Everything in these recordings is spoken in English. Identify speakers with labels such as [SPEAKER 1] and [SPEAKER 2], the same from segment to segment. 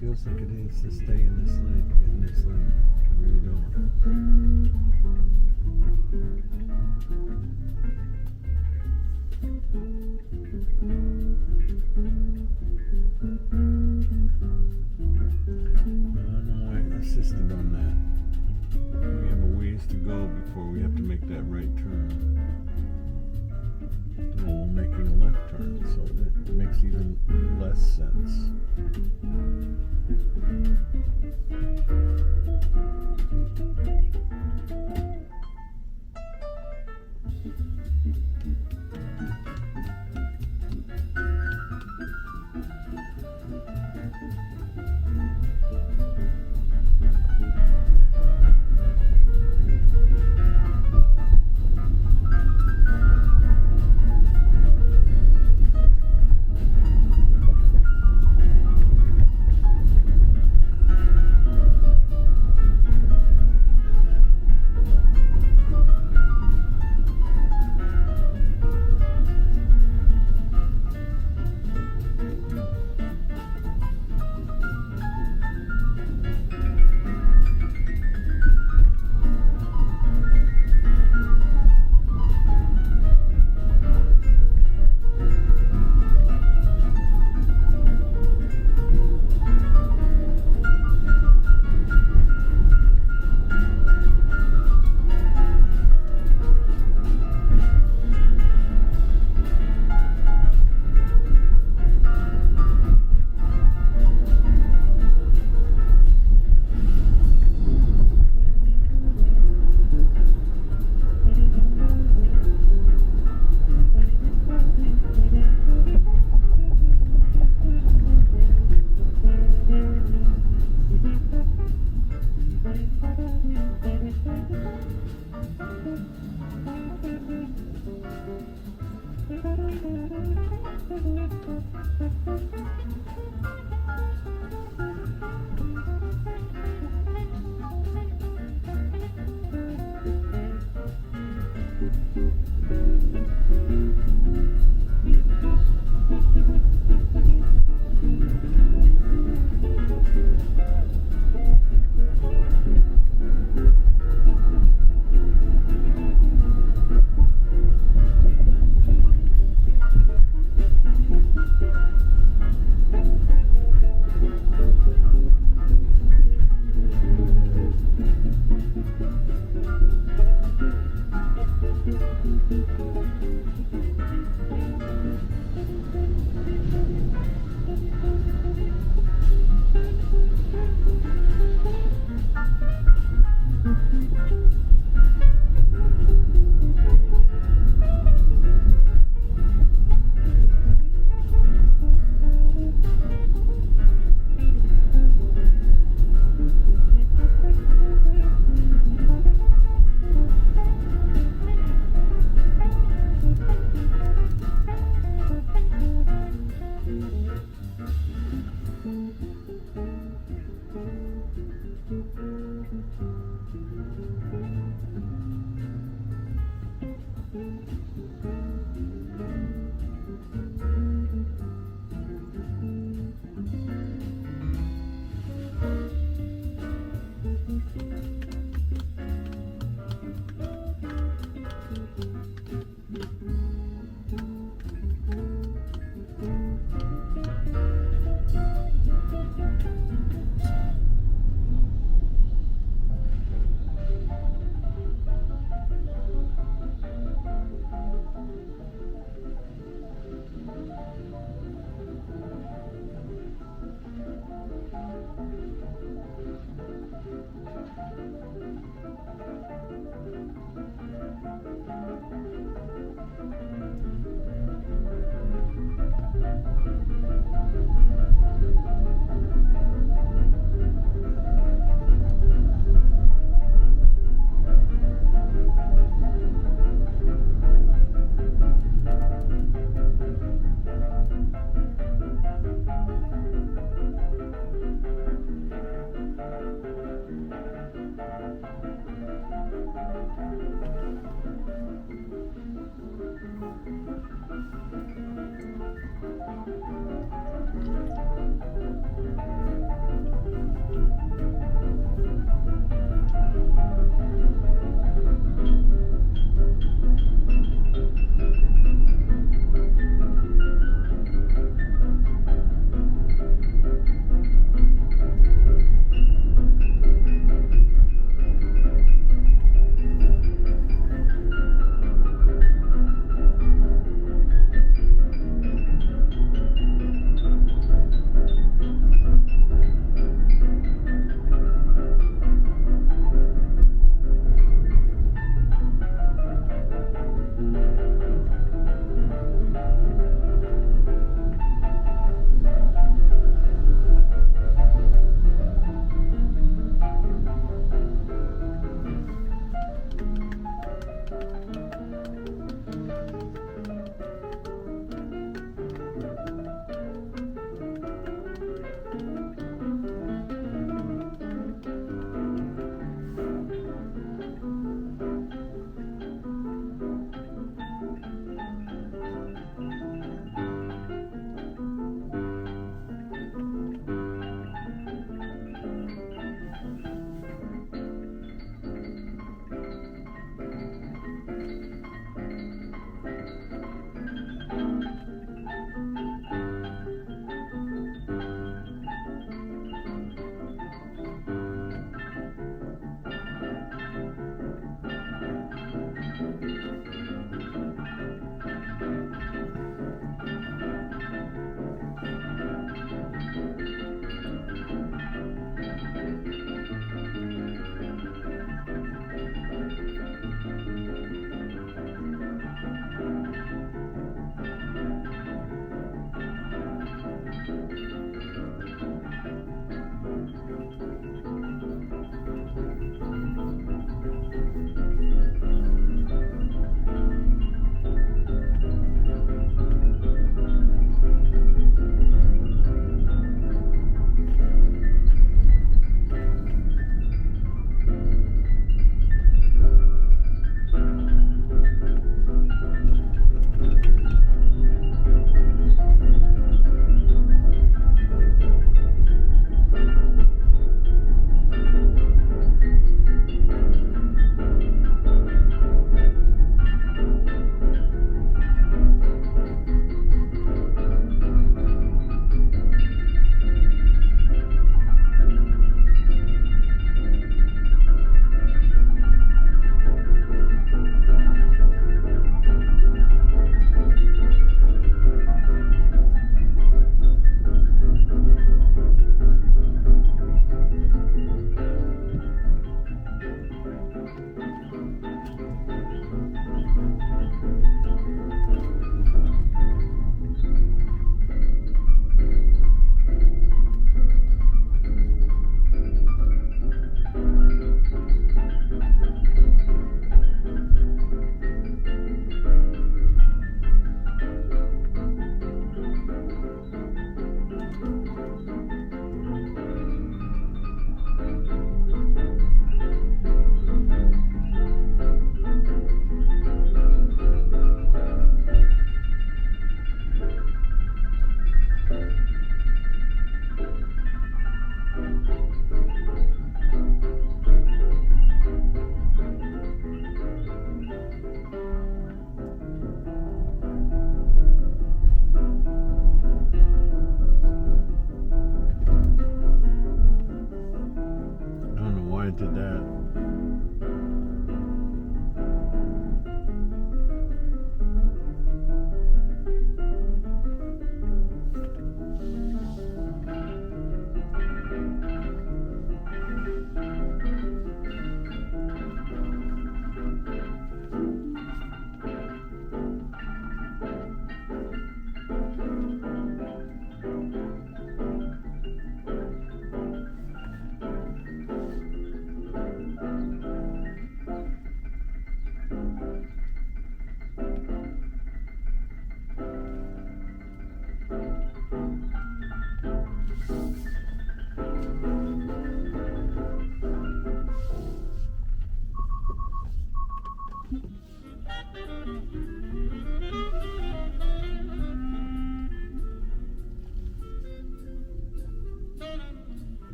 [SPEAKER 1] feels like it needs to stay in this lane, get in this lane. I really don't. I insisted on that. We have a ways to go before we have to make that right turn. We're making a left turn, so it makes even less sense.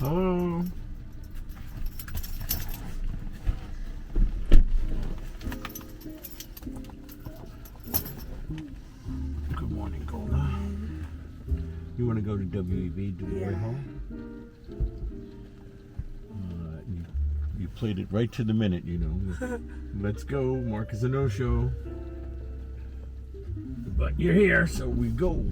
[SPEAKER 1] Hello. Good morning, Golda. You want to go to WEB, do the way home? You played it right to the minute, you know. Let's go. Mark is a no-show. But you're here, so we go.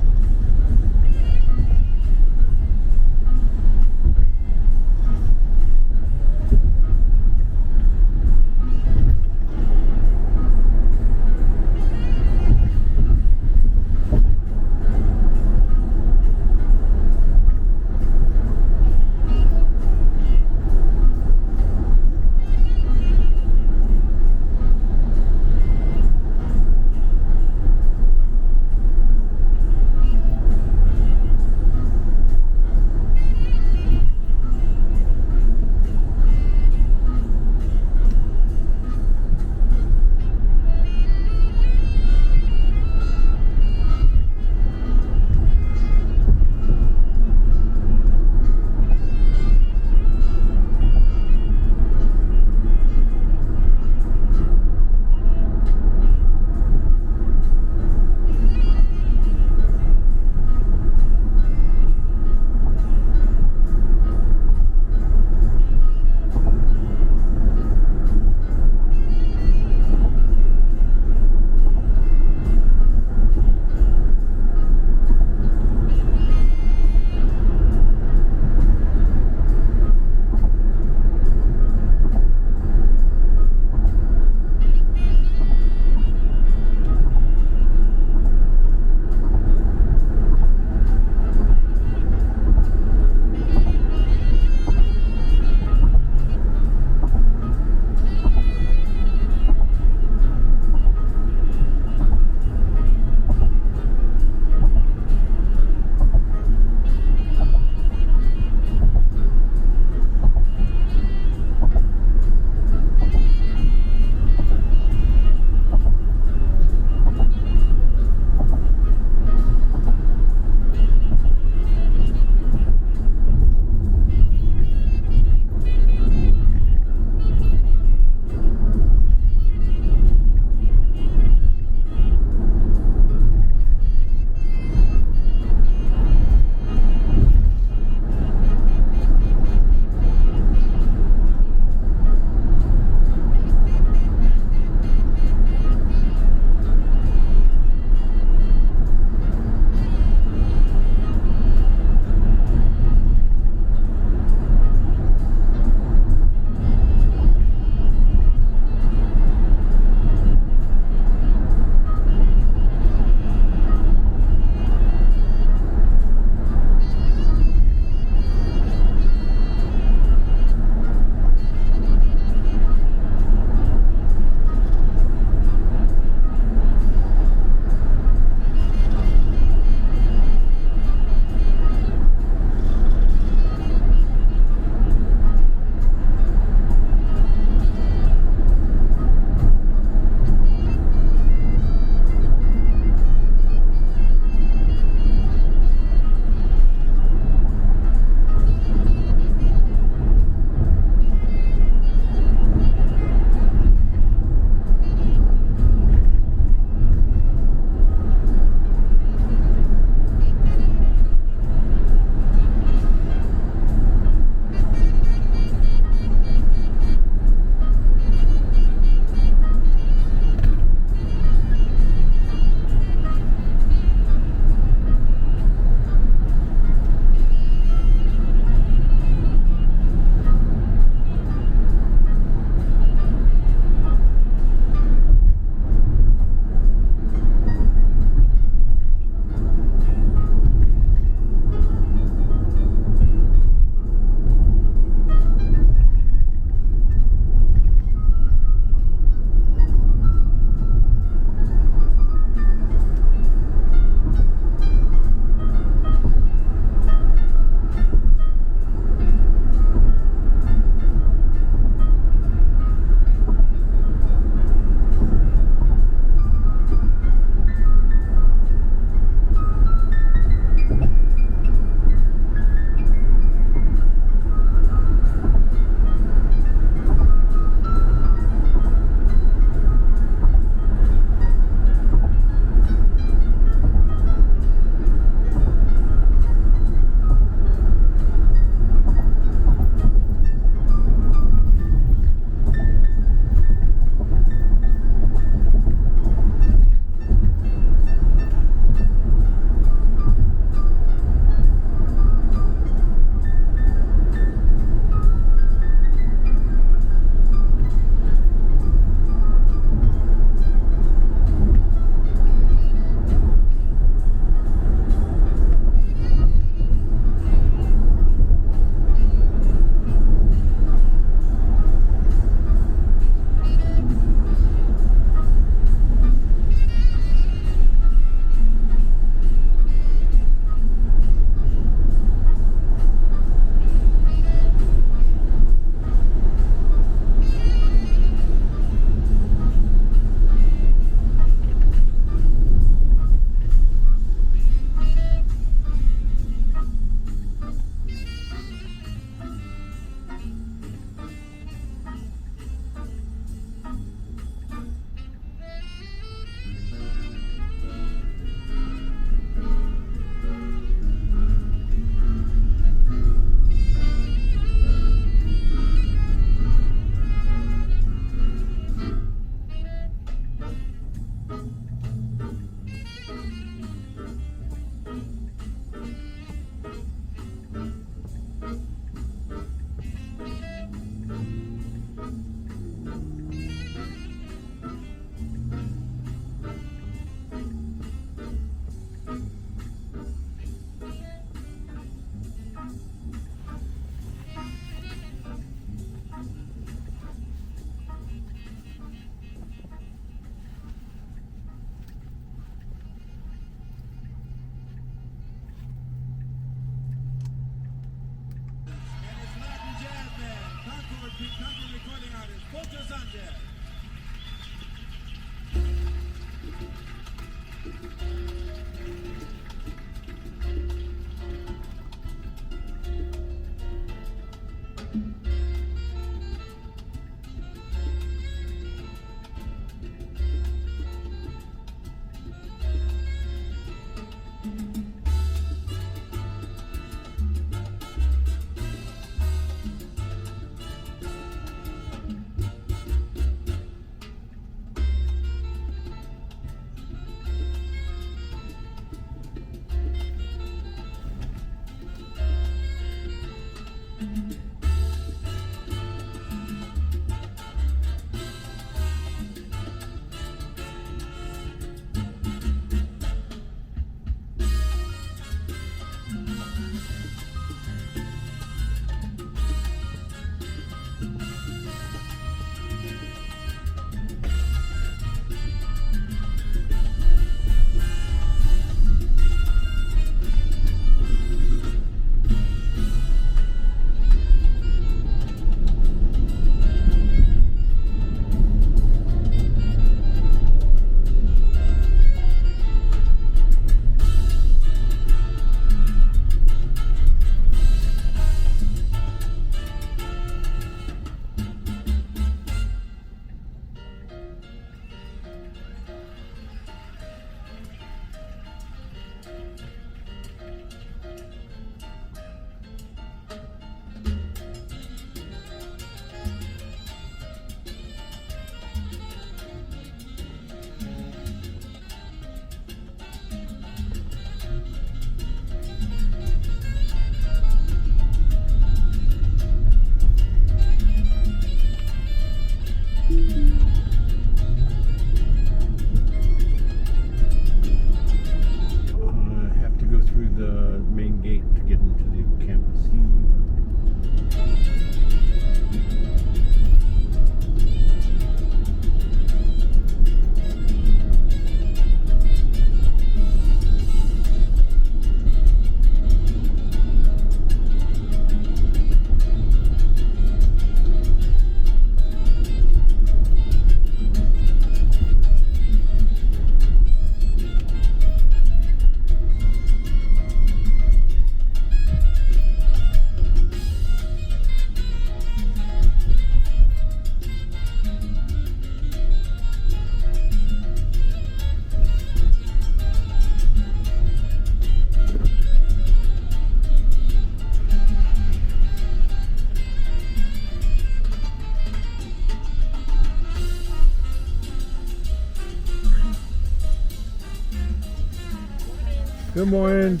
[SPEAKER 1] Good morning.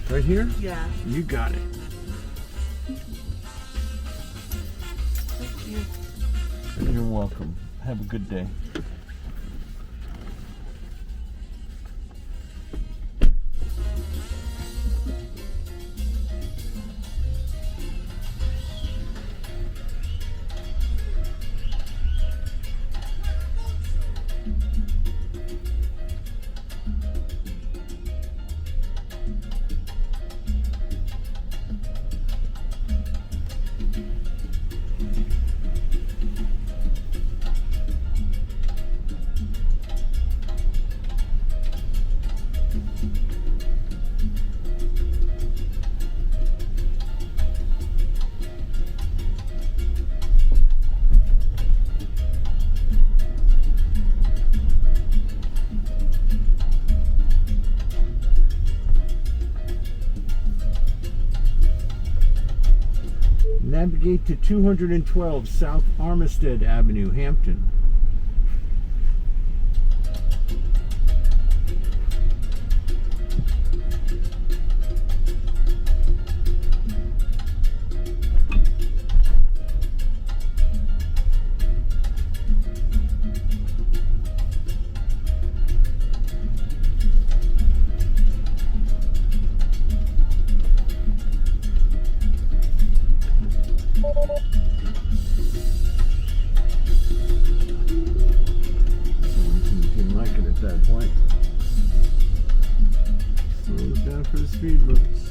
[SPEAKER 1] Right here?
[SPEAKER 2] Yeah.
[SPEAKER 1] You got it.
[SPEAKER 2] Thank you.
[SPEAKER 1] You're welcome. Have a good day.
[SPEAKER 3] navigate to 212 South Armistead Avenue, Hampton.
[SPEAKER 1] Didn't like it at that point. Slows down for the speed bumps.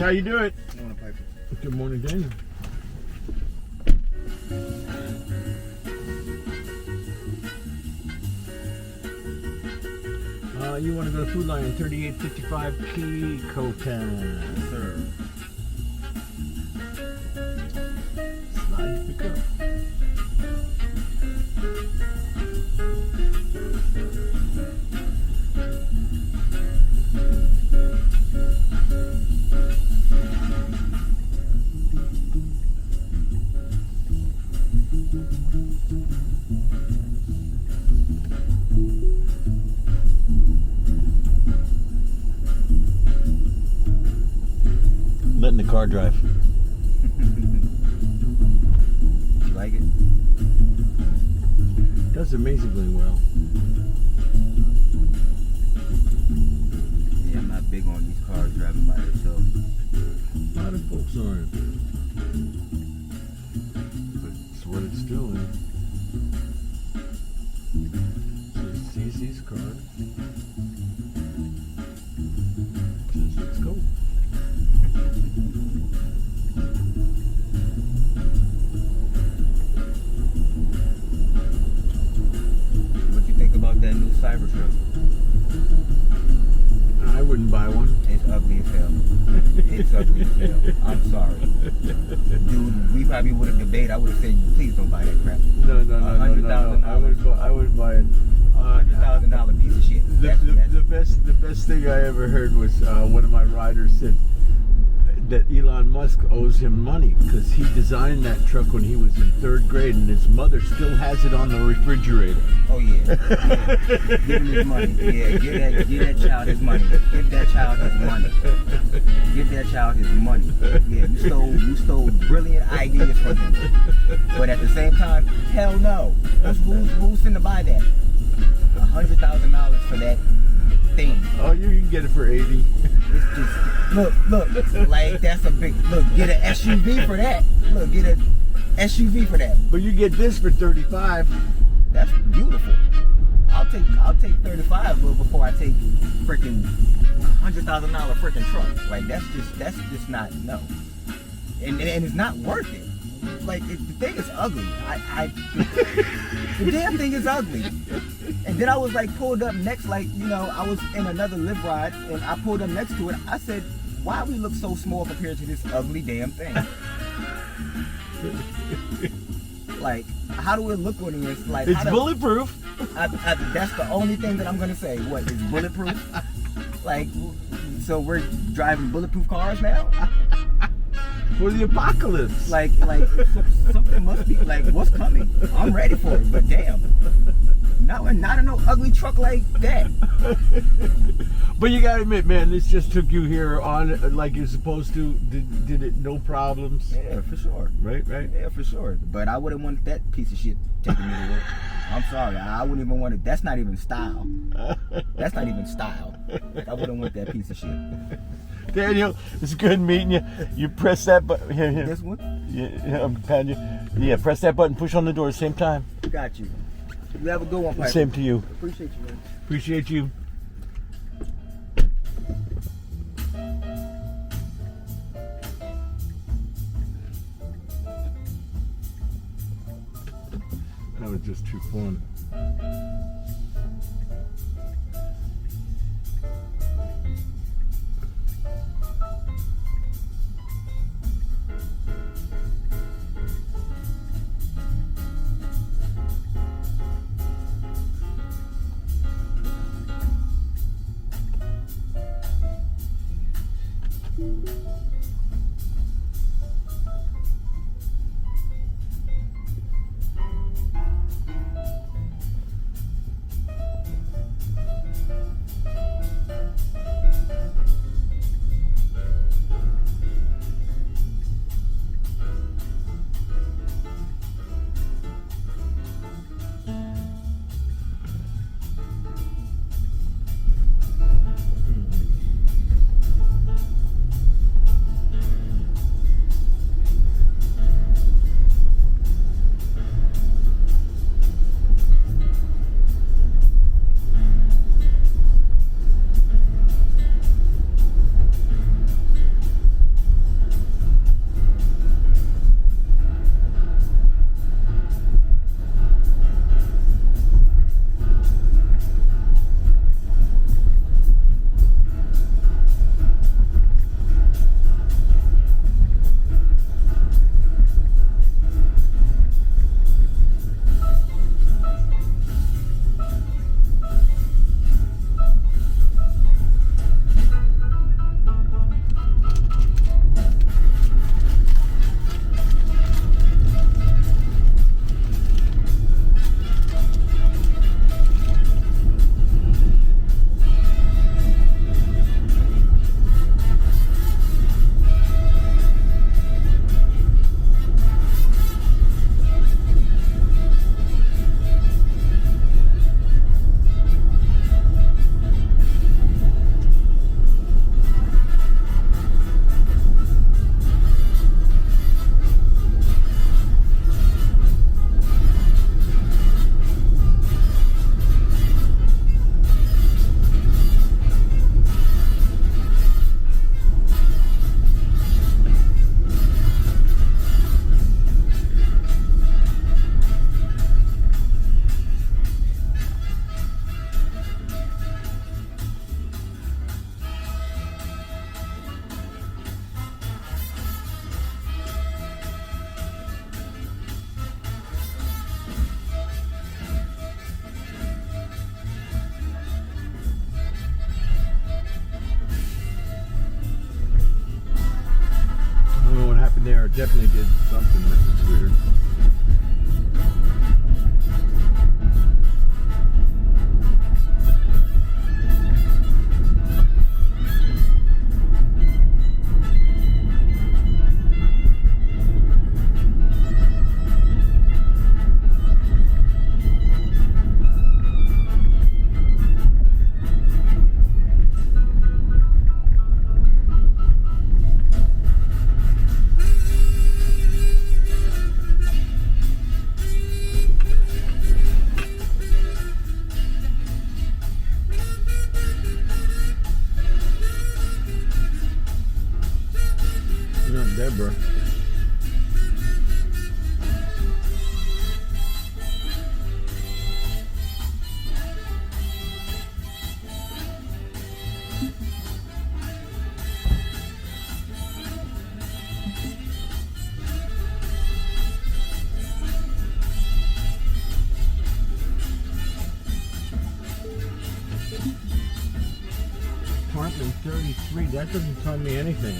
[SPEAKER 3] How you doing?
[SPEAKER 4] Morning, Piper.
[SPEAKER 3] Good morning, Daniel. You want to go to Food Lion, 3855 Kecotown.
[SPEAKER 4] Sir.
[SPEAKER 3] Slide to pick up. Letting the car drive.
[SPEAKER 4] You like it?
[SPEAKER 3] Does amazingly well.
[SPEAKER 4] Yeah, I'm not big on these cars driving by themselves.
[SPEAKER 3] A lot of folks aren't. But it's what it's doing. So it sees these cars. Says, let's go.
[SPEAKER 4] What you think about that new Cybertruck?
[SPEAKER 3] I wouldn't buy one.
[SPEAKER 4] It's ugly as hell. It's ugly as hell. I'm sorry. Dude, we probably would have debated. I would have said, please don't buy that crap.
[SPEAKER 3] No.
[SPEAKER 4] $100,000.
[SPEAKER 3] I would buy it.
[SPEAKER 4] $100,000 piece of shit.
[SPEAKER 3] The best thing I ever heard was one of my riders said that Elon Musk owes him money because he designed that truck when he was in 3rd grade, and his mother still has it on the refrigerator.
[SPEAKER 4] Oh yeah. Give him his money. Yeah, give that child his money. Give that child his money. Give that child his money. Yeah, you stole brilliant ideas from him. But at the same time, hell no. Who's finna buy that? $100,000 for that thing.
[SPEAKER 3] Oh, you can get it for 80.
[SPEAKER 4] It's just look, like that's a big look. Get an SUV for that. Look, get an SUV for that.
[SPEAKER 3] But you get this for 35.
[SPEAKER 4] That's beautiful. I'll take 35 before I take freaking $100,000 freaking truck. Like that's just not no. And it's not worth it. Like the thing is ugly. The damn thing is ugly. And then I was like pulled up next, like, you know, I was in another Lyft ride and I pulled up next to it. I said, why we look so small compared to this ugly damn thing? Like, how do it look on this? Like,
[SPEAKER 3] It's bulletproof.
[SPEAKER 4] That's the only thing that I'm gonna say. What is bulletproof? Like, so we're driving bulletproof cars now?
[SPEAKER 3] For the apocalypse.
[SPEAKER 4] Like something must be like, what's coming? I'm ready for it, but damn, not in no ugly truck like that.
[SPEAKER 3] But you gotta admit, man, this just took you here on like you're supposed to. Did it no problems?
[SPEAKER 4] Yeah, for sure.
[SPEAKER 3] Right.
[SPEAKER 4] Yeah, for sure. But I wouldn't want that piece of shit taking me to work. I'm sorry, I wouldn't even want it. That's not even style. That's not even style. I wouldn't want that piece of shit.
[SPEAKER 3] Daniel, it's good meeting you. You press that button. Here.
[SPEAKER 4] This one?
[SPEAKER 3] Yeah, I'm patting you. Yeah, press that button, push on the door at the same time.
[SPEAKER 4] Got you. You have a good one, Piper.
[SPEAKER 3] Same to you.
[SPEAKER 4] Appreciate you, man.
[SPEAKER 3] Appreciate you. That was just too fun. definitely did something that was weird. Deborah. Apartment 33, that doesn't tell me anything.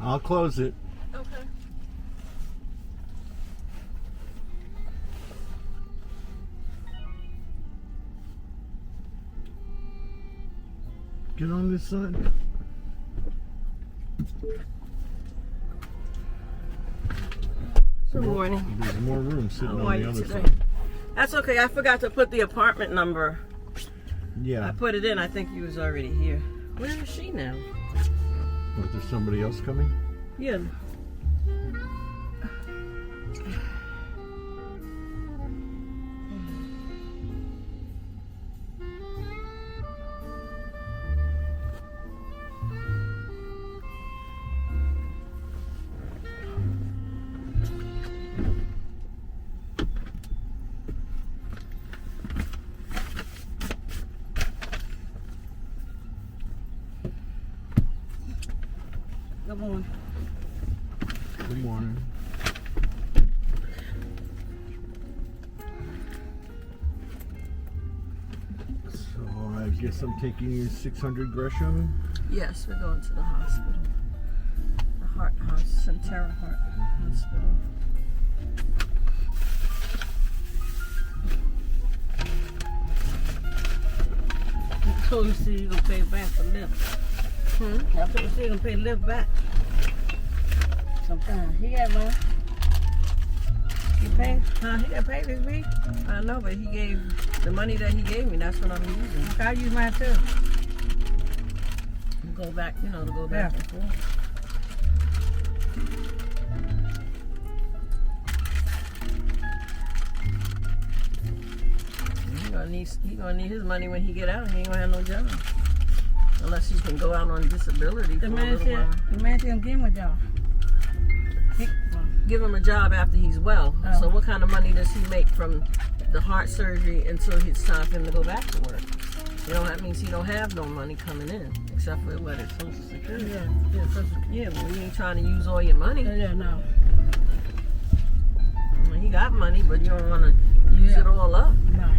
[SPEAKER 3] I'll close it.
[SPEAKER 2] Okay.
[SPEAKER 3] Get on this side.
[SPEAKER 2] Good morning.
[SPEAKER 3] There's more room sitting
[SPEAKER 2] How
[SPEAKER 3] on
[SPEAKER 2] are
[SPEAKER 3] the
[SPEAKER 2] you
[SPEAKER 3] other
[SPEAKER 2] today?
[SPEAKER 3] side.
[SPEAKER 2] That's okay. I forgot to put the apartment number.
[SPEAKER 3] Yeah.
[SPEAKER 2] I put it in. I think he was already here. Where is she now?
[SPEAKER 3] Was there somebody else coming?
[SPEAKER 2] Yeah. Good morning.
[SPEAKER 3] Good morning. So I guess I'm taking you 600 Gresham.
[SPEAKER 2] Yes, we're going to the hospital. Centera Heart Hospital. I told you, see, you gonna pay back for Lyft. I told you, see, you gonna pay Lyft back. Sometimes. He got one. He paid? He got paid this week? I know, but he gave the money that he gave me. That's what I'm using. I use mine too. Go back, to go back and forth. He gonna need his money when he get out. He ain't gonna have no job unless he can go out on disability for a little while.
[SPEAKER 5] The man said, give him a job.
[SPEAKER 2] Give him a job after he's well.
[SPEAKER 5] Oh.
[SPEAKER 2] So what kind of money does he make from the heart surgery until it's time for him to go back to work? That means he don't have no money coming in except for what it's Social Security. Yeah, well, you ain't trying to use all your money.
[SPEAKER 5] Yeah, no.
[SPEAKER 2] He got money, but you don't want to use it all up.
[SPEAKER 5] No.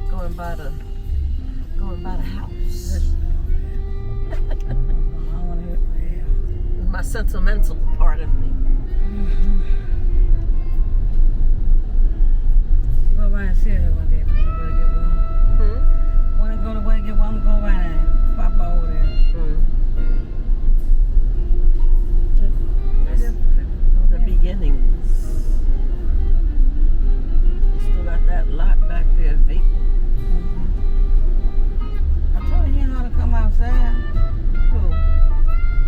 [SPEAKER 2] Going by the house. My sentimental part of me.
[SPEAKER 5] Go around and see her one day. Want to go to work and get one, go around and pop over there.
[SPEAKER 2] That's the beginnings. You still got that lot back there vacant.
[SPEAKER 5] I told him he know how to come outside.
[SPEAKER 2] Who?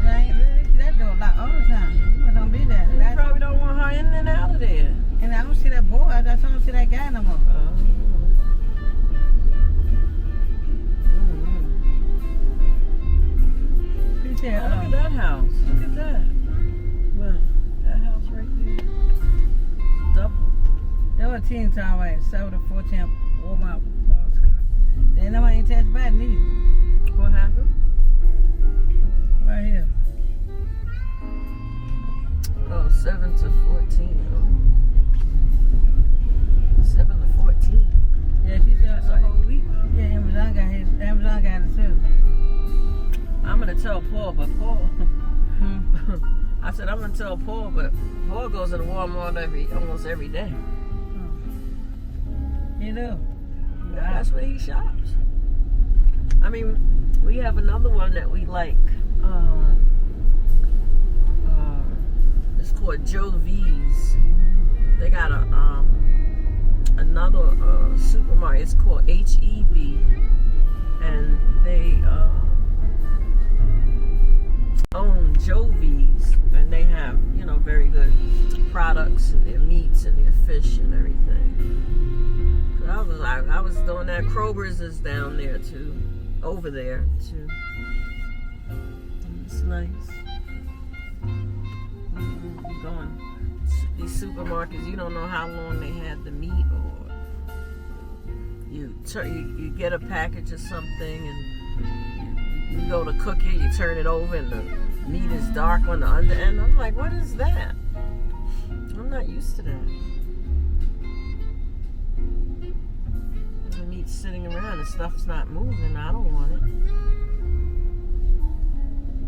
[SPEAKER 5] I ain't really see that door locked all the time. He don't be there.
[SPEAKER 2] You probably don't want her in and out of there.
[SPEAKER 5] And I don't see that boy. I just don't see that guy no more. He said,
[SPEAKER 2] Look at that house. Look at that.
[SPEAKER 5] Well,
[SPEAKER 2] That house right there. Double.
[SPEAKER 5] that was teen time, right? 7 to 14. Walmart. Then nobody ain't touched back neither.
[SPEAKER 2] What happened?
[SPEAKER 5] Right here.
[SPEAKER 2] Oh, 7 to 14. 7 to 14.
[SPEAKER 5] Yeah, she said
[SPEAKER 2] That's a whole week.
[SPEAKER 5] Yeah, Amazon got it too.
[SPEAKER 2] I'm gonna tell Paul, but Paul. I said I'm gonna tell Paul, but Paul goes to the Walmart almost every day.
[SPEAKER 5] You do.
[SPEAKER 2] That's where he shops. I mean, we have another one that we like. It's called Joe V's. They got another supermarket. It's called HEB, and they own Joe V's, and they have very good products and their meats and their fish and everything. So I was doing that. Kroger's is down there too, over there too. It's nice. Going these supermarkets, you don't know how long they had the meat, or you get a package of something and you go to cook it, you turn it over and the meat is dark on the under end. I'm like, what is that? I'm not used to that. The meat's sitting around and stuff's not moving. I don't want it.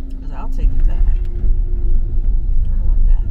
[SPEAKER 2] Because I'll take it back. I don't want that.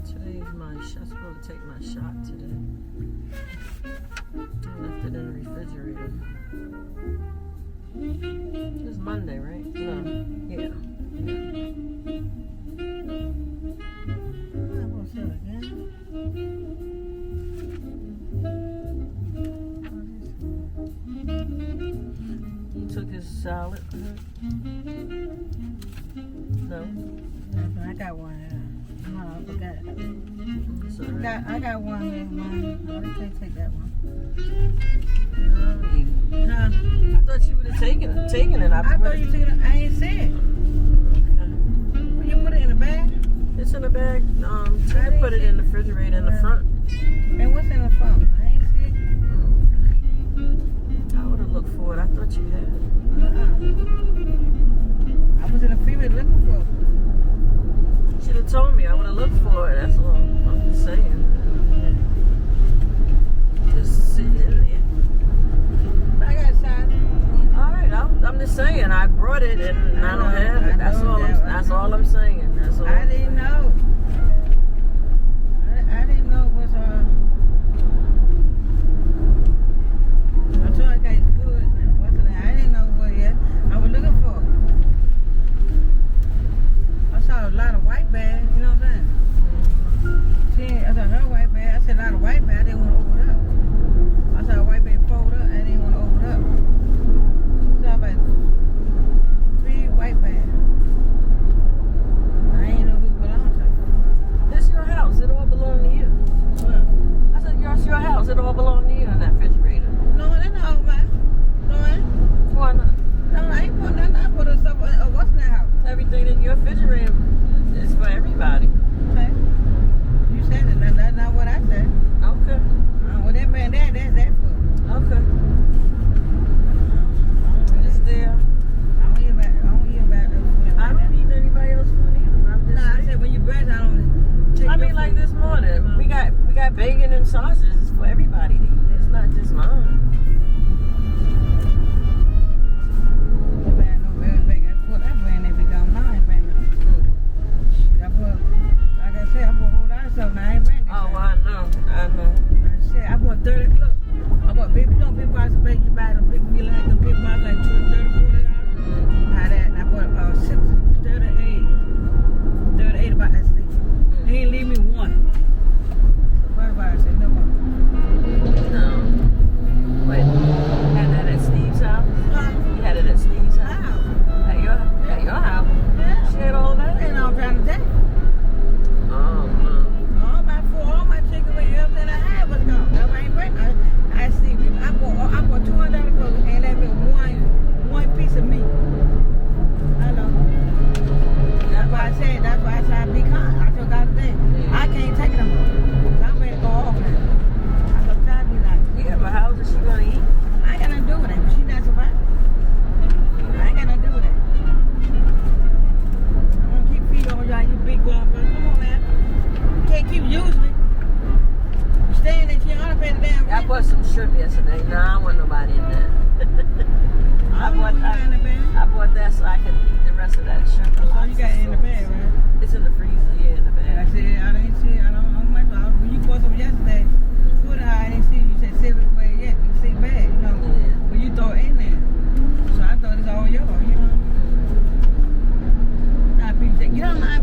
[SPEAKER 2] Today's my shot. I'm supposed to take my shot today. I left it in the refrigerator. It's Monday, right? No. Yeah.
[SPEAKER 5] I'm gonna say it again.
[SPEAKER 2] You took his salad. No.
[SPEAKER 5] I got one. No, I forgot.
[SPEAKER 2] It's all right.
[SPEAKER 5] I got one here. I can't take that one.
[SPEAKER 2] Huh? I thought you would have taken it. I
[SPEAKER 5] I thought you took it. I ain't see it.
[SPEAKER 2] Okay.
[SPEAKER 5] Will you put it in the bag?
[SPEAKER 2] It's in the bag. Tina put it in the refrigerator in the front.
[SPEAKER 5] And what's in the phone? I ain't see it.
[SPEAKER 2] I would have looked for it. I thought you had.
[SPEAKER 5] I was in the freeway looking for it.
[SPEAKER 2] You should have told me. I would have looked for it. That's all I'm just saying. Just sitting in there.
[SPEAKER 5] I got shot.
[SPEAKER 2] All right. I'm just saying. I brought it and I don't have it. That's all I'm saying. That's all.
[SPEAKER 5] I didn't know. I didn't know it was I told her it's good. I didn't know what yet. I was looking for it. I saw a lot of white bags, you know what I'm saying? I saw her white bag. I said a lot of white bags. I didn't want to open it up. I saw a white bag fold up. I didn't want to open it up. I saw about 3 white bags. I ain't know who it belonged to.
[SPEAKER 2] It's your house. It all belongs to you.
[SPEAKER 5] Well,
[SPEAKER 2] I said, it's your house. It all belongs to you in that refrigerator.
[SPEAKER 5] no, that's not mine. No, I ain't.
[SPEAKER 2] Why not?
[SPEAKER 5] No, I ain't put nothing. I put stuff what's in that house?
[SPEAKER 2] Everything in your refrigerator is for everybody.
[SPEAKER 5] Okay. You said it. That's not what I said.
[SPEAKER 2] Okay.
[SPEAKER 5] Well, that band that's that for.
[SPEAKER 2] Okay. It's there.
[SPEAKER 5] I don't eat about
[SPEAKER 2] I don't need anybody else food either. I'm just
[SPEAKER 5] No, I
[SPEAKER 2] saying.
[SPEAKER 5] said when you brush, I don't take
[SPEAKER 2] I
[SPEAKER 5] your
[SPEAKER 2] mean, like
[SPEAKER 5] food.
[SPEAKER 2] this morning, we got bacon and sausages. It's for everybody to eat. It's not just mine.
[SPEAKER 5] That band no very big. I put that band they be gone. No, I ain't bring nothing. Shit, I put, like I said, I put a whole lot of stuff. Now I ain't bring this.
[SPEAKER 2] Oh, I know.
[SPEAKER 5] I bought 30, look, I bought big, you know, big box of bacon, you buy them big, you like them big box, like $30, $40. Buy that, and I bought 38 about that thing. He ain't leave me one. So everybody said, no more.
[SPEAKER 2] No. Wait, you had that at Steve's house?
[SPEAKER 5] Huh?
[SPEAKER 2] You had it at Steve's house?
[SPEAKER 5] Wow.
[SPEAKER 2] At your house?
[SPEAKER 5] Yeah.
[SPEAKER 2] She had all that?
[SPEAKER 5] And I'm trying to take
[SPEAKER 2] Oh,
[SPEAKER 5] all my chicken wing, everything I had was gone. That's why I ain't bring nothing. I see, I bought $200 clothes and that meant one piece of meat. Hello. That's why I said I be kind. I told God today, I can't take it no more. So I'm ready to go off now. I told God be like,
[SPEAKER 2] yeah, but how is she going to eat?
[SPEAKER 5] I ain't got nothing to do with that. She not surviving. I ain't got nothing to do with that. I'm gonna keep feeding on y'all, you big guapper. Come on, man. You can't keep using me. Staying in here, I pay the damn
[SPEAKER 2] I
[SPEAKER 5] rent.
[SPEAKER 2] bought some shrimp yesterday. No, I don't want nobody in there.
[SPEAKER 5] I bought that in the bag.
[SPEAKER 2] I bought that so I can eat the rest of that shrimp.
[SPEAKER 5] So you got it in the bag, right?
[SPEAKER 2] It's in the freezer, yeah, in the
[SPEAKER 5] And I
[SPEAKER 2] bag.
[SPEAKER 5] said, I didn't see, I don't know much about when you bought some yesterday. Food I didn't see, you said save it away yet. You see bag, you know.
[SPEAKER 2] Yeah.
[SPEAKER 5] But you throw it in there. So I thought it's all yours, you know. Now people say, get on my,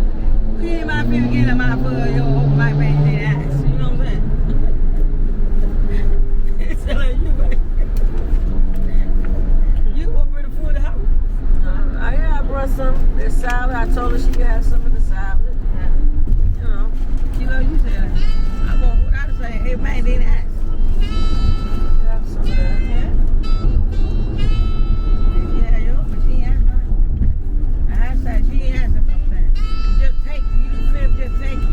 [SPEAKER 5] you ain't my people get on my food, yo, open my bag, they ass. You know what I'm saying? It's like you, man. You open the food out.
[SPEAKER 2] I brought some. The salad. I told her she could have some of the salad. And,
[SPEAKER 5] You know, you said, I bought what I was saying, hey man, they didn't ask.
[SPEAKER 2] have some of that.
[SPEAKER 5] Yeah. Yeah, yo, but she ain't asked mine. I said she ain't asked if I'm saying. Just take it. You feel just take it.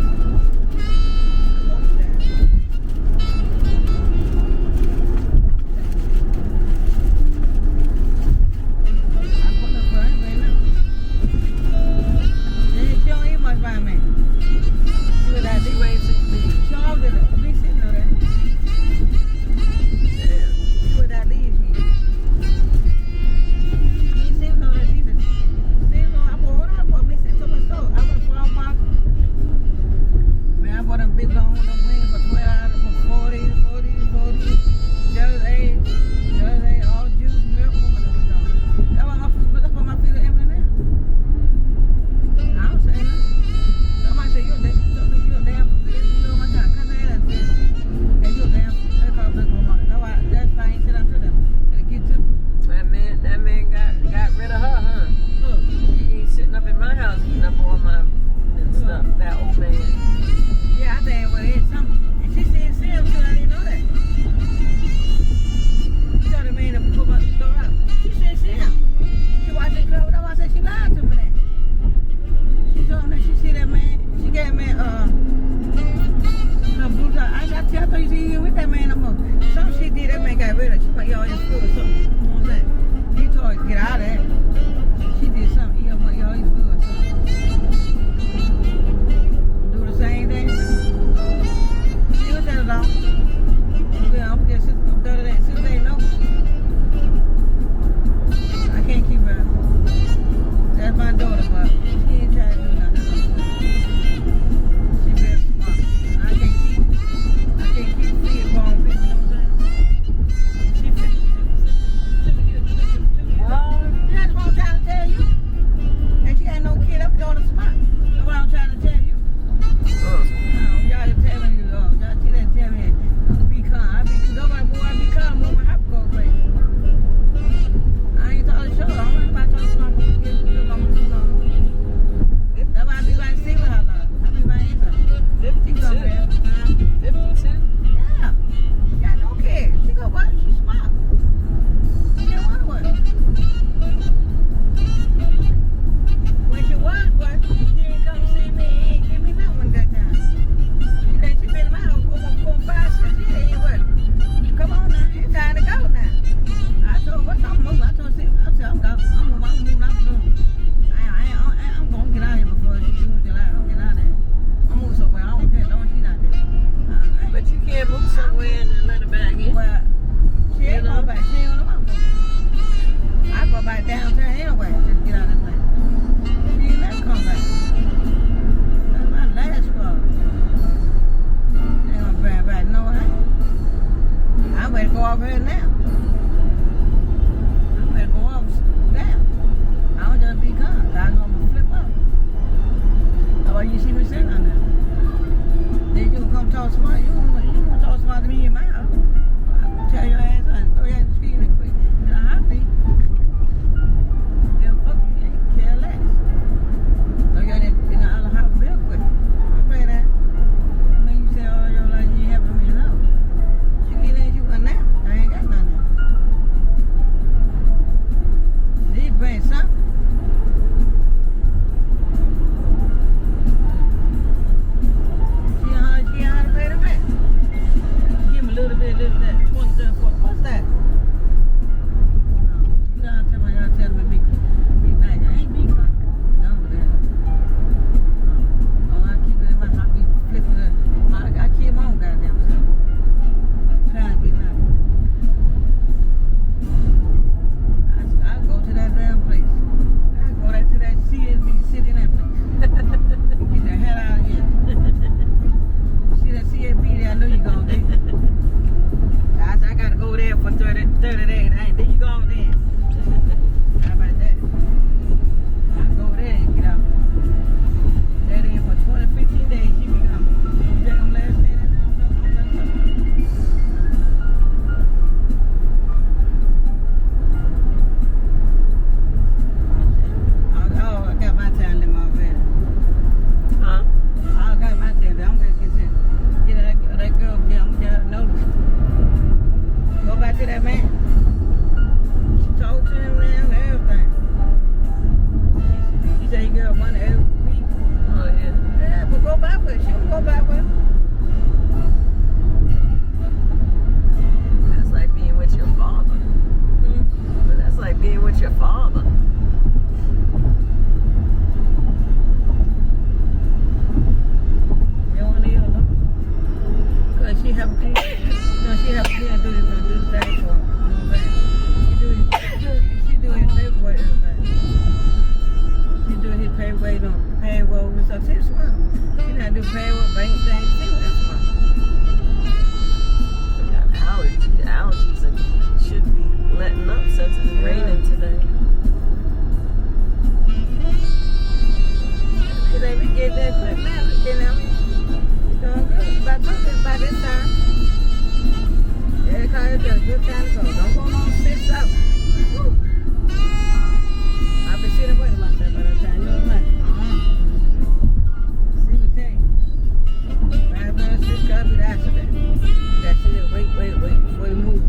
[SPEAKER 5] well, she ain't going back. She ain't on the mouth. I go back downtown anyway, just get out of that place. She ain't never come back. That's my last call. They ain't gonna bring back no way. I'm ready to go over here now. I'm ready to go off now. I don't just be gone. I know I'm gonna flip up. That's why you see me sitting on there. Then you can come talk smart. You won't talk smart to me in my house. I'll tell your ass and throw your ass in the street and quick. You know how I be. They'll fuck you and care less. Throw your ass in the other house real quick. Don't play that. When you say, oh, your life, you ain't helping me, no. You get in, you went now. I ain't got nothing now. Did you bring something? She how to pay the rent. Give me a little bit of that. 27 for what's that? No. You gotta tell me, be nice. I ain't be kind. Done with that. Oh, I keep it in my house, be flipping it. I keep my own goddamn self. Trying to be nice. I go to that damn place. I go to that CSB, sit in that place. Get the hell out of here. See that CSB there, I know you gonna do. I gotta go there for 30 days. Then you go there. How about that? I go there and get out. Stay there for 20, 15 days. She be gone. You take them last day. Oh, I got my time limit already.
[SPEAKER 2] Huh?
[SPEAKER 5] I got my time limit. I'm gonna get that girl. I'm gonna get her notice. Go back to that man. She talked to him now and everything. She said he got money every week.
[SPEAKER 2] Oh, yeah.
[SPEAKER 5] Yeah, but go back with her. She don't go back with him.
[SPEAKER 2] That's like being with your father. But that's like being with your father.
[SPEAKER 5] You don't want to hear her, because she have a kid. No, she have a kid and do this thing for him. You know what I'm saying? She do his paperwork and everything. She do his payroll with some tips. She not do payroll, bank things. She that's smart.
[SPEAKER 2] We got allergies. Allergies should be letting up since it's raining today.
[SPEAKER 5] Today we get that flip now. Look at them. It's doing good. By this time. Every car is just a good time to go. Don't go on 6 up. Woo. I've been sitting waiting like that by that time. You know what I'm saying? See what tell you. 5 minutes, 6 car be the accident. That shit is wait before you move.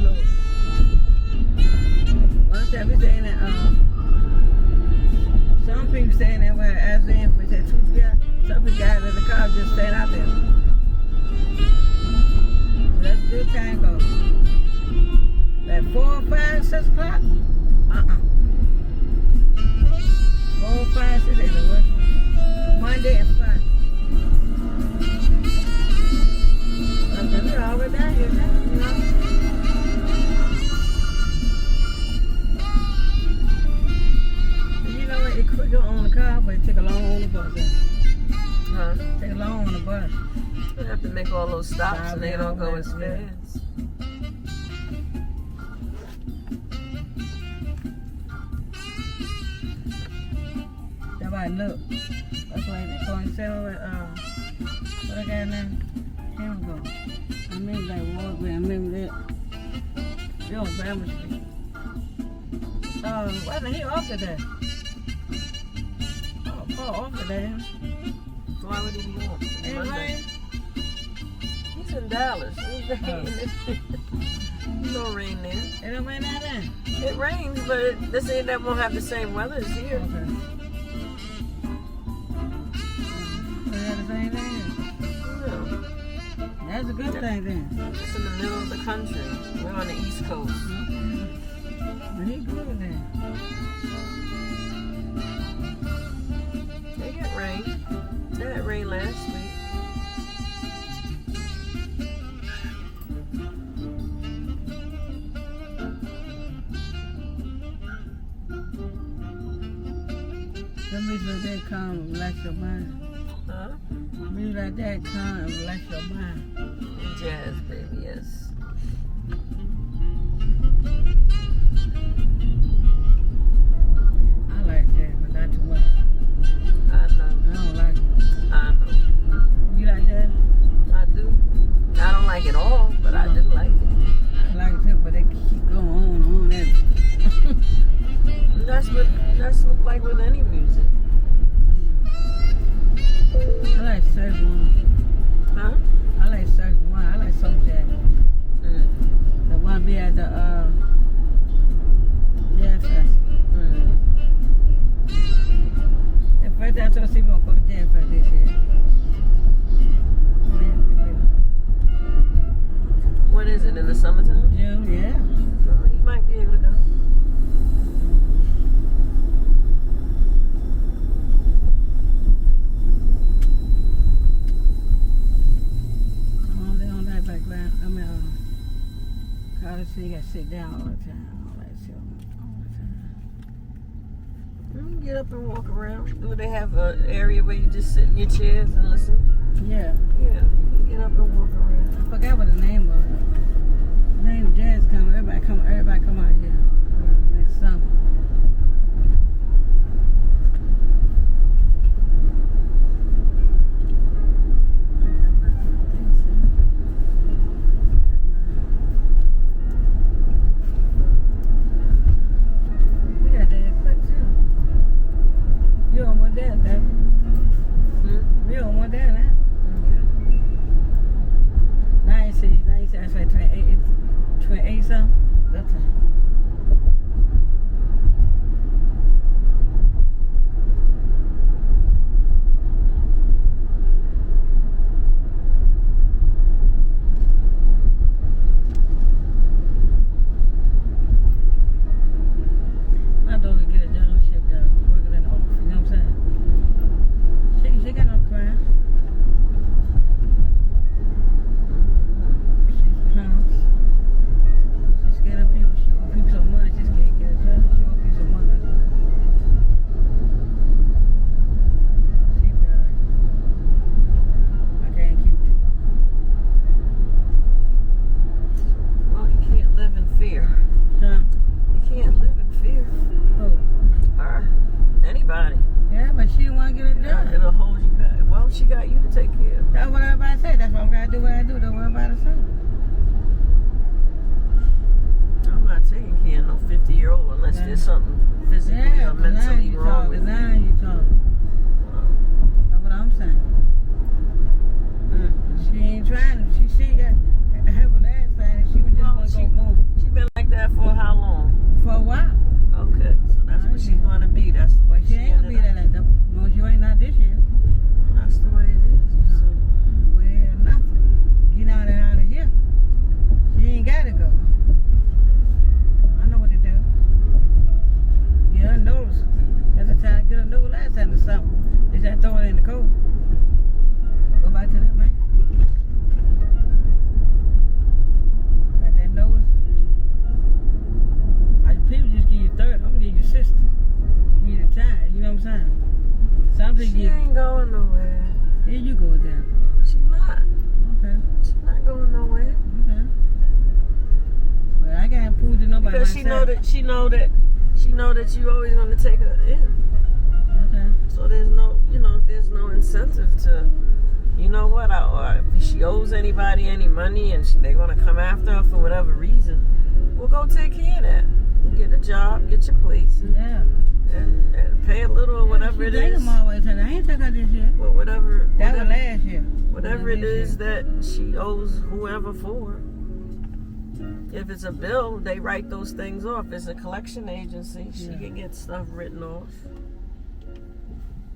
[SPEAKER 5] Slow. One time we saying that some people saying that where as in we said 2 guys, some of the guys in the car just staying out there. So that's a good time to go. At 4, 5, 6 o'clock? 4, 5, 6 ain't the worst. Monday and Friday. We're already down here now, you know. You know what? It's quicker on the car, but it take a long on the bus.
[SPEAKER 2] Huh?
[SPEAKER 5] Take a long on the bus.
[SPEAKER 2] You have to make all those stops and they don't go as fast.
[SPEAKER 5] That's why I look. That's why they're going to say, what I got now? Here we go. I remember that walkway. I remember that. You're on Bama Street. Why the hell off today? Oh, off today.
[SPEAKER 2] Why would he be off?
[SPEAKER 5] Ain't it rain?
[SPEAKER 2] He's in Dallas. It's no rain there.
[SPEAKER 5] It don't rain out there?
[SPEAKER 2] It rains, but this ain't that won't have the same weather as here.
[SPEAKER 5] Okay. So you have the same thing?
[SPEAKER 2] No.
[SPEAKER 5] That's a good thing then.
[SPEAKER 2] It's in the middle of the country. We're on the East Coast.
[SPEAKER 5] But he good then.
[SPEAKER 2] They get rain. They had rain last week.
[SPEAKER 5] Some music like that come and relax your mind.
[SPEAKER 2] Huh?
[SPEAKER 5] Music like that come and relax your mind.
[SPEAKER 2] Jazz, baby, yes.
[SPEAKER 5] I like jazz, but not too much.
[SPEAKER 2] I know.
[SPEAKER 5] I don't like it.
[SPEAKER 2] I know.
[SPEAKER 5] You like jazz?
[SPEAKER 2] I do. I don't like it all, but I do like it.
[SPEAKER 5] I like it too, but they keep going on and on.
[SPEAKER 2] That's what like with any music.
[SPEAKER 5] I like surf one.
[SPEAKER 2] Huh?
[SPEAKER 5] I like surf one. I like soul jazz. The one be at the jazz fest. The first time I told Steve we're gonna go to jazz fest this year.
[SPEAKER 2] When is it? In the summertime?
[SPEAKER 5] June, yeah.
[SPEAKER 2] Oh, he might be able to go.
[SPEAKER 5] They don't like background. I mean, college, so you gotta sit down all the time. All that shit all the time.
[SPEAKER 2] You can get up and walk around. Do they have an area where you just sit in your chairs and listen?
[SPEAKER 5] Yeah.
[SPEAKER 2] Yeah, you can get up and walk around.
[SPEAKER 5] I forgot what the name was. The name Jazz come. Everybody come out here. Next summer. We got that quick too. You don't want that, though. You don't want that, huh? Now you see, I say 28 something. Good time. My daughter get a journalship job working in the office, you know what I'm saying? She got no crime. She's scared of people. She owe people some money. She just can't get a job. She owe people some money. She be alright. I can't keep it too long.
[SPEAKER 2] Well, you can't live in fear.
[SPEAKER 5] Huh?
[SPEAKER 2] You can't live in fear.
[SPEAKER 5] Oh.
[SPEAKER 2] Her. Anybody.
[SPEAKER 5] Yeah, but she don't want to get a job.
[SPEAKER 2] It'll hold you back. Well, she got you to take care of.
[SPEAKER 5] That's what everybody say. That's why I'm going to do what I do. Don't worry about it.
[SPEAKER 2] I'm not taking care of no 50-year-old unless there's something physically
[SPEAKER 5] Yeah,
[SPEAKER 2] or mentally wrong with
[SPEAKER 5] now
[SPEAKER 2] you.
[SPEAKER 5] you talk. That's what I'm saying. She ain't trying to. She got her last time and she was just going to go more.
[SPEAKER 2] She been like that for how long?
[SPEAKER 5] For a while.
[SPEAKER 2] Okay, so that's what she's gonna be. That's the way
[SPEAKER 5] But she ain't going to be
[SPEAKER 2] ended
[SPEAKER 5] that. No, she ain't not this year.
[SPEAKER 2] up. That's the way it is. So,
[SPEAKER 5] Well, nothing. Get out of here. She ain't got to go. I know what to do. Get her notice. That's the time to get her notice last time or something. They said throw it in the cold. Go back to that man. Got that notice. People just give you 30. I'm going to give you 60. Give you the time. You know what I'm saying? Some people
[SPEAKER 2] she ain't going nowhere.
[SPEAKER 5] Here you go down.
[SPEAKER 2] She's not.
[SPEAKER 5] Okay.
[SPEAKER 2] She's not going nowhere.
[SPEAKER 5] Okay. Well, I can't prove to nobody
[SPEAKER 2] Because
[SPEAKER 5] myself.
[SPEAKER 2] she know that you always gonna take her in.
[SPEAKER 5] Okay.
[SPEAKER 2] So there's no incentive to, you know what? Or if she owes anybody any money and they're gonna come after her for whatever reason, we'll go take care of that. Get a job, get your place,
[SPEAKER 5] Yeah.
[SPEAKER 2] and pay a little or whatever it is.
[SPEAKER 5] I ain't took her this year.
[SPEAKER 2] Well, whatever.
[SPEAKER 5] That was last year.
[SPEAKER 2] Whatever it is that she owes whoever for. If it's a bill, they write those things off. It's a collection agency. She can get stuff written off.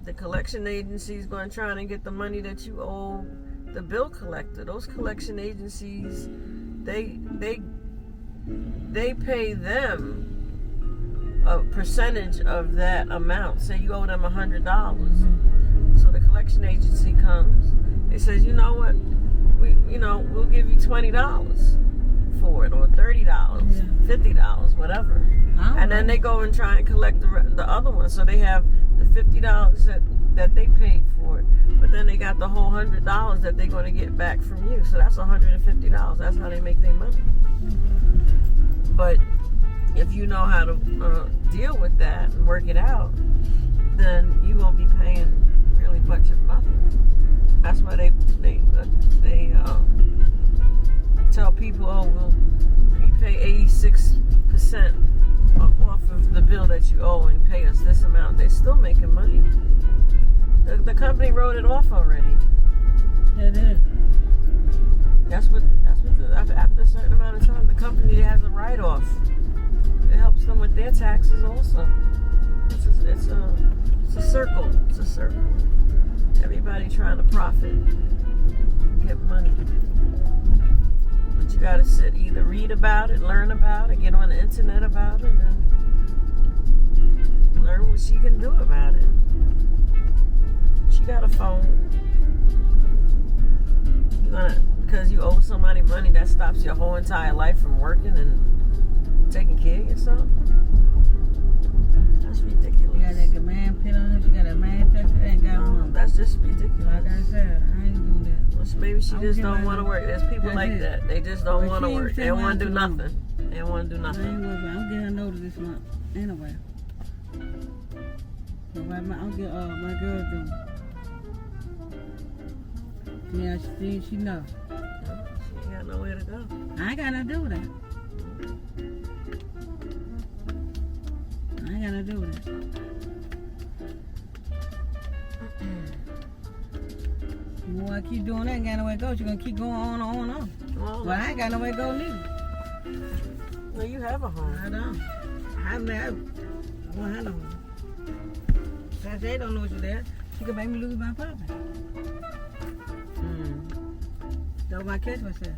[SPEAKER 2] The collection agency is going to try and get the money that you owe the bill collector. Those collection agencies, they pay them a percentage of that amount. Say you owe them $100. So the collection agency comes. It says, you know what? We'll give you $20 for it, or $30, $50, whatever. And then they go and try and collect the other one. So they have the $50 that they paid for it, but then they got the whole $100 that they're going to get back from you. So that's $150. That's how they make their money. But if you know how to deal with that and work it out, then you won't be paying really much of nothing. That's why they tell people, oh, well, you pay 86% off of the bill that you owe and pay us this amount. They're still making money. The company wrote it off already.
[SPEAKER 5] It is.
[SPEAKER 2] That's what after a certain amount of time, the company has a write-off. It helps them with their taxes also. It's a circle. It's a circle. Everybody trying to profit, get money. But you gotta either read about it, learn about it, get on the internet about it, and learn what she can do about it. She got a phone. Because you owe somebody money, that stops your whole entire life from working and taking care of yourself? That's ridiculous.
[SPEAKER 5] You got that man pin on it, you got that man touch it, ain't got one.
[SPEAKER 2] That's just ridiculous.
[SPEAKER 5] Like I said, I ain't doing that.
[SPEAKER 2] Well, maybe she
[SPEAKER 5] I'm
[SPEAKER 2] just
[SPEAKER 5] getting
[SPEAKER 2] don't
[SPEAKER 5] my-
[SPEAKER 2] want to work. There's people
[SPEAKER 5] That's
[SPEAKER 2] like
[SPEAKER 5] it.
[SPEAKER 2] that. They just don't
[SPEAKER 5] Well,
[SPEAKER 2] want to
[SPEAKER 5] she
[SPEAKER 2] work.
[SPEAKER 5] ain't
[SPEAKER 2] They don't want to do
[SPEAKER 5] saying nothing.
[SPEAKER 2] nothing. They don't want to do
[SPEAKER 5] I ain't
[SPEAKER 2] nothing.
[SPEAKER 5] worried about it. I'm getting a notice this month. Anyway. So right now, I'm getting my girl doing. Yeah, she know.
[SPEAKER 2] She ain't got nowhere to go.
[SPEAKER 5] I ain't got nothing to do with that. I ain't got nothing to do with that. The more I keep doing that, ain't got nowhere to go. You're gonna keep going on and on and on.
[SPEAKER 2] Well,
[SPEAKER 5] But I ain't got nowhere to go neither.
[SPEAKER 2] well, you have a home.
[SPEAKER 5] I don't. I don't have no home. Since they don't know you're there, she can make me lose my property. That's what I catch myself.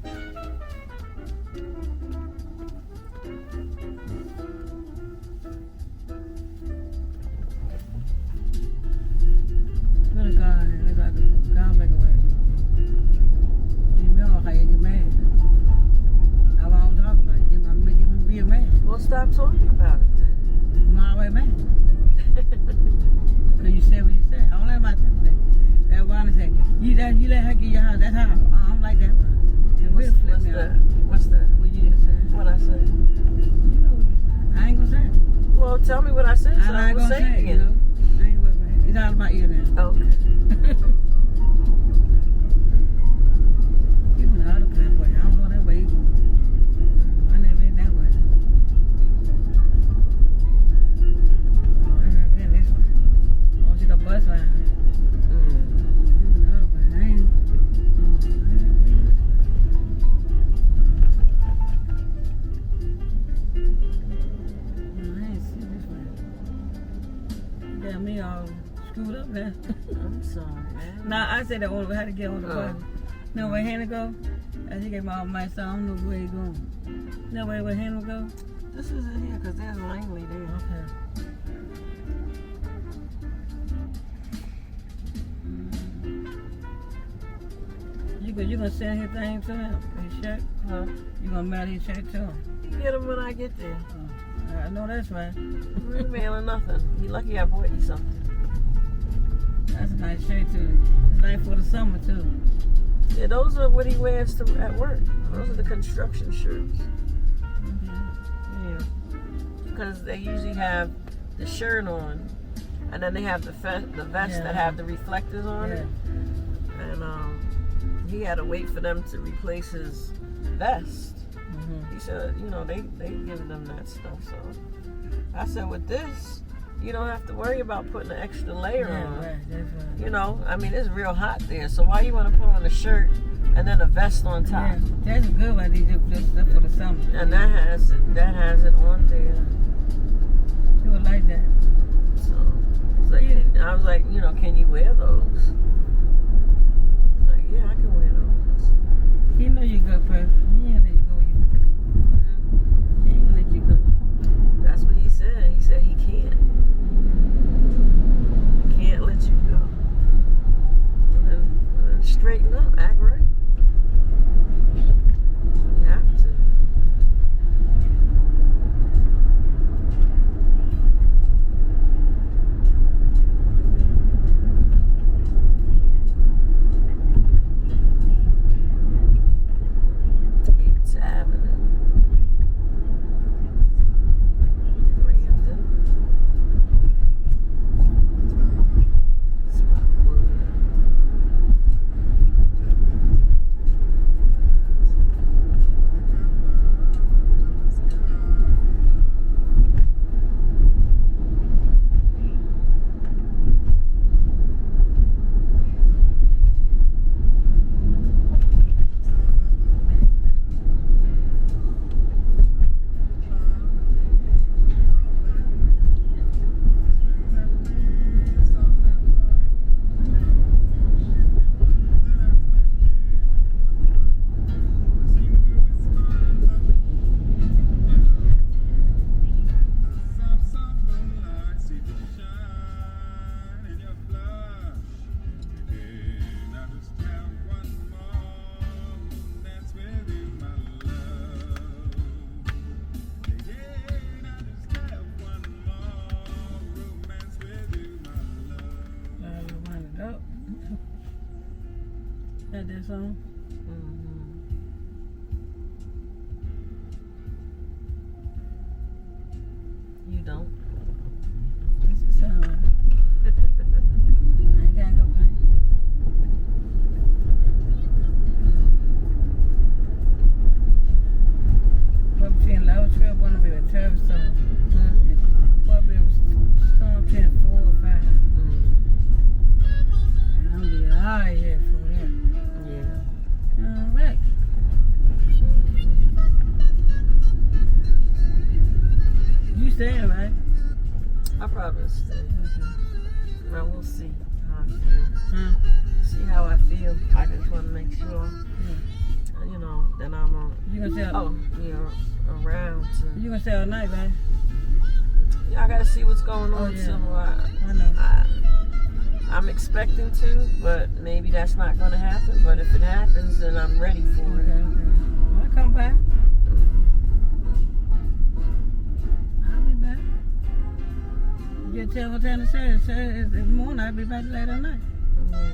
[SPEAKER 5] What a God, it's like a God make a way. Give me all how you get mad. I won't talk about it. Give me be a man.
[SPEAKER 2] Well, stop talking about it then.
[SPEAKER 5] I'm always mad. Cause you said what you said. I don't like my stuff that. That's why I say, you let her get your house. That's how I don't like that one. It will flip me out.
[SPEAKER 2] What's that?
[SPEAKER 5] What you just said.
[SPEAKER 2] What I say?
[SPEAKER 5] You know what you said. I ain't gonna say it.
[SPEAKER 2] Well, tell me what I said. So
[SPEAKER 5] I
[SPEAKER 2] I
[SPEAKER 5] ain't
[SPEAKER 2] will
[SPEAKER 5] gonna
[SPEAKER 2] say
[SPEAKER 5] say
[SPEAKER 2] it
[SPEAKER 5] it, you
[SPEAKER 2] again.
[SPEAKER 5] know. I ain't worried about it. It's all about you now.
[SPEAKER 2] Okay.
[SPEAKER 5] You went the other kind of way. I don't know that way you going. I never been that way. Oh, I never been this way. I want you to bus line. You went the other way. I ain't been this way. No, I ain't seen this way. You got me all screwed up now.
[SPEAKER 2] I'm sorry, man.
[SPEAKER 5] Nah, I said that one. How to get on the
[SPEAKER 2] Oh.
[SPEAKER 5] bus. No, where Hannah go? I think I my my son. I don't know where he going. No, where Hannah go?
[SPEAKER 2] This isn't here because there's Langley there.
[SPEAKER 5] Okay. You gonna send his thing to him? His check?
[SPEAKER 2] Huh?
[SPEAKER 5] You gonna mail his check to him?
[SPEAKER 2] You get him when I get there.
[SPEAKER 5] I know that's right.
[SPEAKER 2] You ain't mailing nothing. You lucky I bought you something.
[SPEAKER 5] That's a nice shirt too. It's nice for the summer too.
[SPEAKER 2] Yeah, those are what he wears at work. Those are the construction shirts. Yeah. Because they usually have the shirt on, and then they have the vest that have the reflectors on it. And he had to wait for them to replace his vest. He said, you know, they giving them that stuff. So I said, with this, you don't have to worry about putting an extra layer on.
[SPEAKER 5] Right, that's right.
[SPEAKER 2] You know, I mean, it's real hot there. So why you want to put on a shirt and then a vest on top?
[SPEAKER 5] Yeah, that's a good one. They do this stuff for the summer.
[SPEAKER 2] And that has it on there.
[SPEAKER 5] You would like that.
[SPEAKER 2] So I was like, you know, can you wear those? He's like, yeah, I can wear those.
[SPEAKER 5] He know you good person. He ain't let you go. He ain't let you go.
[SPEAKER 2] That's what he said. He said he can't. Can't let you go. And then straighten up, act right. You have to.
[SPEAKER 5] That's all.
[SPEAKER 2] You don't?
[SPEAKER 5] This is I ain't gotta go back. But between low trail, one of it was terrible storm. Probably it was storm 10, 4 or 5. And I'm be out of here for that.
[SPEAKER 2] Yeah.
[SPEAKER 5] All right. You staying, right?
[SPEAKER 2] I probably stay.
[SPEAKER 5] Okay.
[SPEAKER 2] Well, we'll see how I feel.
[SPEAKER 5] Huh?
[SPEAKER 2] See how I feel. I just want to make sure, you know, that I'm on.
[SPEAKER 5] You gonna stay all,
[SPEAKER 2] around.
[SPEAKER 5] you gonna stay all night, right?
[SPEAKER 2] Yeah, I gotta see what's going on.
[SPEAKER 5] Oh, yeah.
[SPEAKER 2] So
[SPEAKER 5] I know.
[SPEAKER 2] I'm expecting to, but maybe that's not gonna happen. But if it happens, then I'm ready for
[SPEAKER 5] Okay,
[SPEAKER 2] it.
[SPEAKER 5] okay. I'll come back. I'll be back. You just tell what time to say. It's morning. I'll be back later at night.
[SPEAKER 2] Yeah.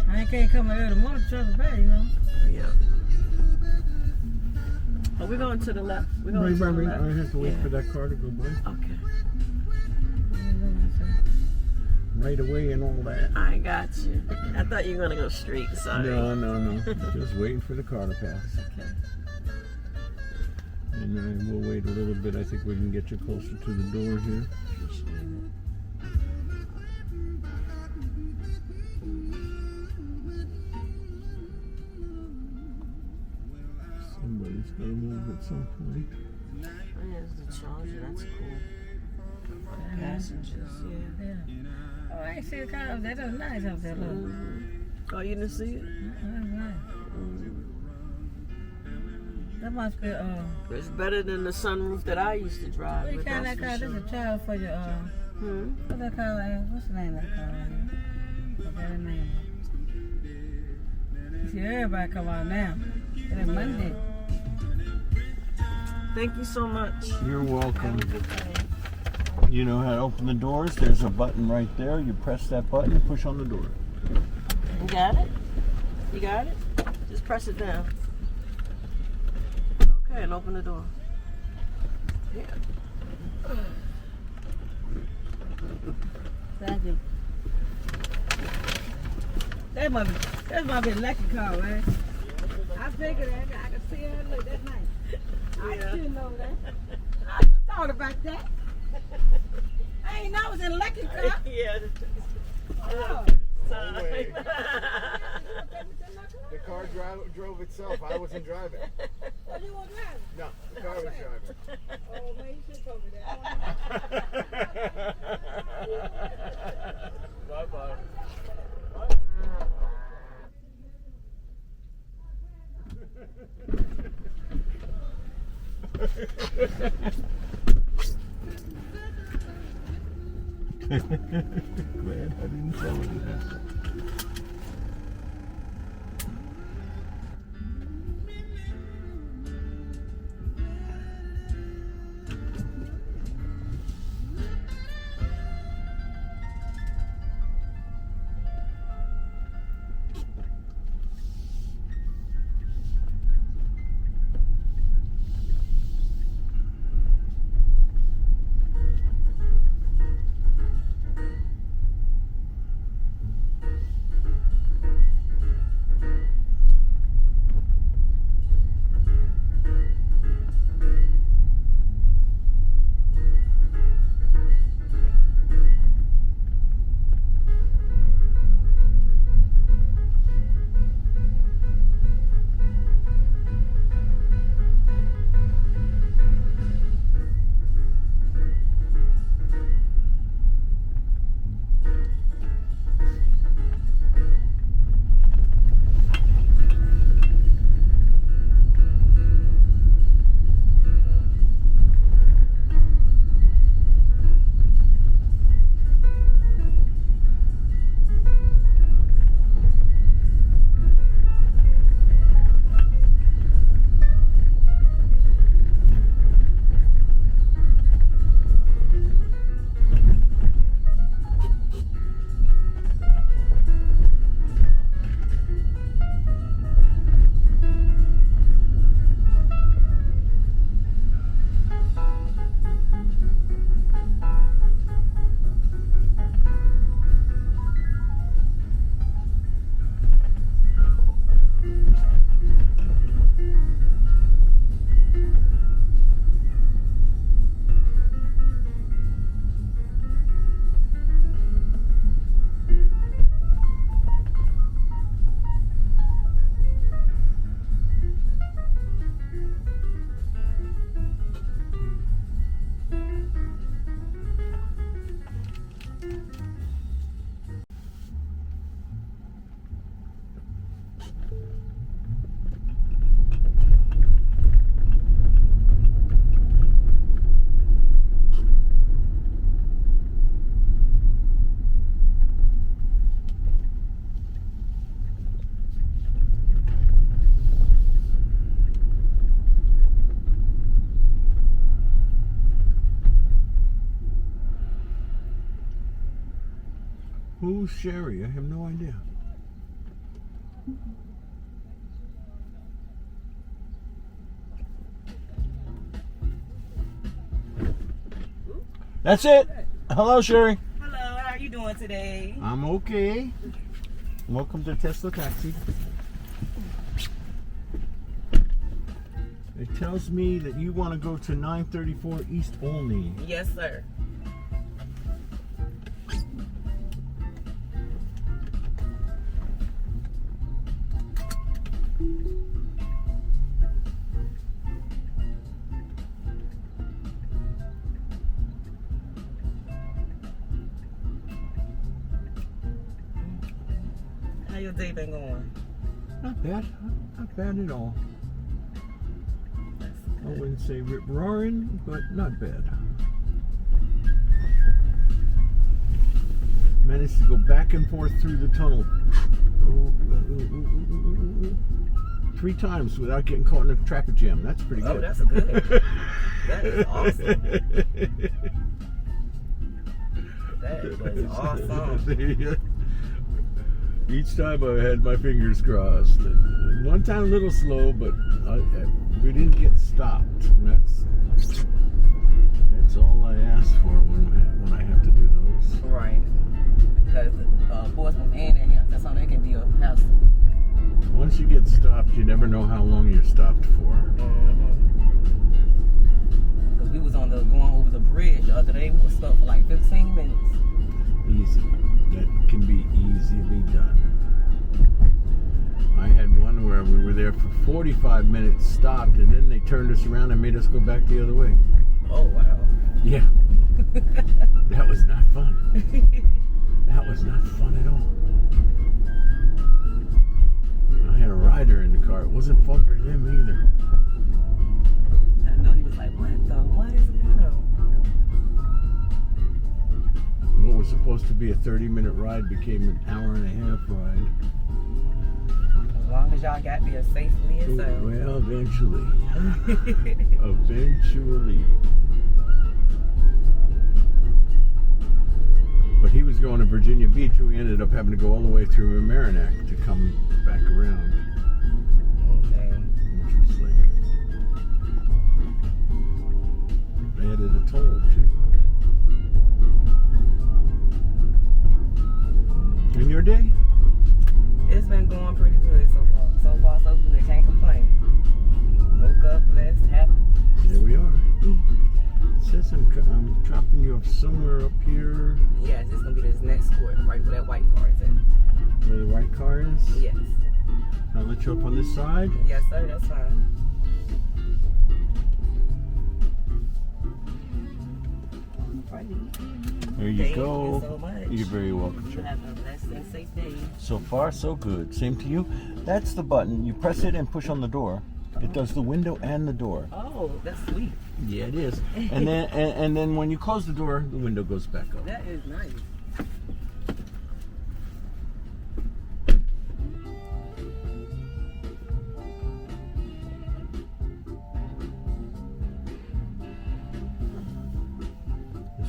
[SPEAKER 5] I can't come early in the morning. Trouble bad, you know.
[SPEAKER 2] Yeah. Oh, we're going to the left. We're going to the left.
[SPEAKER 3] I have to wait for that car to go by.
[SPEAKER 2] Okay.
[SPEAKER 3] Right away and all that.
[SPEAKER 2] I got you. I thought you were gonna go straight. Sorry.
[SPEAKER 3] No. Just waiting for the car to pass.
[SPEAKER 2] Okay.
[SPEAKER 3] And we'll wait a little bit. I think we can get you closer to the door here. Somebody's gonna move at some point.
[SPEAKER 2] Oh, yeah, it's the charger. That's cool. Passengers, yeah.
[SPEAKER 5] Oh, I ain't see the car. That was nice up there, look.
[SPEAKER 2] Oh, you didn't see it?
[SPEAKER 5] That's nice. That must be,
[SPEAKER 2] It's better than the sunroof that I used to drive.
[SPEAKER 5] what you
[SPEAKER 2] with,
[SPEAKER 5] call
[SPEAKER 2] that's
[SPEAKER 5] that car?
[SPEAKER 2] for
[SPEAKER 5] This is
[SPEAKER 2] sure.
[SPEAKER 5] a child for your, what's that car like? What's the name of that car right here? What's that name? You see everybody come out now. It's Monday.
[SPEAKER 2] Thank you so much.
[SPEAKER 3] You're welcome.
[SPEAKER 2] Have a good day.
[SPEAKER 3] You know how to open the doors? There's a button right there. You press that button and push on the door.
[SPEAKER 2] You got it? You got it? Just press it down. Okay, and open the door. Yeah.
[SPEAKER 5] Thank you. That must be a lucky car, right? I figured that. I could see her. Look, that's nice. I should know that. I just thought about that. I ain't know it was a lucky car.
[SPEAKER 2] Yeah.
[SPEAKER 5] Oh.
[SPEAKER 6] The car drove itself. I wasn't driving.
[SPEAKER 5] Oh, you weren't driving?
[SPEAKER 6] No, the car was driving.
[SPEAKER 5] Oh, man, you should have told me that.
[SPEAKER 6] Bye-bye.
[SPEAKER 3] Glad I didn't tell him that.
[SPEAKER 1] Who's Sherry? I have no idea. That's it. Hello, Sherry.
[SPEAKER 7] Hello, how are you doing today?
[SPEAKER 1] I'm okay. Welcome to Tesla Taxi. It tells me that you want to go to 934 East Olney.
[SPEAKER 7] Yes, sir. How your day been going?
[SPEAKER 1] Not bad. Not bad at all. I wouldn't say rip roaring, but not bad. Managed to go back and forth through the tunnel 3 times without getting caught in a traffic jam. That's pretty good.
[SPEAKER 7] Oh, that's good. That is awesome. That was awesome.
[SPEAKER 1] Each time I had my fingers crossed. One time a little slow, but we didn't get stopped. And that's all I ask for when I have to do those.
[SPEAKER 7] Right. Because Portsmouth and Hampton, so they can be a hassle.
[SPEAKER 1] Once you get stopped, you never know how long you're stopped for.
[SPEAKER 7] Because we was going over the bridge the other day. We were stuck for like 15 minutes.
[SPEAKER 1] Easy. That can be easily done. I had one where we were there for 45 minutes, stopped, and then they turned us around and made us go back the other way.
[SPEAKER 7] Oh, wow.
[SPEAKER 1] Yeah. That was not fun. That was not fun at all. I had a rider in the car. It wasn't fun for him either.
[SPEAKER 7] I know, he was like, what is going on?
[SPEAKER 1] What was supposed to be a 30-minute ride became an hour and a half ride.
[SPEAKER 7] As long as y'all got there safely and sound.
[SPEAKER 1] Well, eventually. Eventually. But he was going to Virginia Beach, and we ended up having to go all the way through Merrimack to come back around.
[SPEAKER 7] Okay.
[SPEAKER 1] Which was like... They added a toll, too. And your day?
[SPEAKER 7] It's been going pretty good so far. So far, so good. Can't complain. Woke up, blessed, happy.
[SPEAKER 1] There we are. It says I'm dropping you off somewhere up here.
[SPEAKER 7] Yes, it's going to be this next court, right where that white car is at.
[SPEAKER 1] Where the white car is?
[SPEAKER 7] Yes.
[SPEAKER 1] I'll let you up on this side.
[SPEAKER 7] Yes, sir. That's fine.
[SPEAKER 1] There you
[SPEAKER 7] Thank
[SPEAKER 1] go.
[SPEAKER 7] you so much.
[SPEAKER 1] You're very welcome,
[SPEAKER 7] You
[SPEAKER 1] sir.
[SPEAKER 7] have a blessed and safe day.
[SPEAKER 1] So far, so good. Same to you. That's the button. You press it and push on the door. It does the window and the door.
[SPEAKER 7] Oh, that's sweet.
[SPEAKER 1] Yeah, it is. And then and then when you close the door, the window goes back up.
[SPEAKER 7] That is nice.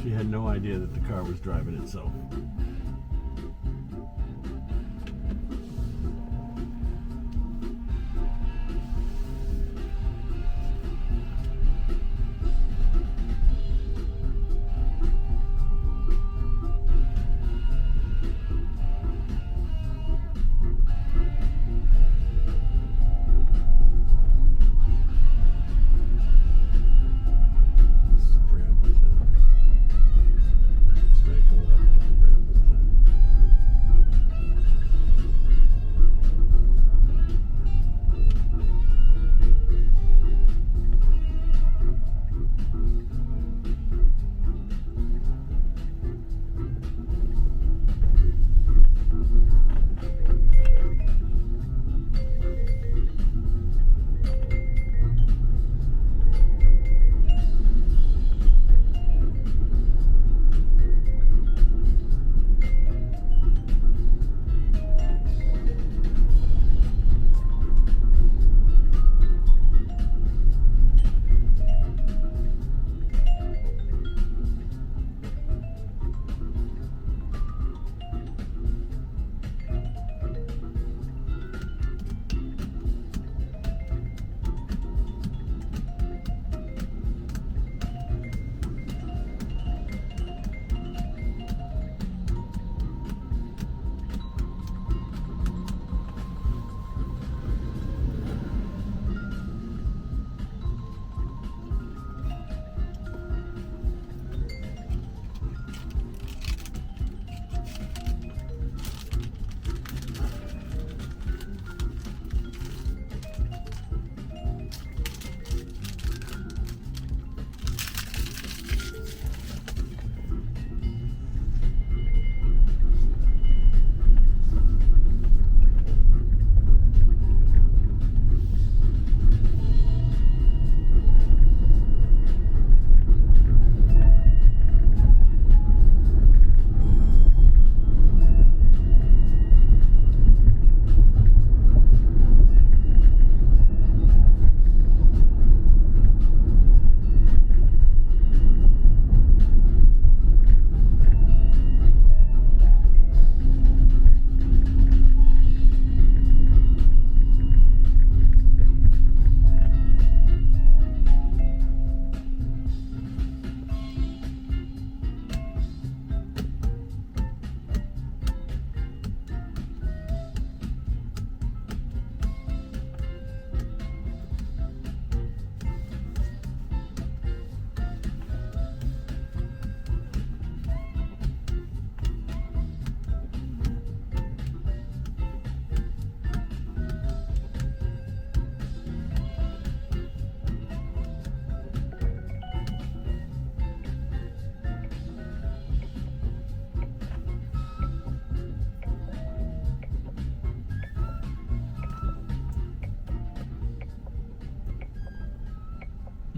[SPEAKER 1] She had no idea that the car was driving itself. Let's make a left on Bramble.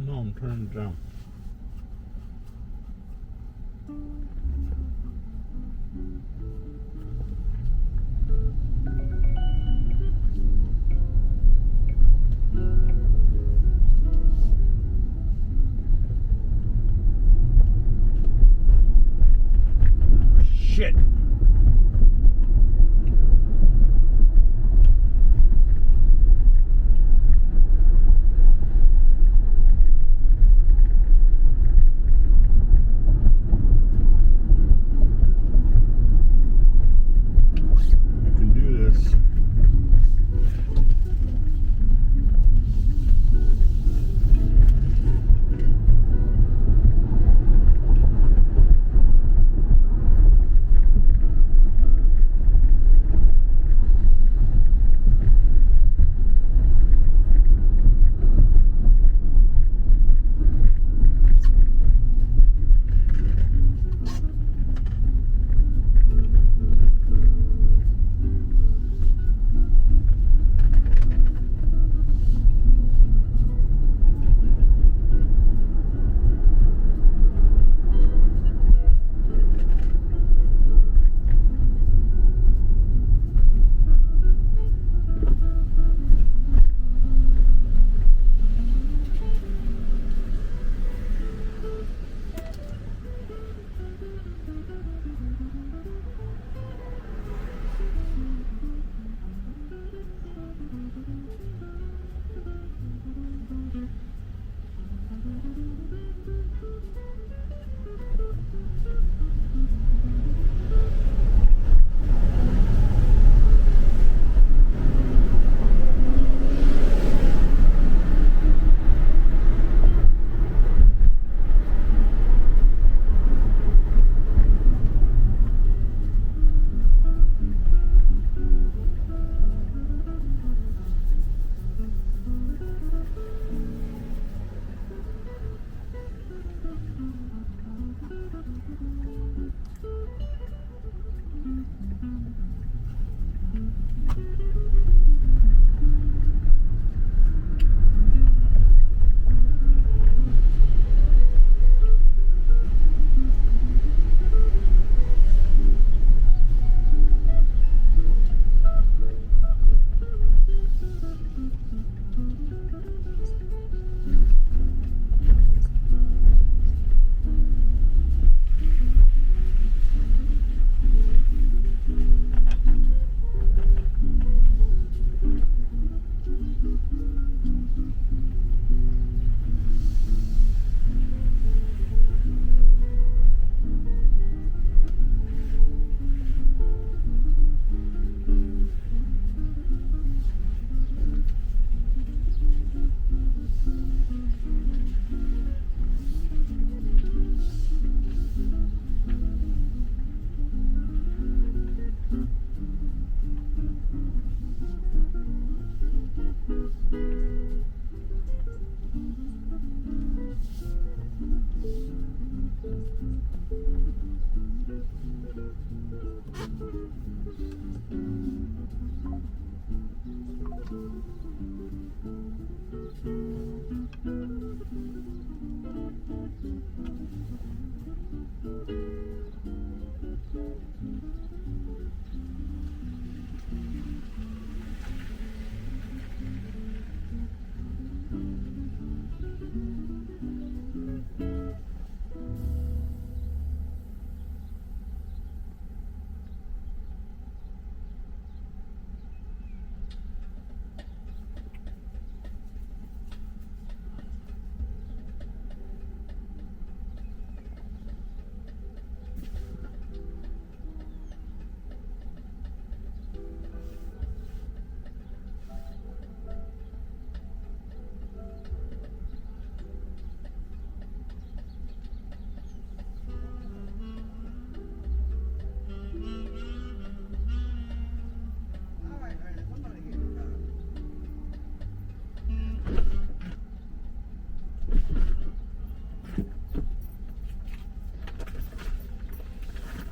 [SPEAKER 3] No, I'm turning it down. Shit. I can do this.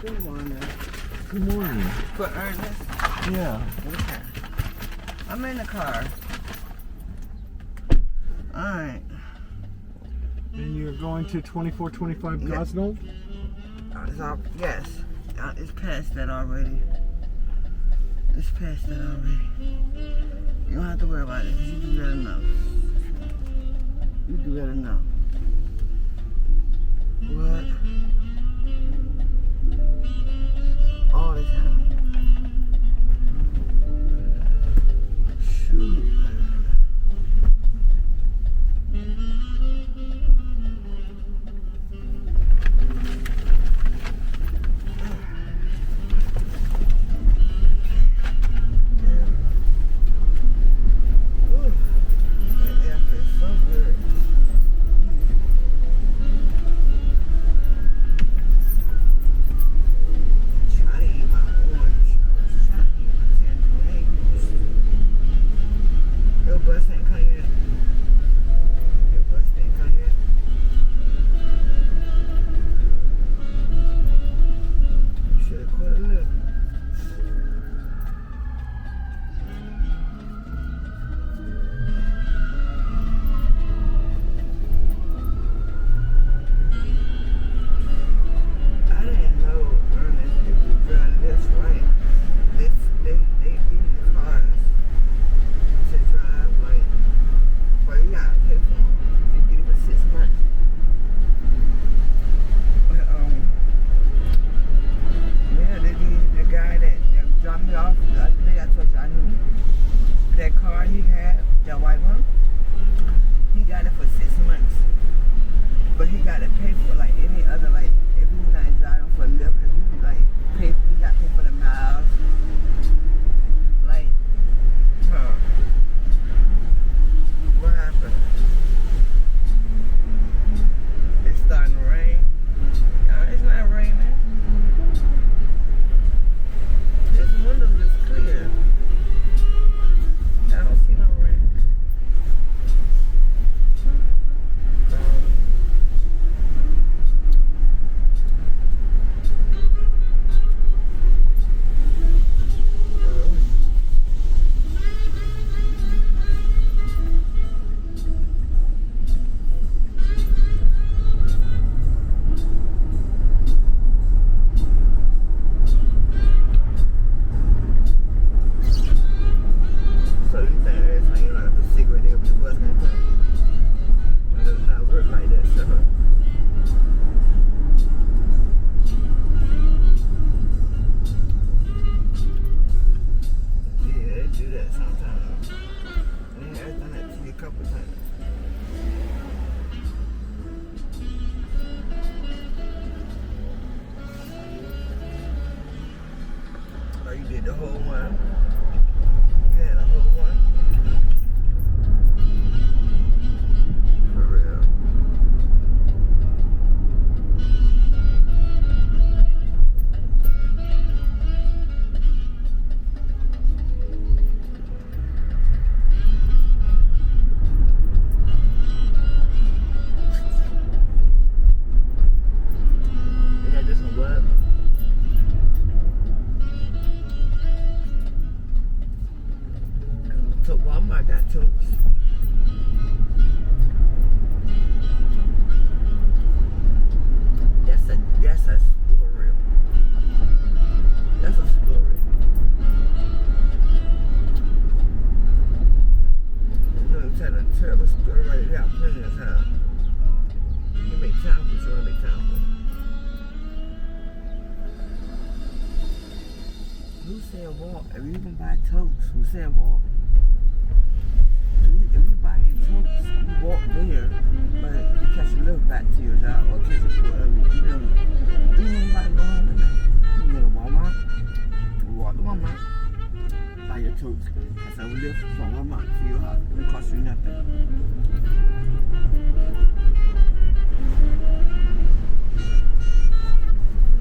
[SPEAKER 2] Good morning.
[SPEAKER 3] Good morning.
[SPEAKER 2] For Ernest?
[SPEAKER 3] Yeah.
[SPEAKER 2] Okay. I'm in the car. Alright.
[SPEAKER 3] going to 2425
[SPEAKER 5] Yeah.
[SPEAKER 3] Gosnold?
[SPEAKER 5] It's all, yes. It's past that already. It's past that already. You don't have to worry about it because you do that enough. You do that enough. What? All the time. Shoot. The whole one. Yeah, the whole one. For real. They got this one what? Walmart got totes. That's a story. That's a story. You know, I'm telling a terrible story right here. Plenty of time. You make time for what you want to make time for. Who said walk? If you even buy totes, who said walk? If you buy in totes, you walk there, but you catch a Lyft back to your job or catch a whatever. You know, you ain't about to go home tonight. You go to Walmart, you walk to Walmart, buy your totes. That's how we live from Walmart to your house. It costs you nothing.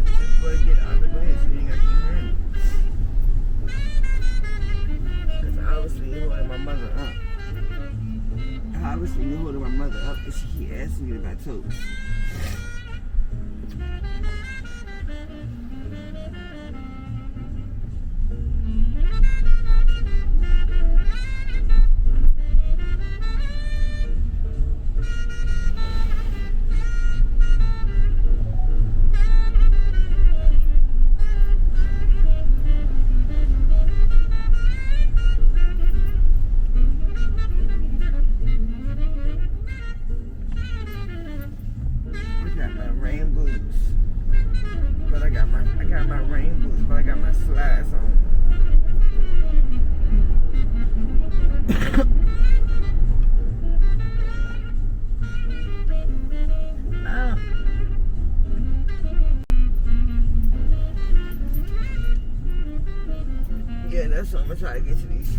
[SPEAKER 5] Just go get out of the way so you ain't got to keep hurting. Because obviously you're holding my mother up. Obviously you're holding my mother up and she keep asking you about toes.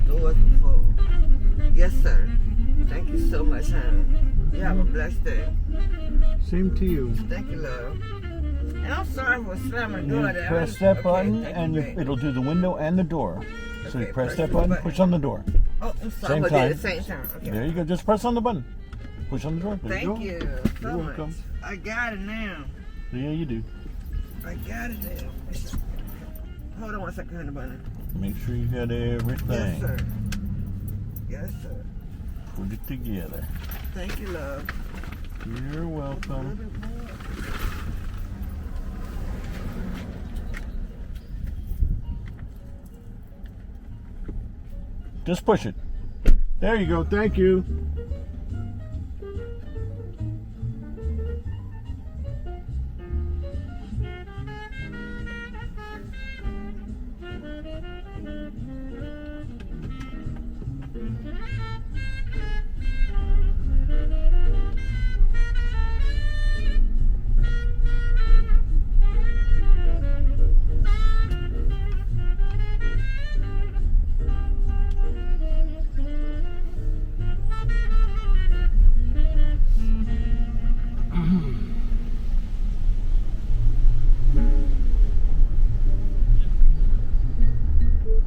[SPEAKER 7] stores before. Yes, sir. Thank you so much, honey. You have a blessed day.
[SPEAKER 3] Same to you.
[SPEAKER 7] Thank you, love. And I'm sorry for slamming the
[SPEAKER 8] You
[SPEAKER 7] door there.
[SPEAKER 8] press that
[SPEAKER 7] Okay,
[SPEAKER 8] button
[SPEAKER 7] thank
[SPEAKER 8] and
[SPEAKER 7] you,
[SPEAKER 8] you,
[SPEAKER 7] babe.
[SPEAKER 8] it'll do the window and the door. So you
[SPEAKER 7] Okay,
[SPEAKER 8] press
[SPEAKER 7] press
[SPEAKER 8] that
[SPEAKER 7] the
[SPEAKER 8] button,
[SPEAKER 7] button.
[SPEAKER 8] push on the door.
[SPEAKER 7] Oh, I'm sorry.
[SPEAKER 8] Same
[SPEAKER 7] I'm gonna do it
[SPEAKER 8] time.
[SPEAKER 7] at the same time. Okay.
[SPEAKER 8] There you go. Just press on the button. Push on the door. There
[SPEAKER 7] Thank
[SPEAKER 8] you
[SPEAKER 7] you
[SPEAKER 8] go.
[SPEAKER 7] so
[SPEAKER 8] You're
[SPEAKER 7] much.
[SPEAKER 8] welcome.
[SPEAKER 7] I got it now.
[SPEAKER 8] Yeah, you do.
[SPEAKER 7] I got it now. Hold on 1 second, honey bunny.
[SPEAKER 8] Make sure you got everything.
[SPEAKER 7] Yes, sir. Yes, sir.
[SPEAKER 8] Put it together.
[SPEAKER 7] Thank you, love.
[SPEAKER 8] You're welcome. Just push it.
[SPEAKER 3] There you go. Thank you.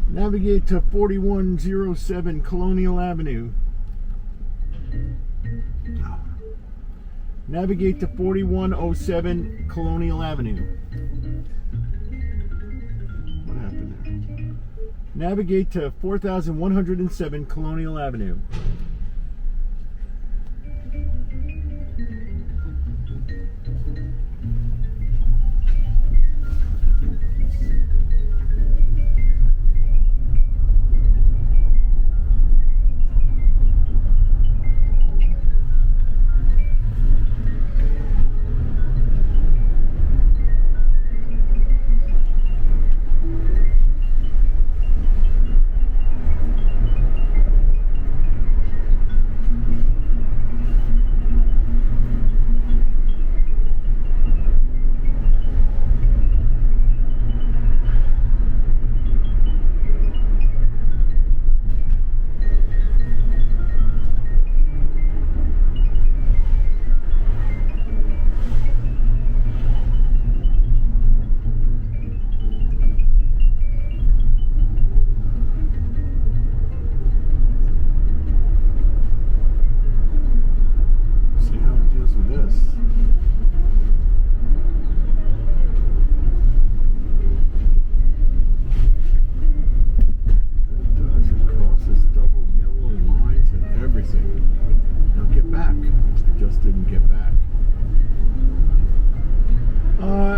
[SPEAKER 3] Navigate to 4107 Colonial Avenue. Navigate to 4107 Colonial Avenue. What happened there? Navigate to 4107 Colonial Avenue.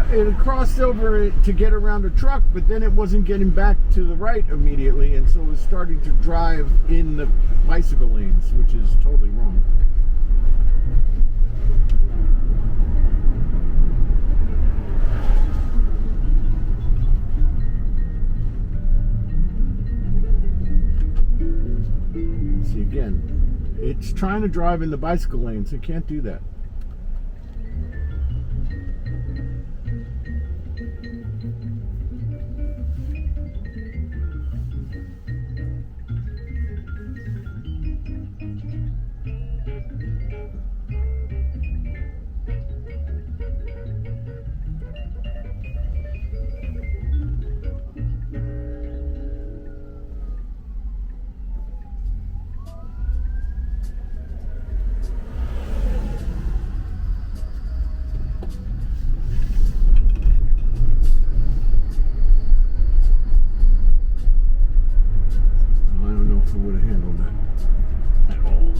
[SPEAKER 3] It crossed over to get around a truck, but then it wasn't getting back to the right immediately, and so it was starting to drive in the bicycle lanes, which is totally wrong. See, again, it's trying to drive in the bicycle lanes. It can't do that. Would have handled that at all.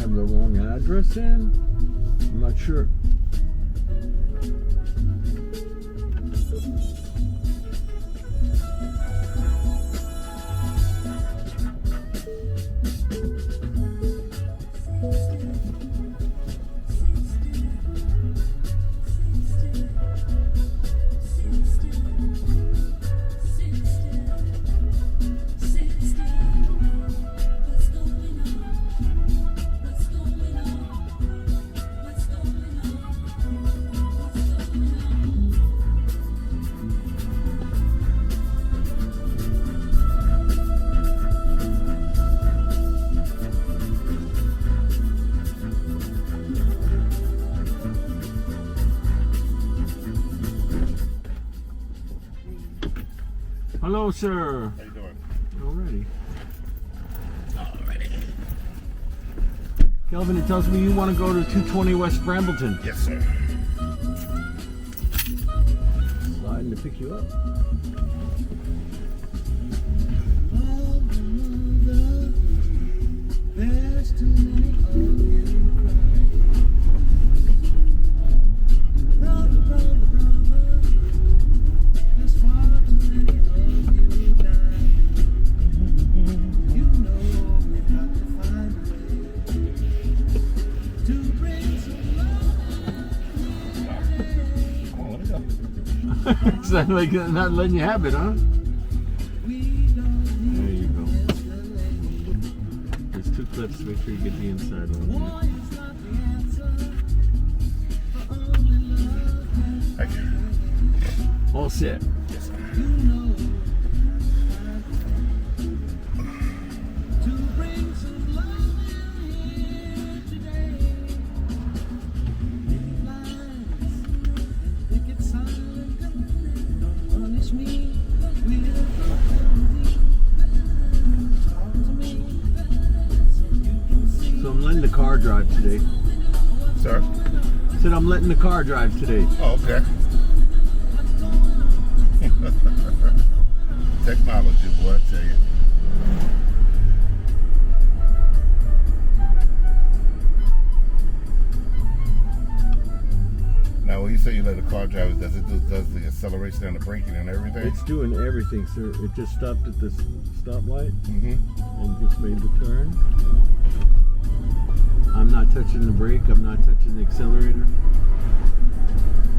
[SPEAKER 3] The wrong address in? I'm not sure. Hello, sir.
[SPEAKER 6] How you doing?
[SPEAKER 3] Alrighty. Kelvin, it tells me you want to go to 220 West Brambleton.
[SPEAKER 6] Yes, sir.
[SPEAKER 3] Sliding to pick you up. It's not like not letting you have it, huh? There you go. There's 2 clips. Make sure you get the inside one.
[SPEAKER 6] Thank you.
[SPEAKER 3] All set.
[SPEAKER 6] Yes, sir.
[SPEAKER 3] So I'm letting the car drive today.
[SPEAKER 6] Sir?
[SPEAKER 3] Said I'm letting the car drive today.
[SPEAKER 6] Oh, okay. Technology, boy, I tell you. Now, when you say you let the car drive, does the acceleration and the braking and everything?
[SPEAKER 3] It's doing everything, sir. It just stopped at the stoplight
[SPEAKER 6] Mm-hmm.
[SPEAKER 3] and just made the turn. I'm not touching the brake. I'm not touching the accelerator.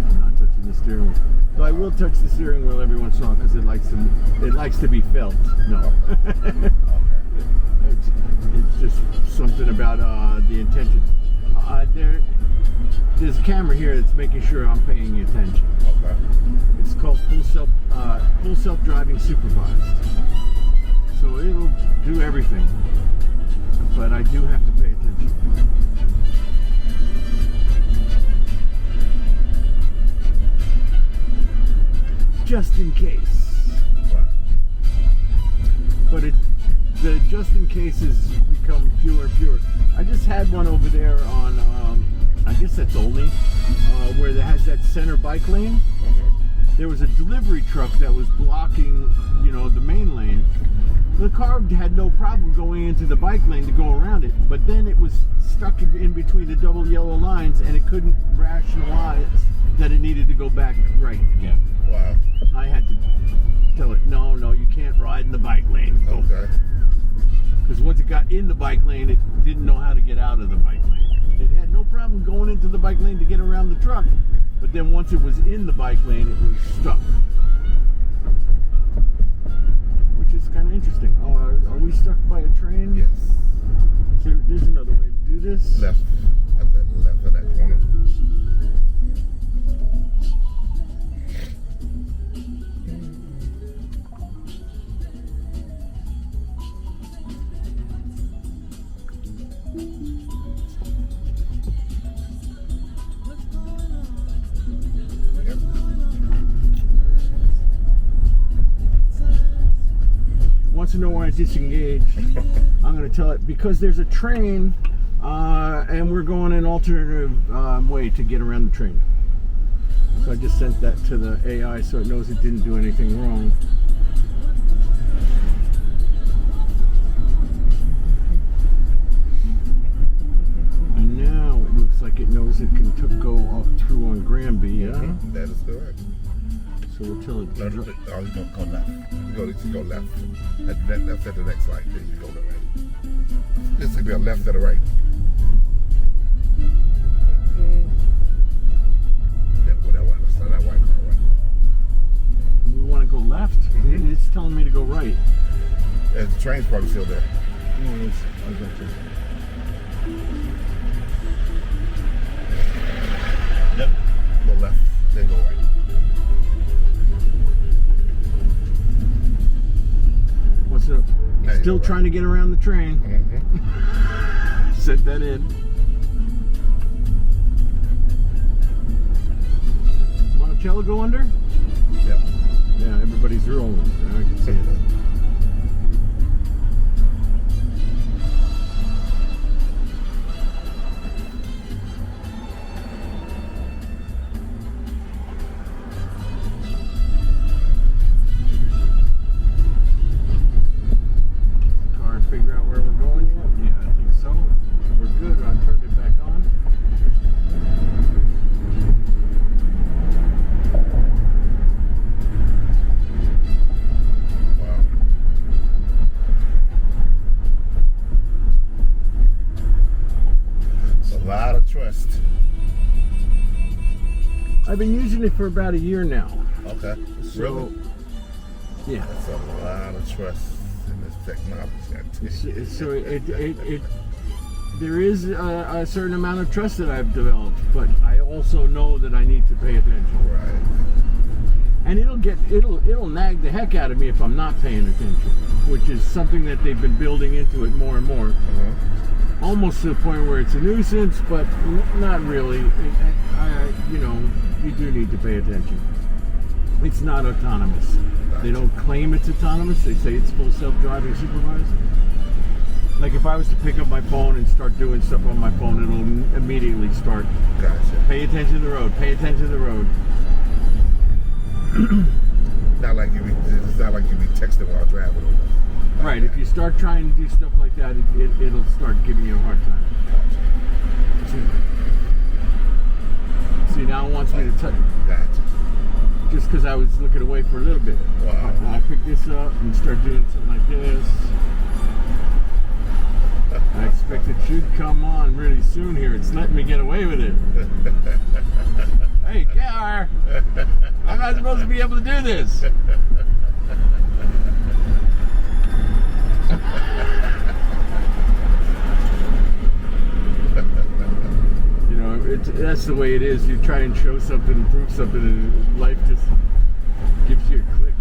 [SPEAKER 3] I'm not touching the steering wheel. Though I will touch the steering wheel every once in a while because it likes to be felt. No. It's just something about the intention. There's a camera here that's making sure I'm paying attention.
[SPEAKER 6] Okay.
[SPEAKER 3] It's called full self driving supervised. So it'll do everything, but I do have to pay attention. Just in case.
[SPEAKER 6] Wow.
[SPEAKER 3] But the just in cases become fewer and fewer. I just had one over there on, I guess that's Olney, where it has that center bike lane. There was a delivery truck that was blocking, the main lane. The car had no problem going into the bike lane to go around it, but then it was stuck in between the double yellow lines and it couldn't rationalize that it needed to go back right again.
[SPEAKER 6] Wow.
[SPEAKER 3] I had to tell it, no, you can't ride in the bike lane.
[SPEAKER 6] Okay.
[SPEAKER 3] Because once it got in the bike lane, it didn't know how to get out of the bike lane. It had no problem going into the bike lane to get around the truck, but then once it was in the bike lane, it was stuck. Which is kind of interesting. Oh, are we stuck by a train?
[SPEAKER 6] Yes.
[SPEAKER 3] There's another way to do this.
[SPEAKER 6] Left. At that left of that corner. Yep.
[SPEAKER 3] Wants to know why I disengage. I'm going to tell it because there's a train and we're going an alternative way to get around the train. So I just sent that to the AI so it knows it didn't do anything wrong. And now it looks like it knows it can go up through on Granby, yeah?
[SPEAKER 6] That is correct.
[SPEAKER 3] So we'll tell it.
[SPEAKER 6] No, you don't go left. You go left. That's at the next light. Then you go to the right. This could be a left or a right. Yeah, go that way. Let's start that white car right.
[SPEAKER 3] We want to go left? It's telling me to go right.
[SPEAKER 6] And the train's probably still there.
[SPEAKER 3] Oh, I got you.
[SPEAKER 6] Yep. Go left, then go right.
[SPEAKER 3] What's up?
[SPEAKER 6] There you
[SPEAKER 3] Still
[SPEAKER 6] go,
[SPEAKER 3] trying to get around the train.
[SPEAKER 6] Mm-hmm.
[SPEAKER 3] Set that in. Monticello go under?
[SPEAKER 6] Yep.
[SPEAKER 3] Yeah, everybody's rolling.
[SPEAKER 1] Now I can see it. Car figure out where we're going yet? Yeah, I think so. We're good. I turned it back on.
[SPEAKER 6] Wow. It's a lot of trust.
[SPEAKER 1] I've been using it for about a year now.
[SPEAKER 6] Okay.
[SPEAKER 1] So,
[SPEAKER 6] Really?
[SPEAKER 1] yeah.
[SPEAKER 6] That's a lot of trust in this technology.
[SPEAKER 1] So there is a certain amount of trust that I've developed, but I also know that I need to pay attention.
[SPEAKER 6] Right.
[SPEAKER 1] And it'll nag the heck out of me if I'm not paying attention, which is something that they've been building into it more and more.
[SPEAKER 6] Uh-huh.
[SPEAKER 1] Almost to the point where it's a nuisance, but not really. You do need to pay attention. It's not autonomous. They don't claim it's autonomous. They say it's full self-driving supervised. Like if I was to pick up my phone and start doing stuff on my phone, it'll immediately start.
[SPEAKER 6] Gotcha.
[SPEAKER 1] Pay attention to the road. Pay attention to the road.
[SPEAKER 6] It's not like you be texting while driving.
[SPEAKER 1] Right. If you start trying to do stuff like that, it'll start giving you a hard time. See, now it wants me to touch.
[SPEAKER 6] Gotcha.
[SPEAKER 1] Just because I was looking away for a little bit.
[SPEAKER 6] Wow.
[SPEAKER 1] I pick this up and start doing something like this. I expect it should come on really soon here. It's letting me get away with it. Hey, car! I'm not supposed to be able to do this. That's the way it is. You try and show something, prove something, and life just gives you a click.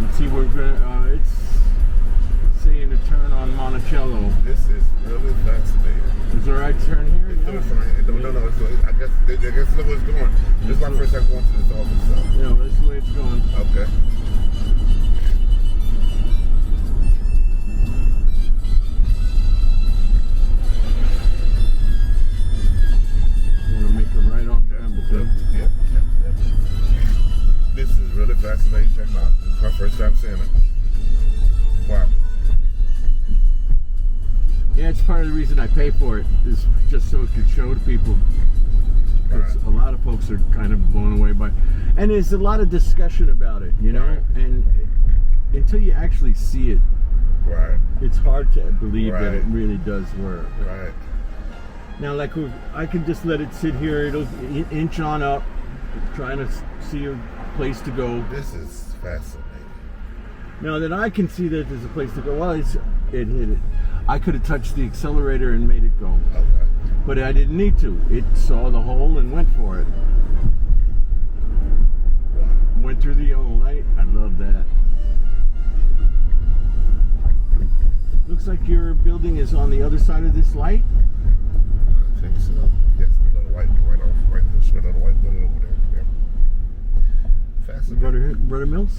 [SPEAKER 1] You see, we're gonna. It's saying to turn on Monticello.
[SPEAKER 6] This is really fascinating.
[SPEAKER 1] Is there a right turn here?
[SPEAKER 6] It's doing fine. No. I guess that's the way it's going. This is my first time going to this office. So.
[SPEAKER 1] Yeah, that's the way it's going.
[SPEAKER 6] Okay. Yep. This is really fascinating technology. This is my first time seeing it. Wow.
[SPEAKER 1] Yeah, it's part of the reason I pay for it, is just so it could show to people. Because a lot of folks are kind of blown away by it. And there's a lot of discussion about it, you know?
[SPEAKER 6] Right.
[SPEAKER 1] And until you actually see it,
[SPEAKER 6] right,
[SPEAKER 1] it's hard to believe
[SPEAKER 6] right.
[SPEAKER 1] that it really does work.
[SPEAKER 6] Right.
[SPEAKER 1] Now, like, I can just let it sit here. It'll inch on up, trying to see a place to go.
[SPEAKER 6] This is fascinating.
[SPEAKER 1] Now that I can see that there's a place to go, well, it hit it. I could have touched the accelerator and made it go.
[SPEAKER 6] Okay.
[SPEAKER 1] But I didn't need to. It saw the hole and went for it.
[SPEAKER 6] Wow.
[SPEAKER 1] Went through the yellow light. I love that. Looks like your building is on the other side of this light.
[SPEAKER 6] I think so. Yes, the little white building over there. Yeah. Fascinating.
[SPEAKER 1] Brother Mills?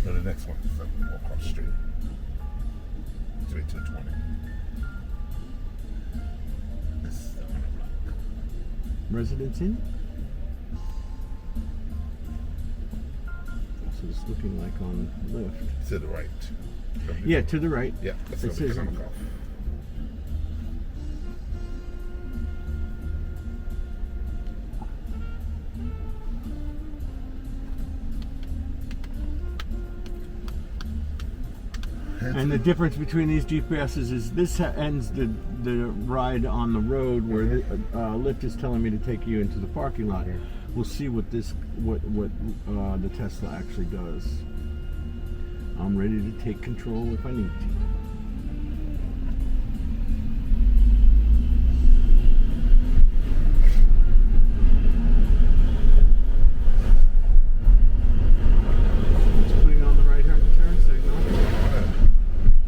[SPEAKER 6] No, the next one is walk across the street. 3220. This is the one block.
[SPEAKER 1] Residence Inn? So it's looking like on Lyft.
[SPEAKER 6] To the right.
[SPEAKER 1] Yeah, to the right.
[SPEAKER 6] Yeah, that's
[SPEAKER 1] It
[SPEAKER 6] going to be
[SPEAKER 1] says-
[SPEAKER 6] economic off.
[SPEAKER 1] And the difference between these GPSs is this ends the ride on the road where the, Lyft is telling me to take you into the parking lot. We'll see what the Tesla actually does. I'm ready to take control if I need to. It's putting on the right-hand turn signal.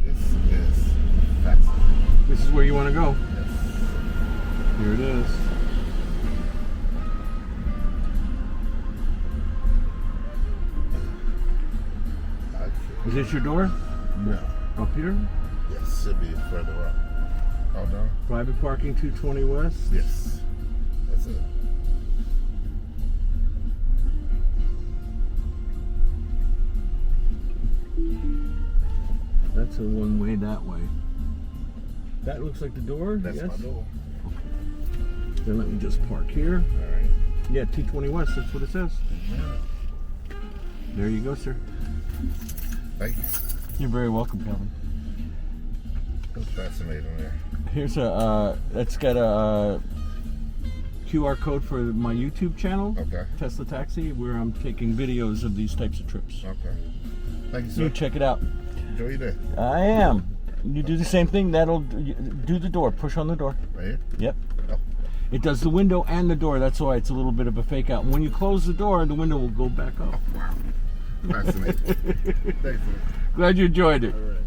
[SPEAKER 6] This is fascinating.
[SPEAKER 1] This is where you want to go.
[SPEAKER 6] Yes.
[SPEAKER 1] Here it is. Is this your door?
[SPEAKER 6] No.
[SPEAKER 1] Up here?
[SPEAKER 6] Yes, should be further up. Oh no.
[SPEAKER 1] Private parking 220 West?
[SPEAKER 6] Yes. That's it.
[SPEAKER 1] That's a one way that way. That looks like the door?
[SPEAKER 6] That's
[SPEAKER 1] yes?
[SPEAKER 6] my door.
[SPEAKER 1] Then let me just park here.
[SPEAKER 6] All right.
[SPEAKER 1] Yeah, 220 West, that's what it says. There you go, sir.
[SPEAKER 6] Thank you.
[SPEAKER 8] You're very welcome, Calvin.
[SPEAKER 6] That's fascinating there.
[SPEAKER 1] Here's a, that's got a QR code for my YouTube channel,
[SPEAKER 6] Okay.
[SPEAKER 1] Tesla Taxi, where I'm taking videos of these types of trips.
[SPEAKER 6] Okay. Thank you,
[SPEAKER 1] You
[SPEAKER 6] sir.
[SPEAKER 1] check it out.
[SPEAKER 6] Enjoy your day.
[SPEAKER 1] I am. You do the same thing, that'll do the door, push on the door.
[SPEAKER 6] Right here?
[SPEAKER 1] Yep.
[SPEAKER 6] Oh.
[SPEAKER 1] It does the window and the door, that's why it's a little bit of a fake out. When you close the door, the window will go back up.
[SPEAKER 6] Wow. Fascinating. Thanks, sir.
[SPEAKER 1] Glad you enjoyed it.
[SPEAKER 6] All right.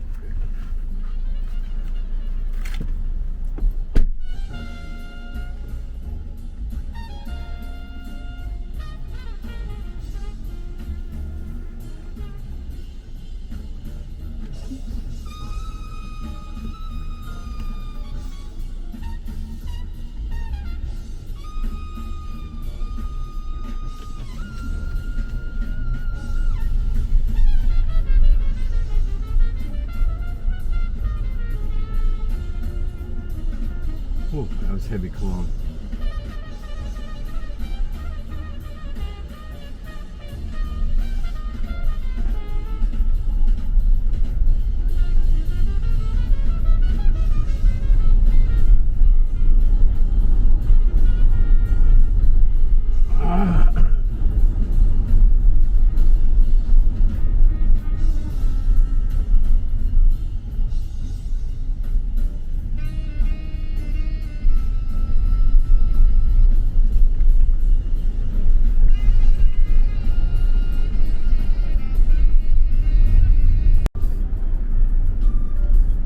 [SPEAKER 1] Oh, that was heavy cologne.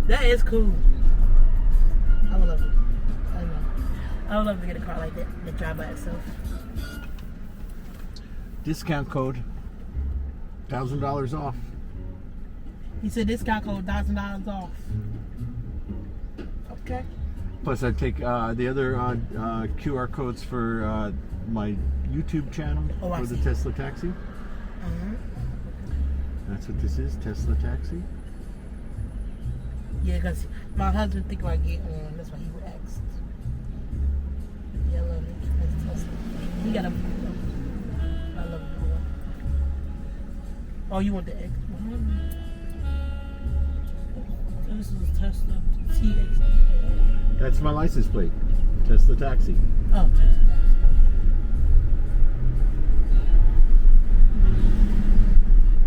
[SPEAKER 5] That is cool. I would love it. I know. I would love to get a car like that that drive by itself.
[SPEAKER 1] Discount code, $1,000 off.
[SPEAKER 5] You said discount code $1,000 off. Okay.
[SPEAKER 1] Plus, I take the other QR codes for my YouTube channel
[SPEAKER 5] Oh, I
[SPEAKER 1] for the
[SPEAKER 5] see.
[SPEAKER 1] Tesla Taxi.
[SPEAKER 5] Uh-huh.
[SPEAKER 1] That's what this is, Tesla Taxi.
[SPEAKER 5] Yeah, because my husband think about getting one. That's why he would ask. Yeah, I love it. That's Tesla. He got a. I love it. Oh, you want the X? This is Tesla TX.
[SPEAKER 1] That's my license plate, Tesla Taxi.
[SPEAKER 5] Oh, Tesla Taxi.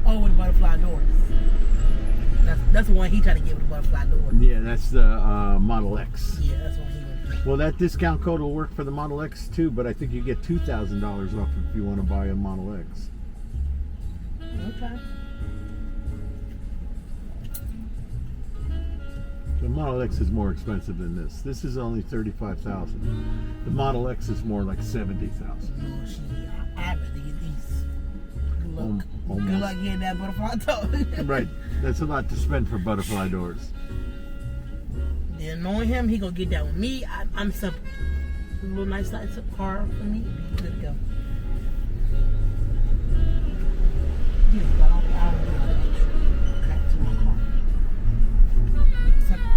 [SPEAKER 5] Oh, with the butterfly doors. That's the one he tried to get with the butterfly door.
[SPEAKER 1] Yeah, that's the Model X.
[SPEAKER 5] Yeah, that's what he went.
[SPEAKER 1] Well, that discount code will work for the Model X too, but I think you get $2,000 off if you want to buy a Model X.
[SPEAKER 5] Okay.
[SPEAKER 1] The Model X is more expensive than this. This is only $35,000. The Model X is more like $70,000.
[SPEAKER 5] No, I'd rather get these. Good luck.
[SPEAKER 1] Almost.
[SPEAKER 5] Good luck getting that butterfly door.
[SPEAKER 1] Right, that's a lot to spend for butterfly doors.
[SPEAKER 5] Then knowing him, he gonna get that with me. I'm simple. A little nice size car for me. Good to go. Yeah, but I'll do the extra. Back to my car. Simple.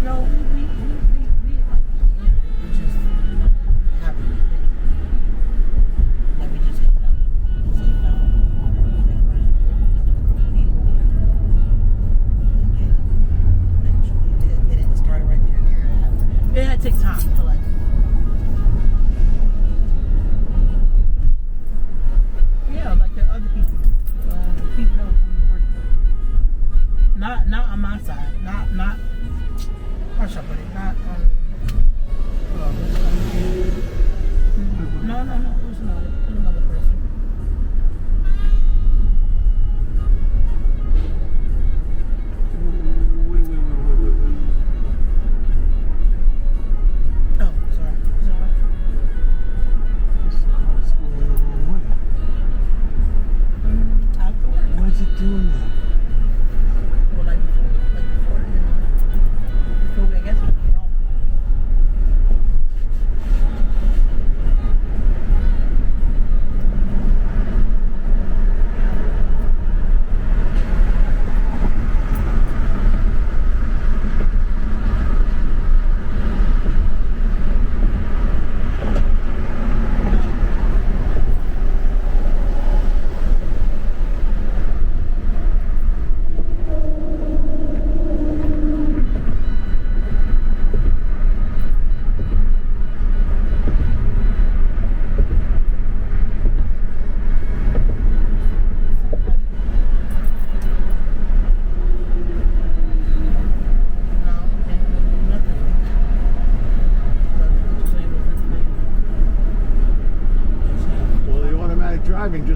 [SPEAKER 5] No, we like we just have like we just hang out. Just hang out. It didn't start right there. It had to take time to like. Yeah, like the other people. People that we work. Not on my side. Not. How should I put it? Not no. It was another person.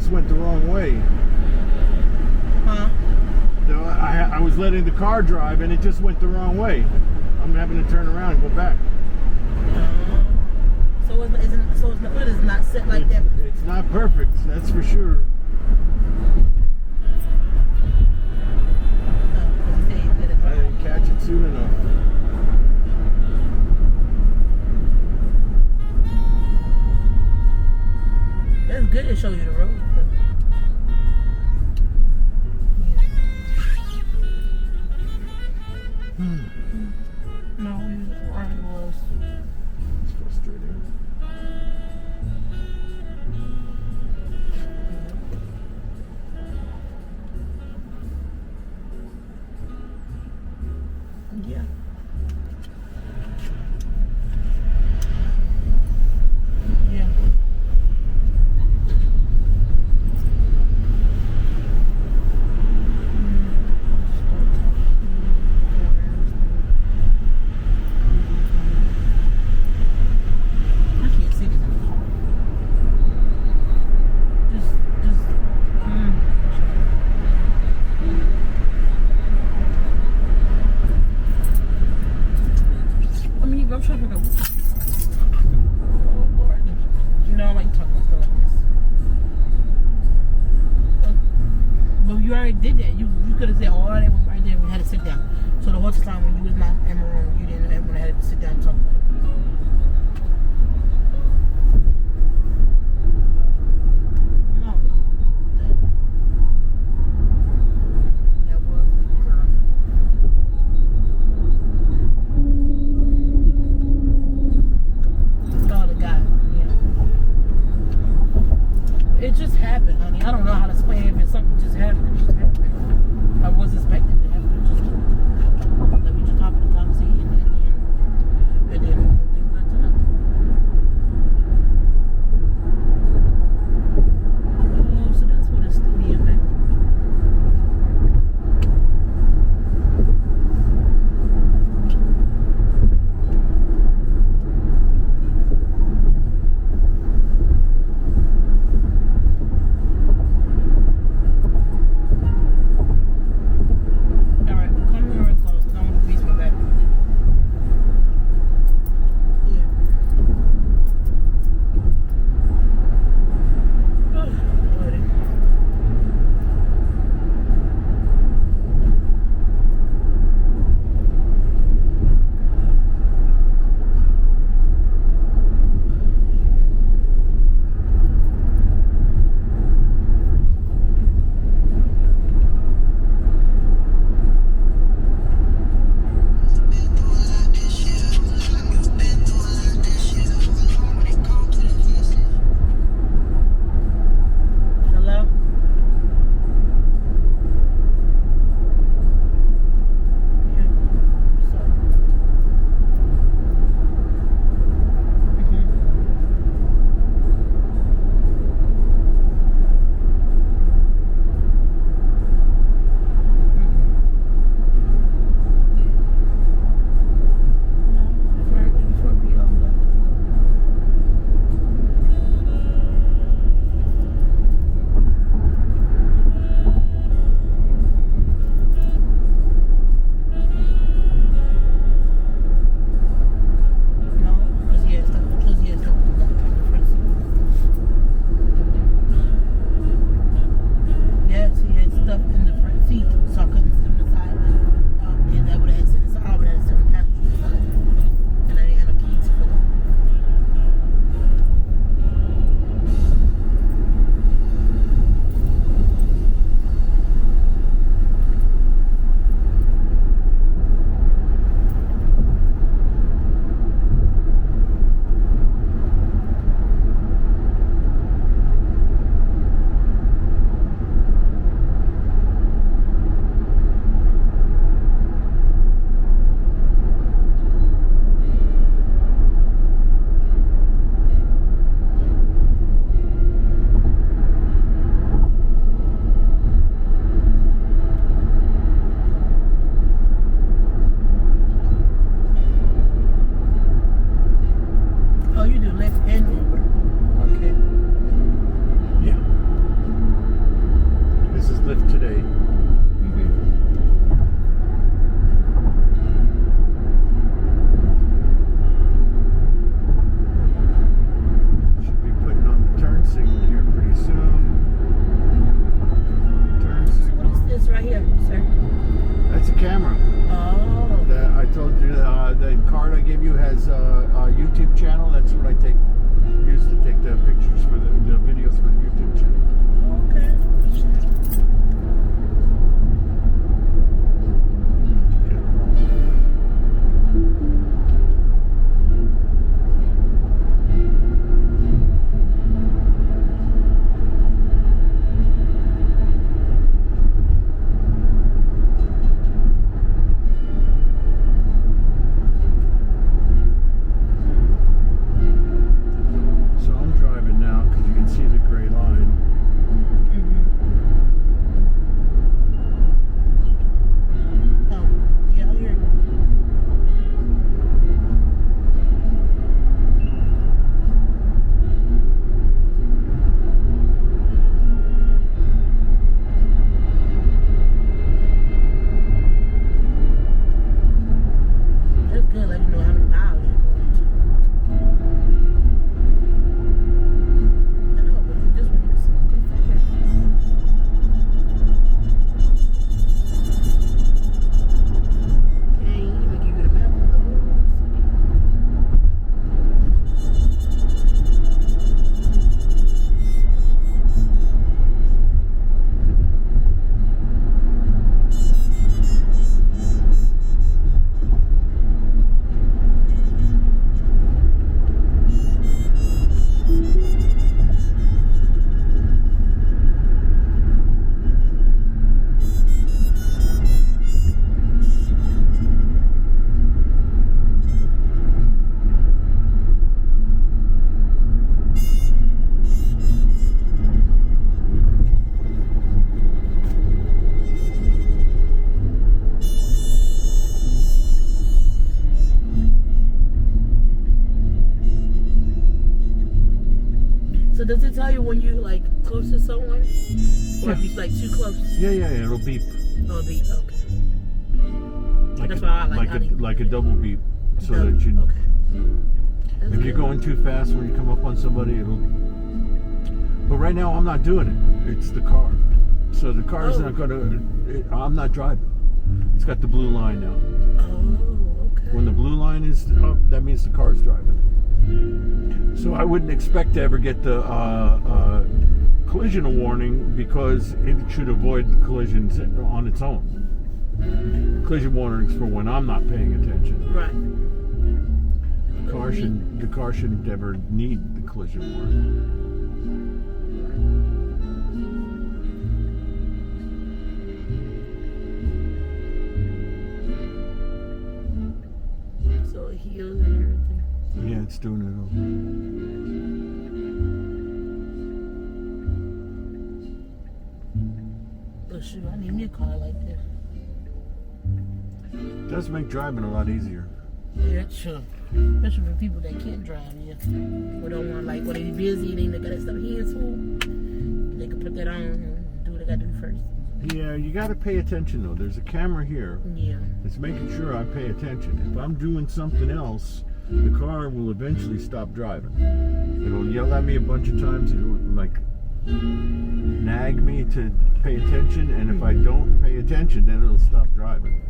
[SPEAKER 1] just went the wrong way.
[SPEAKER 5] Huh?
[SPEAKER 1] No, I was letting the car drive and it just went the wrong way. I'm having to turn around and go back.
[SPEAKER 5] So it's not set like that.
[SPEAKER 1] It's not perfect, that's for sure. I didn't catch it soon enough.
[SPEAKER 5] That's good to show you the road. No, it already was.
[SPEAKER 1] It's frustrating.
[SPEAKER 5] Yeah. Yeah. I can't see this in the car. I mean, I'm trying to figure out. Oh, Lord. You know, I like talking about stuff like this. But you already did that. You could have said all that when right there. We had to sit down. So the whole time when you was not in my room, you didn't ever had to sit down and talk about it. No, that was girl.
[SPEAKER 1] has a YouTube channel. That's what I use to take the pictures for the videos for the YouTube channel.
[SPEAKER 5] So does it tell you when you like close to someone, or if you like too close?
[SPEAKER 1] Yeah, it'll beep.
[SPEAKER 5] Oh, beep. Okay.
[SPEAKER 1] Like
[SPEAKER 5] That's
[SPEAKER 1] a,
[SPEAKER 5] why I like
[SPEAKER 1] like a double beep, so that you.
[SPEAKER 5] Okay. That's
[SPEAKER 1] If you're
[SPEAKER 5] good.
[SPEAKER 1] going too fast when you come up on somebody, it'll. But right now, I'm not doing it. It's the car, so the car's not gonna. I'm not driving. It's got the blue line now.
[SPEAKER 5] Oh, okay.
[SPEAKER 1] When the blue line is up, that means the car's driving. So I wouldn't expect to ever get the collision warning because it should avoid the collisions on its own. Collision warnings for when I'm not paying attention.
[SPEAKER 5] Right.
[SPEAKER 1] The car shouldn't ever need the collision warning.
[SPEAKER 5] So it heals and everything.
[SPEAKER 1] Yeah, it's doing it all.
[SPEAKER 5] But shoot, I need me a car like this.
[SPEAKER 1] It does make driving a lot easier.
[SPEAKER 5] Yeah, sure. Especially for people that can't drive, yeah. Or don't want, like, when they busy, they got that stuff hands full. They can put that on and do what they got to do first.
[SPEAKER 1] Yeah, you got to pay attention though. There's a camera here.
[SPEAKER 5] Yeah.
[SPEAKER 1] It's making sure I pay attention. If I'm doing something else, the car will eventually stop driving. It'll yell at me a bunch of times. It'll like nag me to pay attention, and if I don't pay attention, then it'll stop driving.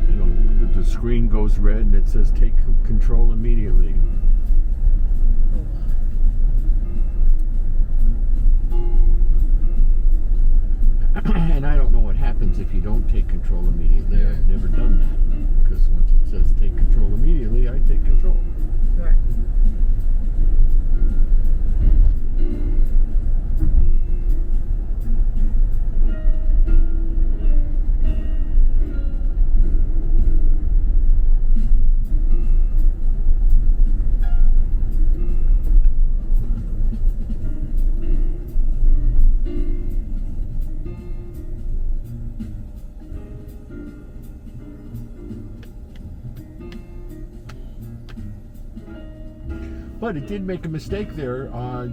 [SPEAKER 1] You know, the screen goes red and it says take control immediately. And I don't know what happens if you don't take control immediately. I've never done that. Because once it says take control immediately, I take control.
[SPEAKER 5] Right.
[SPEAKER 1] But it did make a mistake there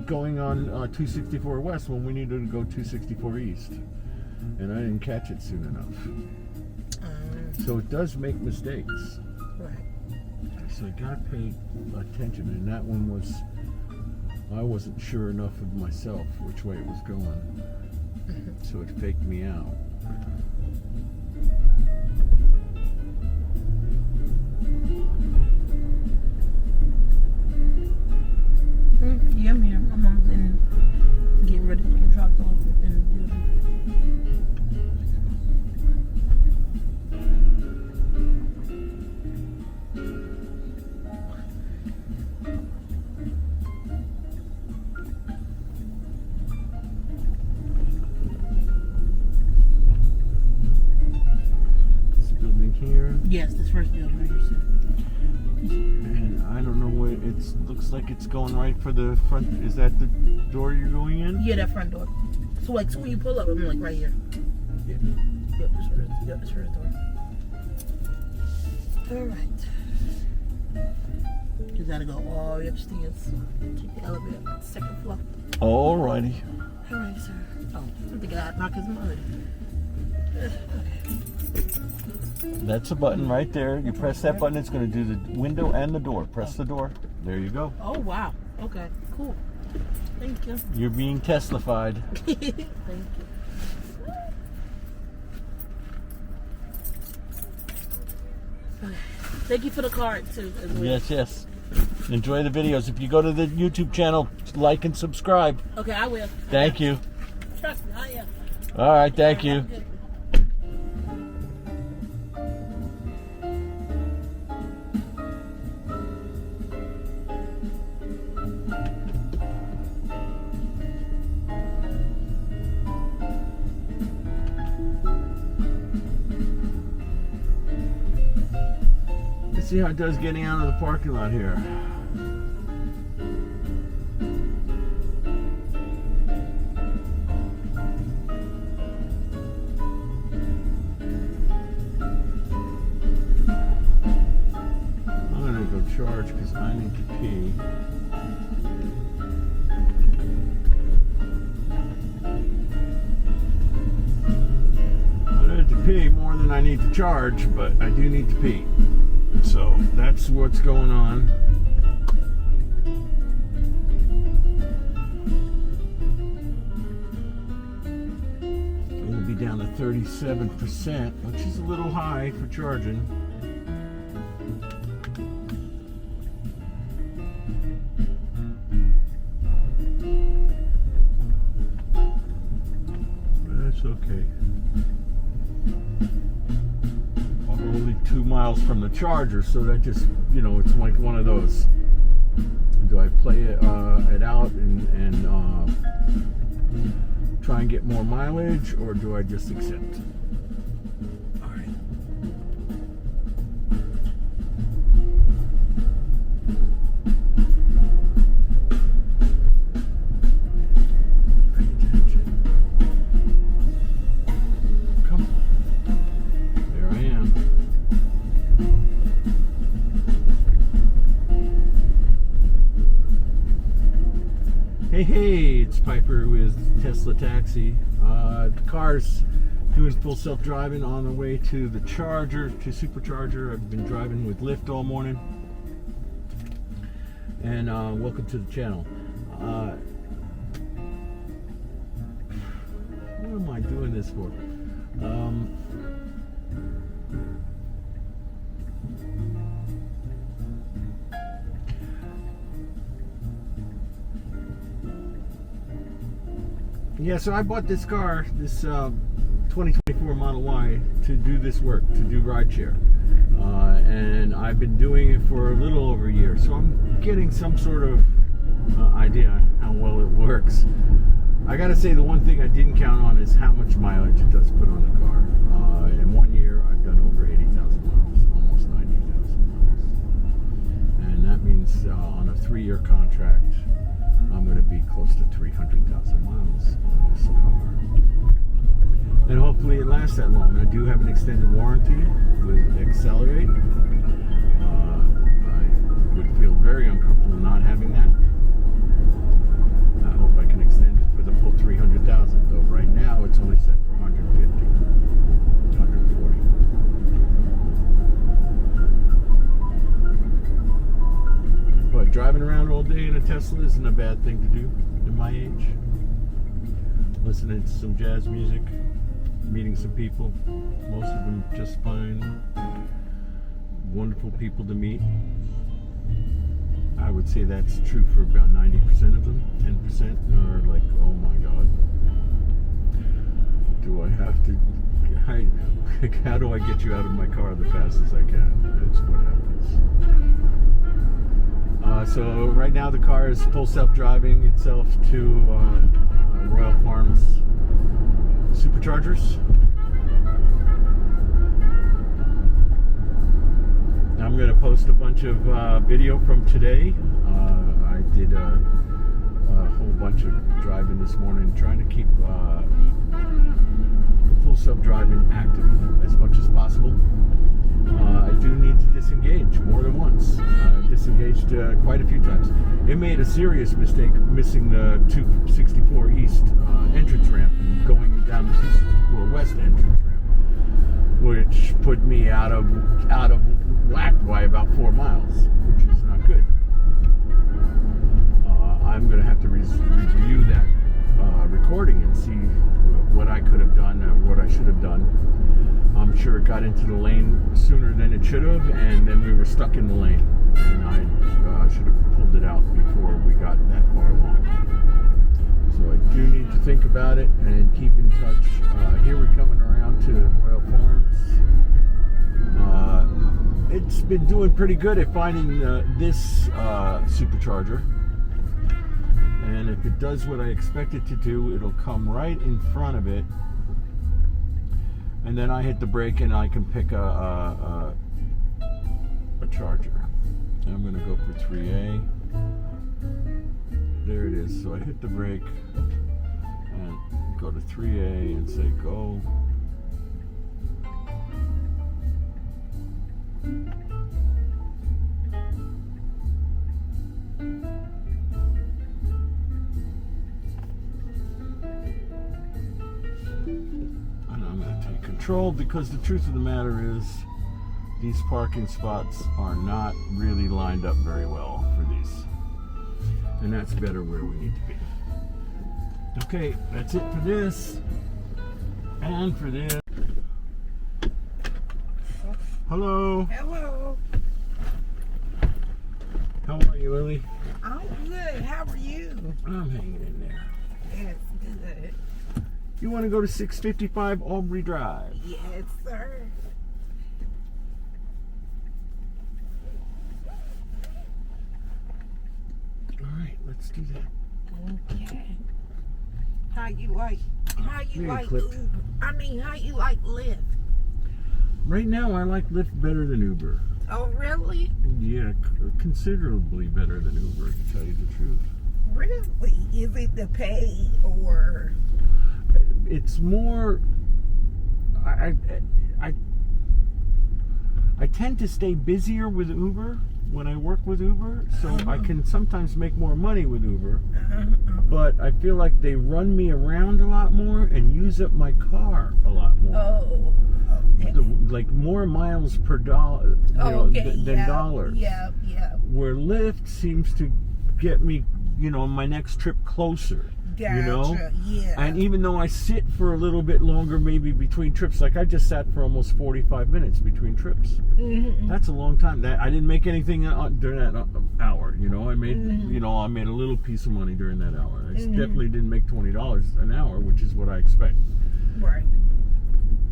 [SPEAKER 1] going on 264 West when we needed to go 264 East. And I didn't catch it soon enough. So it does make mistakes.
[SPEAKER 5] Right.
[SPEAKER 1] So you gotta pay attention. And that one was, I wasn't sure enough of myself which way it was going. So it faked me out. here.
[SPEAKER 5] Yes, this first building right here, sir.
[SPEAKER 1] And I don't know where it looks like it's going right for the front. Is that the door you're going in?
[SPEAKER 5] Yeah, that front door. So like, so when you pull up, I'm like right here.
[SPEAKER 1] Yeah.
[SPEAKER 5] Yep, this first door. All right. You gotta go all the way upstairs. Take the elevator, second floor.
[SPEAKER 8] Alrighty.
[SPEAKER 5] All right, sir. Oh, I think I gotta knock his mother.
[SPEAKER 8] That's a button right there. You press that button, it's going to do the window and the door. Press the door. There you go.
[SPEAKER 5] Oh, wow. Okay, cool. Thank you.
[SPEAKER 8] You're being Tesla-fied.
[SPEAKER 5] Thank you. Thank you for the card, too, as well.
[SPEAKER 8] Yes, yes. Enjoy the videos. If you go to the YouTube channel, like and subscribe.
[SPEAKER 5] Okay, I will.
[SPEAKER 8] Thank you.
[SPEAKER 5] Trust me, I am.
[SPEAKER 8] All right, thank you.
[SPEAKER 5] Have a good one.
[SPEAKER 1] Let's see how it does getting out of the parking lot here. I'm gonna go charge because I need to pee. I need to pee more than I need to charge, but I do need to pee. So that's what's going on. It'll be down to 37%, which is a little high for charging. But that's okay. Only 2 miles from the charger, so that just, it's like one of those. Do I play it out and try and get more mileage, or do I just accept? All right. Pay attention. Come on. There I am. Hey, it's Piper with Tesla Taxi. The car's doing full self-driving on the way to the charger, to Supercharger. I've been driving with Lyft all morning. And welcome to the channel. What am I doing this for? Yeah, so I bought this car, this 2024 Model Y, to do this work, to do rideshare. And I've been doing it for a little over a year, so I'm getting some sort of idea how well it works. I gotta say, the one thing I didn't count on is how much mileage it does put on the car. In 1 year, I've done over 80,000 miles, almost 90,000 miles. And that means on a 3-year contract, I'm going to be close to 300,000 miles on this car. And hopefully it lasts that long. I do have an extended warranty with Accelerate. I would feel very uncomfortable not having that. I hope I can extend it for the full 300,000, though right now it's only set for 150, 140. But driving around all day in a Tesla isn't a bad thing to do in my age. Listening to some jazz music, meeting some people, most of them just fine. Wonderful people to meet. I would say that's true for about 90% of them. 10% are like, oh my God. Do I have to, how do I get you out of my car the fastest I can? That's what happens. So right now the car is full self-driving itself to Royal Farms Superchargers. bunch of video from today. I did a whole bunch of driving this morning, trying to keep full self-driving active as much as possible. I do need to disengage more than once. I disengaged quite a few times. It made a serious mistake missing the 264 East entrance ramp and going down the 264 West entrance ramp, which put me out of whack by about 4 miles, which is not good. I'm going to have to review that recording and see what I could have done, what I should have done. I'm sure it got into the lane sooner than it should have, and then we were stuck in the lane, and I should have pulled it out before we got that far along. So I do need to think about it and keep in touch. Here we're coming around to Royal Farms. It's been doing pretty good at finding this supercharger. And if it does what I expect it to do, it'll come right in front of it. And then I hit the brake and I can pick a charger. And I'm going to go for 3A. There it is. So I hit the brake and go to 3A and say go. Control, because the truth of the matter is these parking spots are not really lined up very well for these, and that's better where we need to be. Okay, that's it for this and for this. Hello.
[SPEAKER 5] Hello.
[SPEAKER 1] How are you, Lily?
[SPEAKER 5] I'm good. How are you?
[SPEAKER 1] I'm hanging in there.
[SPEAKER 5] That's good.
[SPEAKER 1] You want to go to 655 Aubrey Drive?
[SPEAKER 5] Yes, sir.
[SPEAKER 1] All right, let's do that.
[SPEAKER 5] Okay. How you like
[SPEAKER 1] clipped.
[SPEAKER 5] Uber? I mean, how you like Lyft?
[SPEAKER 1] Right now, I like Lyft better than Uber.
[SPEAKER 5] Oh, really?
[SPEAKER 1] Yeah, considerably better than Uber, to tell you the truth.
[SPEAKER 5] Really? Is it the pay or?
[SPEAKER 1] It's more. I tend to stay busier with Uber when I work with Uber, so I can sometimes make more money with Uber. But I feel like they run me around a lot more and use up my car a lot more.
[SPEAKER 5] Oh, okay.
[SPEAKER 1] Like more miles per dollar than dollars.
[SPEAKER 5] Yeah.
[SPEAKER 1] Where Lyft seems to get me, my next trip closer.
[SPEAKER 5] Gotcha, yeah.
[SPEAKER 1] And even though I sit for a little bit longer, maybe between trips, like I just sat for almost 45 minutes between trips.
[SPEAKER 5] Mm-hmm.
[SPEAKER 1] That's a long time. I didn't make anything during that hour. I made, I made a little piece of money during that hour. I definitely didn't make $20 an hour, which is what I expect.
[SPEAKER 5] Right.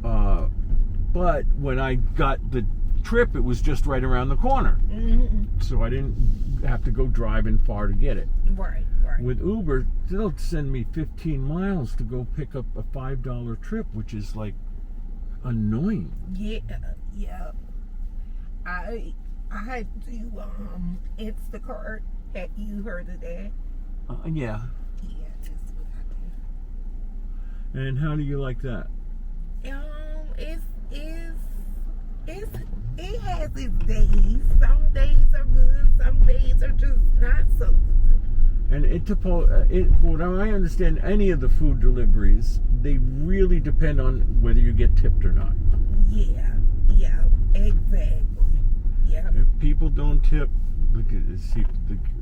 [SPEAKER 1] But when I got the trip, it was just right around the corner.
[SPEAKER 5] Mm-hmm.
[SPEAKER 1] So I didn't have to go driving far to get it.
[SPEAKER 5] Right.
[SPEAKER 1] With Uber, they'll send me 15 miles to go pick up a $5 trip, which is like annoying.
[SPEAKER 5] Yeah. I do Instacart. Have you heard of that?
[SPEAKER 1] Yeah.
[SPEAKER 5] Yeah, that's what I
[SPEAKER 1] And how do you like that?
[SPEAKER 5] do. It has its days. Some days are good. Some days are just not so good.
[SPEAKER 1] And what I understand, any of the food deliveries, they really depend on whether you get tipped or not.
[SPEAKER 5] Yeah, exactly. Yeah.
[SPEAKER 1] If people don't tip, look at it. See,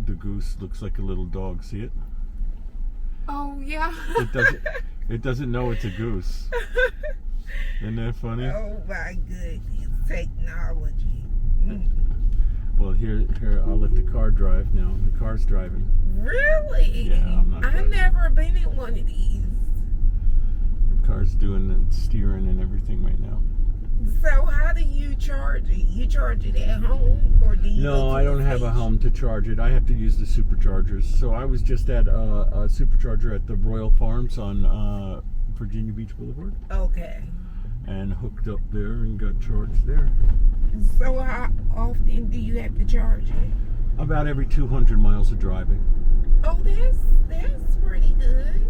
[SPEAKER 1] the goose looks like a little dog. See it?
[SPEAKER 5] Oh yeah.
[SPEAKER 1] It doesn't know it's a goose. Isn't that funny?
[SPEAKER 5] Oh my goodness, technology.
[SPEAKER 1] Well, here, I'll let the car drive now. The car's driving.
[SPEAKER 5] Really?
[SPEAKER 1] Yeah, I'm not
[SPEAKER 5] I've
[SPEAKER 1] driving.
[SPEAKER 5] never been in one of these.
[SPEAKER 1] The car's doing the steering and everything right now.
[SPEAKER 5] So how do you charge it? You charge it at home, or do you?
[SPEAKER 1] No, I don't have a home to charge it. I have to use the superchargers. So I was just at a supercharger at the Royal Farms on Virginia Beach Boulevard.
[SPEAKER 5] Okay.
[SPEAKER 1] And hooked up there and got charged there.
[SPEAKER 5] So how often do you have to charge it?
[SPEAKER 1] About every 200 miles of driving.
[SPEAKER 5] Oh, that's pretty good.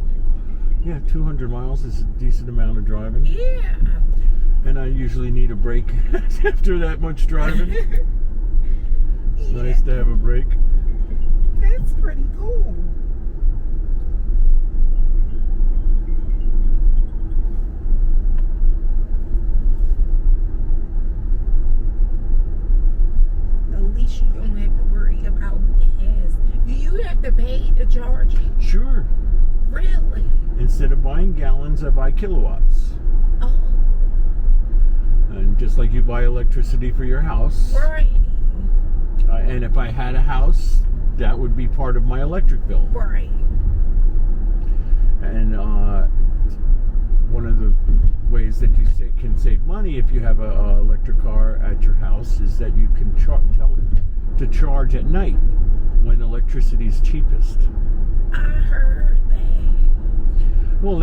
[SPEAKER 1] Yeah, 200 miles is a decent amount of driving.
[SPEAKER 5] Yeah.
[SPEAKER 1] And I usually need a break after that much driving. It's
[SPEAKER 5] Yeah.
[SPEAKER 1] nice to have a break.
[SPEAKER 5] That's pretty cool. At least you don't have to worry about gas. Do you have to pay to charge it?
[SPEAKER 1] Sure.
[SPEAKER 5] Really?
[SPEAKER 1] Instead of buying gallons, I buy kilowatts.
[SPEAKER 5] Oh,
[SPEAKER 1] And just like you buy electricity for your house.
[SPEAKER 5] right.
[SPEAKER 1] And if I had a house, that would be part of my electric bill.
[SPEAKER 5] Right.
[SPEAKER 1] And one of the ways that you can save money if you have a electric car at your house is that you can tell it to charge at night when electricity is cheapest.
[SPEAKER 5] I heard that.
[SPEAKER 1] Well,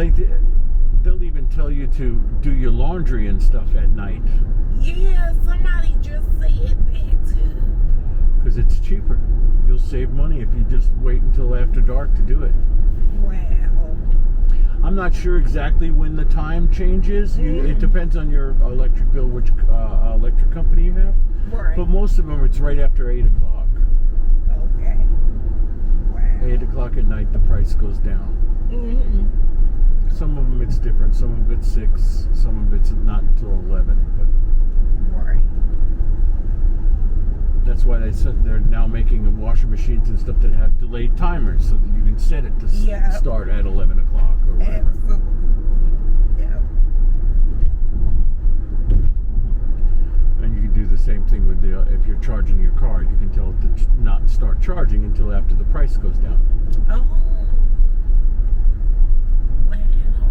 [SPEAKER 1] they'll even tell you to do your laundry and stuff at night
[SPEAKER 5] Yeah, somebody just said that too.
[SPEAKER 1] because it's cheaper. You'll save money if you just wait until after dark to do it.
[SPEAKER 5] Wow.
[SPEAKER 1] I'm not sure exactly when the time changes. It depends on your electric bill, which electric company you have.
[SPEAKER 5] Right.
[SPEAKER 1] But most of them, it's right after 8 o'clock.
[SPEAKER 5] Okay. Wow.
[SPEAKER 1] 8 o'clock at night, the price goes down.
[SPEAKER 5] Mm-hmm.
[SPEAKER 1] Some of them it's different. Some of it's 6. Some of it's not until 11. But
[SPEAKER 5] Right.
[SPEAKER 1] that's why they're now making washing machines and stuff that have delayed timers, so that you can set it to
[SPEAKER 5] Yeah.
[SPEAKER 1] start at 11 o'clock or whatever.
[SPEAKER 5] Absolutely. Yeah.
[SPEAKER 1] And you can do the same thing with if you're charging your car. You can tell it to not start charging until after the price goes down.
[SPEAKER 5] Oh. Wow.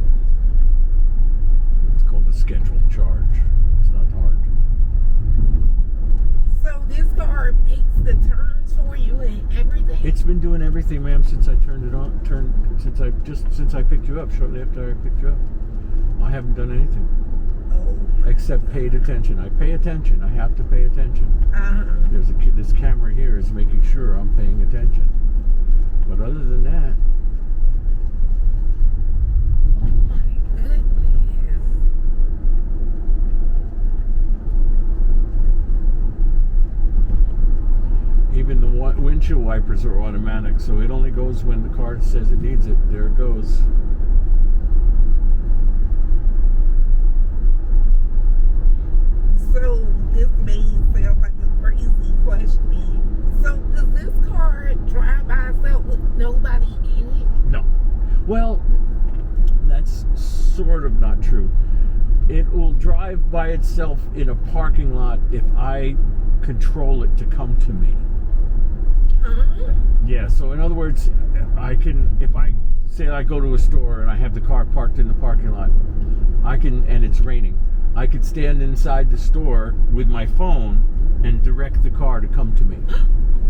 [SPEAKER 1] It's called a scheduled charge. It's not hard.
[SPEAKER 5] So this car makes the turns for you and everything?
[SPEAKER 1] It's been doing everything, ma'am, since I turned it on. Since I picked you up. Shortly after I picked you up, I haven't done anything
[SPEAKER 5] Oh.
[SPEAKER 1] except paid attention. I pay attention. I have to pay attention.
[SPEAKER 5] Uh-huh.
[SPEAKER 1] There's this camera here is making sure I'm paying attention. But other than that,
[SPEAKER 5] Oh my goodness.
[SPEAKER 1] even the windshield wipers are automatic, so it only goes when the car says it needs it. There it goes.
[SPEAKER 5] So this may sound like a crazy question. So does this car drive by itself with nobody in it?
[SPEAKER 1] No. Well, that's sort of not true. It will drive by itself in a parking lot if I control it to come to me.
[SPEAKER 5] Huh?
[SPEAKER 1] Yeah, so in other words, if I say I go to a store and I have the car parked in the parking lot, and it's raining, I could stand inside the store with my phone and direct the car to come to me,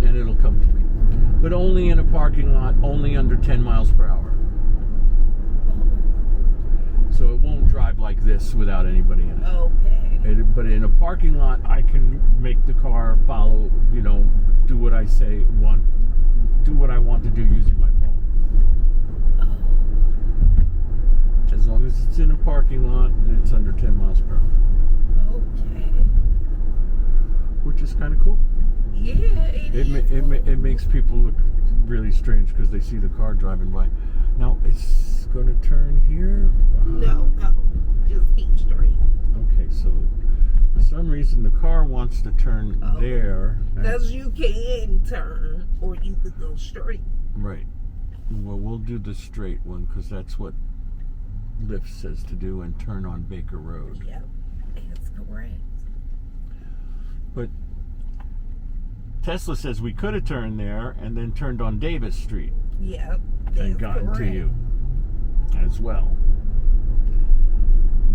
[SPEAKER 1] and it'll come to me. But only in a parking lot, only under 10 miles per hour. So it won't drive like this without anybody in it.
[SPEAKER 5] Okay.
[SPEAKER 1] But in a parking lot, I can make the car follow, do what I say, do what I want to do using my phone. As long as it's in a parking lot and it's under 10 miles per hour.
[SPEAKER 5] Okay.
[SPEAKER 1] Which is kind of cool.
[SPEAKER 5] Yeah,
[SPEAKER 1] It makes people look really strange because they see the car driving by. Now, it's going to turn here.
[SPEAKER 5] No, just keep straight.
[SPEAKER 1] Okay, so for some reason the car wants to turn there.
[SPEAKER 5] Because you can turn, or you could go straight.
[SPEAKER 1] Right. Well, we'll do the straight one because that's what Lyft says to do, and turn on Baker Road.
[SPEAKER 5] Yep, that's correct.
[SPEAKER 1] But Tesla says we could have turned there and then turned on Davis Street
[SPEAKER 5] Yep, that's
[SPEAKER 1] and gotten
[SPEAKER 5] correct.
[SPEAKER 1] to you as well.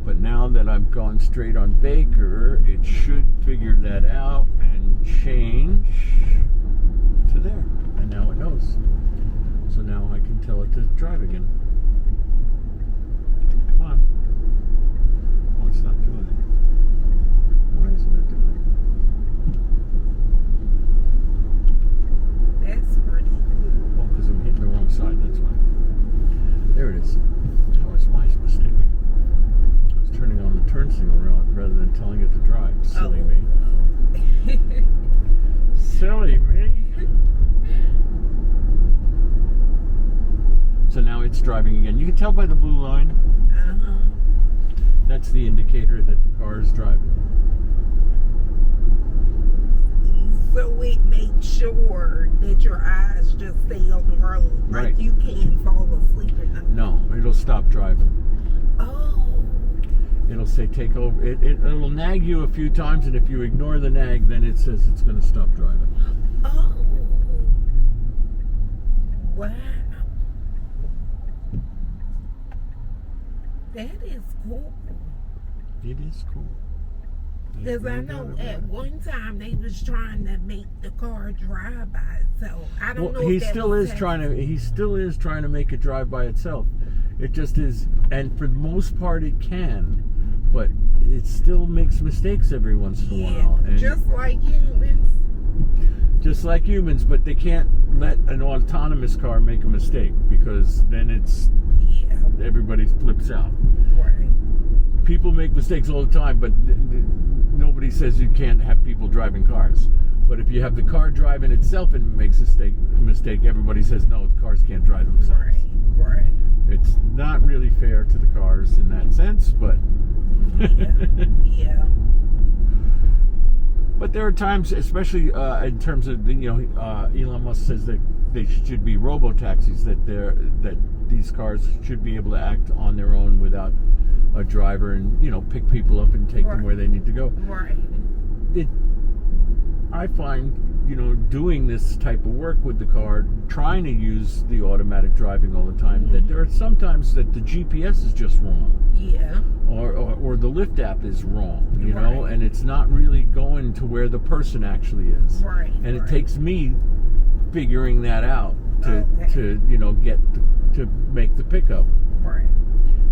[SPEAKER 1] But now that I've gone straight on Baker, it should figure that out and change to there. And now it knows. So now I can tell it to drive again. Come on. Oh, it's not doing it. Why isn't it doing it? Silly me. Silly me. So now it's driving again. You can tell by the blue line. That's the indicator that the car is driving.
[SPEAKER 9] So it makes sure that your eyes just stay on the road. Like
[SPEAKER 1] Right.
[SPEAKER 9] you can't fall asleep or nothing.
[SPEAKER 1] No, it'll stop driving.
[SPEAKER 9] Oh.
[SPEAKER 1] It'll say take over. It'll nag you a few times, and if you ignore the nag, then it says it's going to stop driving.
[SPEAKER 9] Oh. Wow. That is cool.
[SPEAKER 1] It is cool.
[SPEAKER 9] Because I know at one time they was trying to make the car drive by itself. I don't know.
[SPEAKER 1] He
[SPEAKER 9] if that
[SPEAKER 1] still
[SPEAKER 9] was
[SPEAKER 1] is trying to. He still is trying to make it drive by itself. It just is, and for the most part, it can, but it still makes mistakes every once in a while. And
[SPEAKER 9] just like humans.
[SPEAKER 1] just like humans, but they can't let an autonomous car make a mistake because then it's
[SPEAKER 9] Yeah.
[SPEAKER 1] everybody flips out.
[SPEAKER 9] Right.
[SPEAKER 1] People make mistakes all the time, but nobody says you can't have people driving cars. But if you have the car driving itself and makes a mistake, everybody says no, the cars can't drive themselves.
[SPEAKER 9] Right. Right.
[SPEAKER 1] It's not really fair to the cars in that sense, but
[SPEAKER 9] Yeah.
[SPEAKER 1] but there are times, especially in terms of Elon Musk says that they should be robo-taxis, that these cars should be able to act on their own without a driver and pick people up and take them where they need to go.
[SPEAKER 9] Right.
[SPEAKER 1] I find doing this type of work with the car, trying to use the automatic driving all the time, that there are sometimes that the GPS is just wrong.
[SPEAKER 9] Yeah.
[SPEAKER 1] Or the Lyft app is wrong,
[SPEAKER 9] Right.
[SPEAKER 1] and it's not really going to where the person actually is.
[SPEAKER 9] Right.
[SPEAKER 1] And it
[SPEAKER 9] right.
[SPEAKER 1] takes me figuring that out to get to make the pickup.
[SPEAKER 9] Right.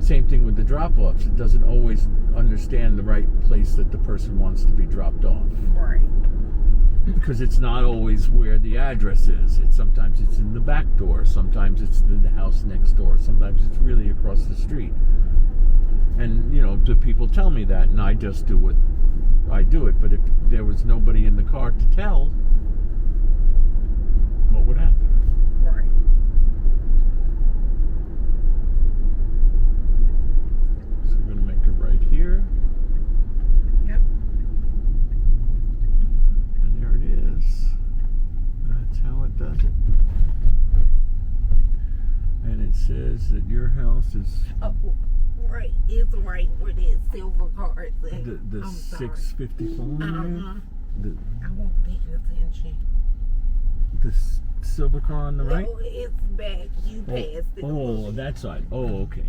[SPEAKER 1] Same thing with the drop-offs. It doesn't always understand the right place that the person wants to be dropped off.
[SPEAKER 9] Right.
[SPEAKER 1] Because it's not always where the address is. Sometimes it's in the back door. Sometimes it's in the house next door. Sometimes it's really across the street. And, the people tell me that, and I just do what I do it. But if there was nobody in the car to tell, what would happen?
[SPEAKER 9] Right.
[SPEAKER 1] So we're going to make it right here.
[SPEAKER 9] Yep.
[SPEAKER 1] And there it is. That's how it does it. And it says that your house is
[SPEAKER 9] Oh, right. It's right where that silver car is at.
[SPEAKER 1] the
[SPEAKER 9] I'm sorry.
[SPEAKER 1] 654.
[SPEAKER 9] I won't pay attention.
[SPEAKER 1] The silver car on the right?
[SPEAKER 9] No, it's back. You passed it.
[SPEAKER 1] Oh, that side. Oh, okay.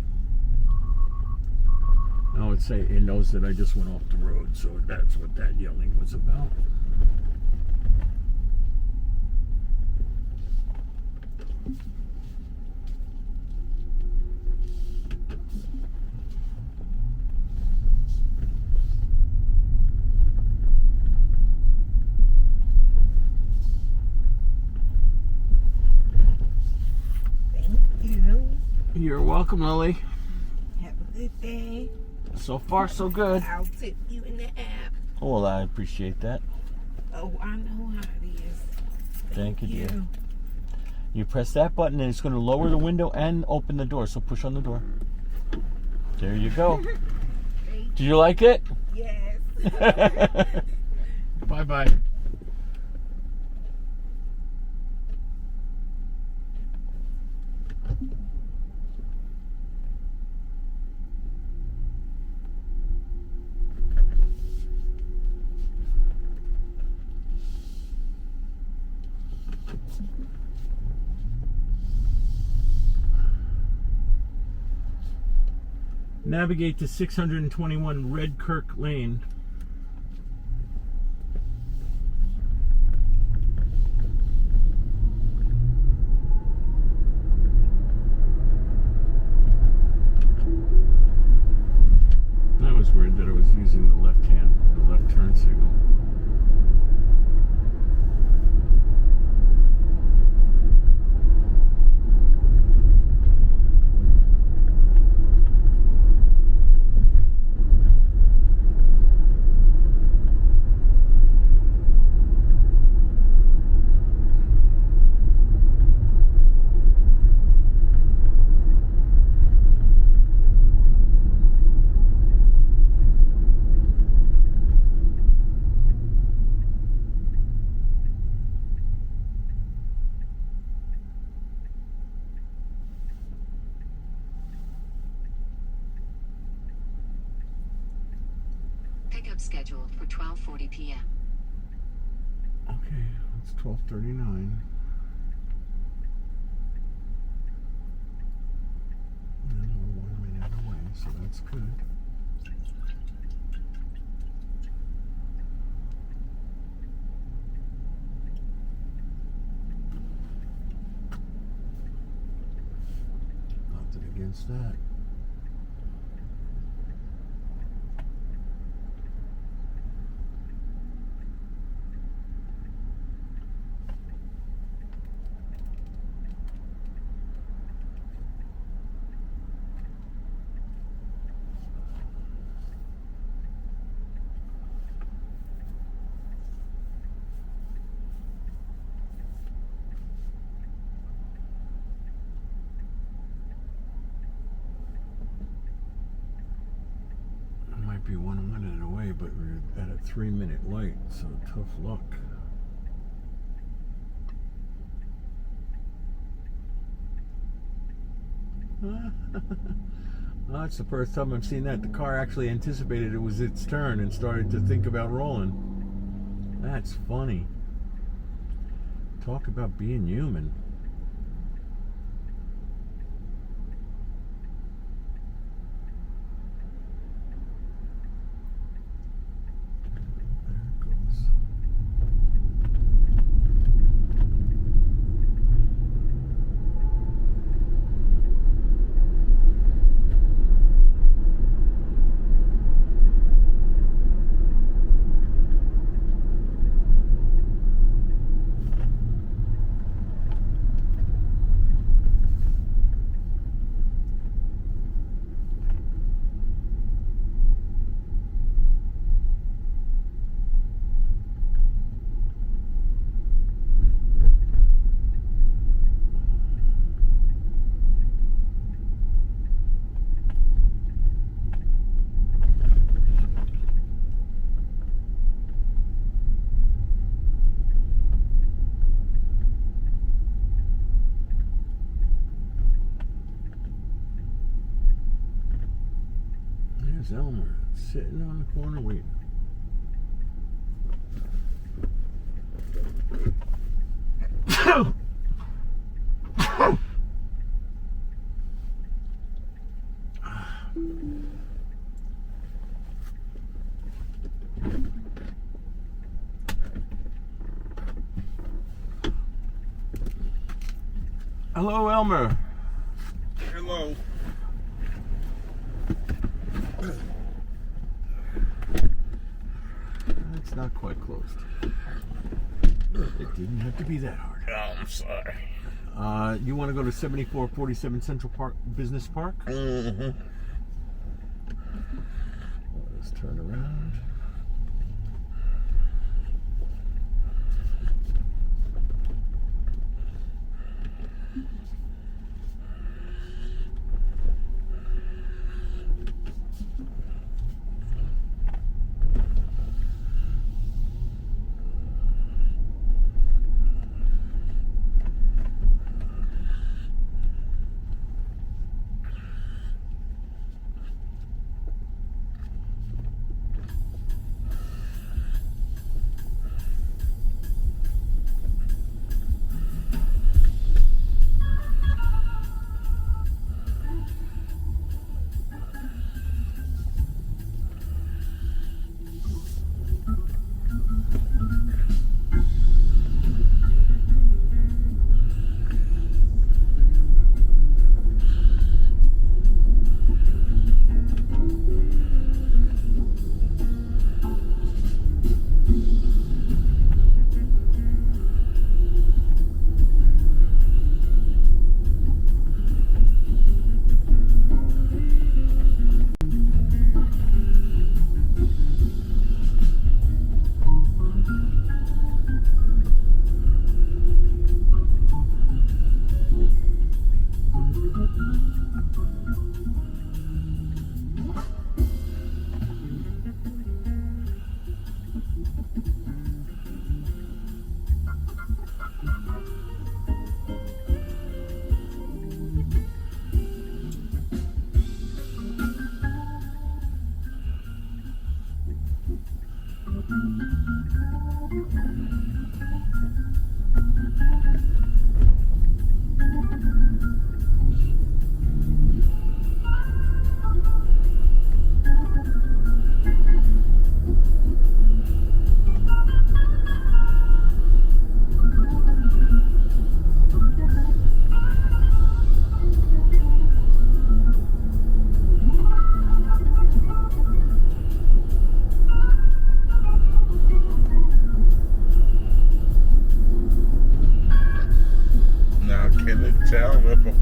[SPEAKER 1] Now it knows that I just went off the road, so that's what that yelling was about.
[SPEAKER 9] Thank you.
[SPEAKER 1] You're welcome, Lily.
[SPEAKER 9] Have a good day.
[SPEAKER 1] So far, so good.
[SPEAKER 9] I'll tip you in the app.
[SPEAKER 8] Oh, well, I appreciate that.
[SPEAKER 9] Oh, I know how it is.
[SPEAKER 8] Thank you, dear. You press that button and it's going to lower the window and open the door. So push on the door. There you go. Do you like it?
[SPEAKER 9] Yes.
[SPEAKER 1] Bye-bye. Navigate to 621 Red Kirk Lane. That was weird that I was using the left turn signal.
[SPEAKER 10] Pickup scheduled for 12:40 p.m.
[SPEAKER 1] Okay, it's 12:39. And we're 1 minute away, so that's good. Nothing against that. Be 1 minute away, but we're at a 3-minute light, so tough luck. That's the first time I've seen that. The car actually anticipated it was its turn and started to think about rolling. That's funny. Talk about being human. There's Elmer sitting on the corner waiting. Hello, Elmer.
[SPEAKER 6] Hello.
[SPEAKER 1] It's not quite closed. It didn't have to be that hard.
[SPEAKER 6] Oh, I'm sorry.
[SPEAKER 1] You want to go to 7447 Central Park Business Park?
[SPEAKER 6] Mm-hmm.
[SPEAKER 1] Let's turn around.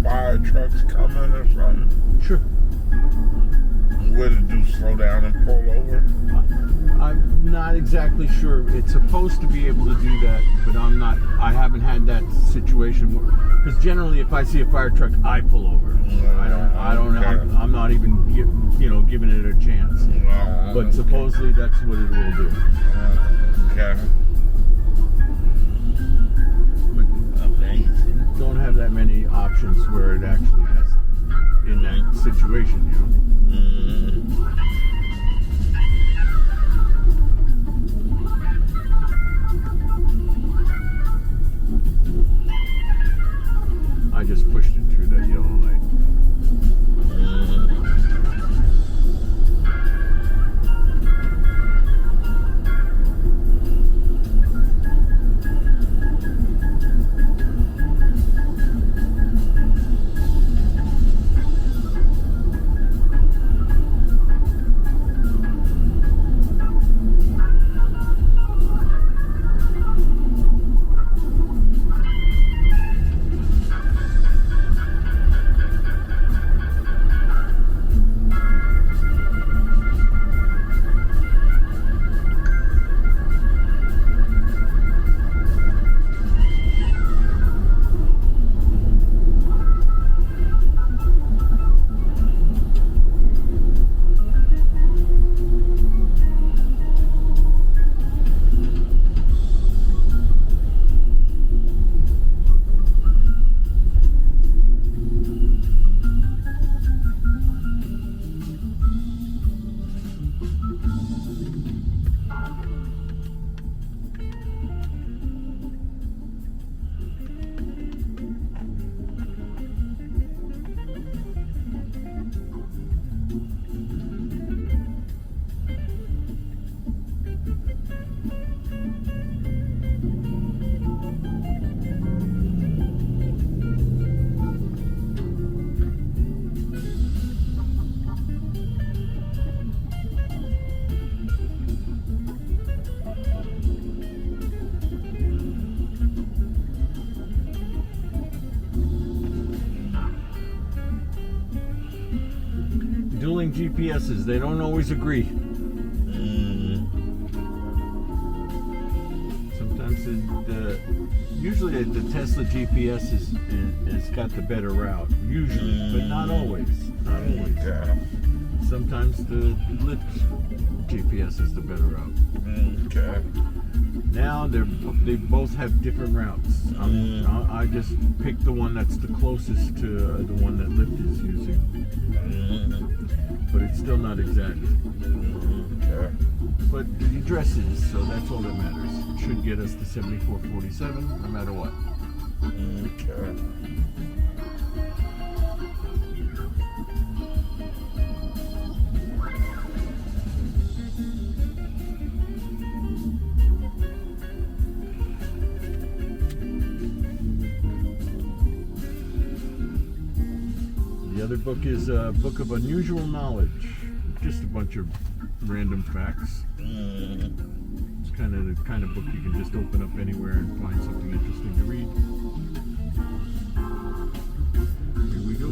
[SPEAKER 6] fire trucks coming or something?
[SPEAKER 1] Sure.
[SPEAKER 6] Would it do slow down and pull over?
[SPEAKER 1] I'm not exactly sure. It's supposed to be able to do that, but I haven't had that situation because generally if I see a fire truck, I pull over. I don't know. I'm not even giving it a chance. But supposedly that's what it will do.
[SPEAKER 6] Okay.
[SPEAKER 1] But don't have that many options where it actually has in that situation, I just pushed it through that yellow light. Dueling GPSs, they don't always agree. Sometimes usually the Tesla GPS is got the better route, usually, but not always. Not always.
[SPEAKER 6] Yeah.
[SPEAKER 1] Sometimes the Lyft GPS is the better route.
[SPEAKER 6] Okay.
[SPEAKER 1] Now they both have different routes. I just picked the one that's the closest to the one that Lyft is using, but it's still not exact.
[SPEAKER 6] Okay.
[SPEAKER 1] But the addresses, so that's all that matters. It should get us to 7447, no matter what.
[SPEAKER 6] Okay.
[SPEAKER 1] The other book is a book of unusual knowledge. Just a bunch of random facts. It's kind of the kind of book you can just open up anywhere and find something interesting to read. Here we go.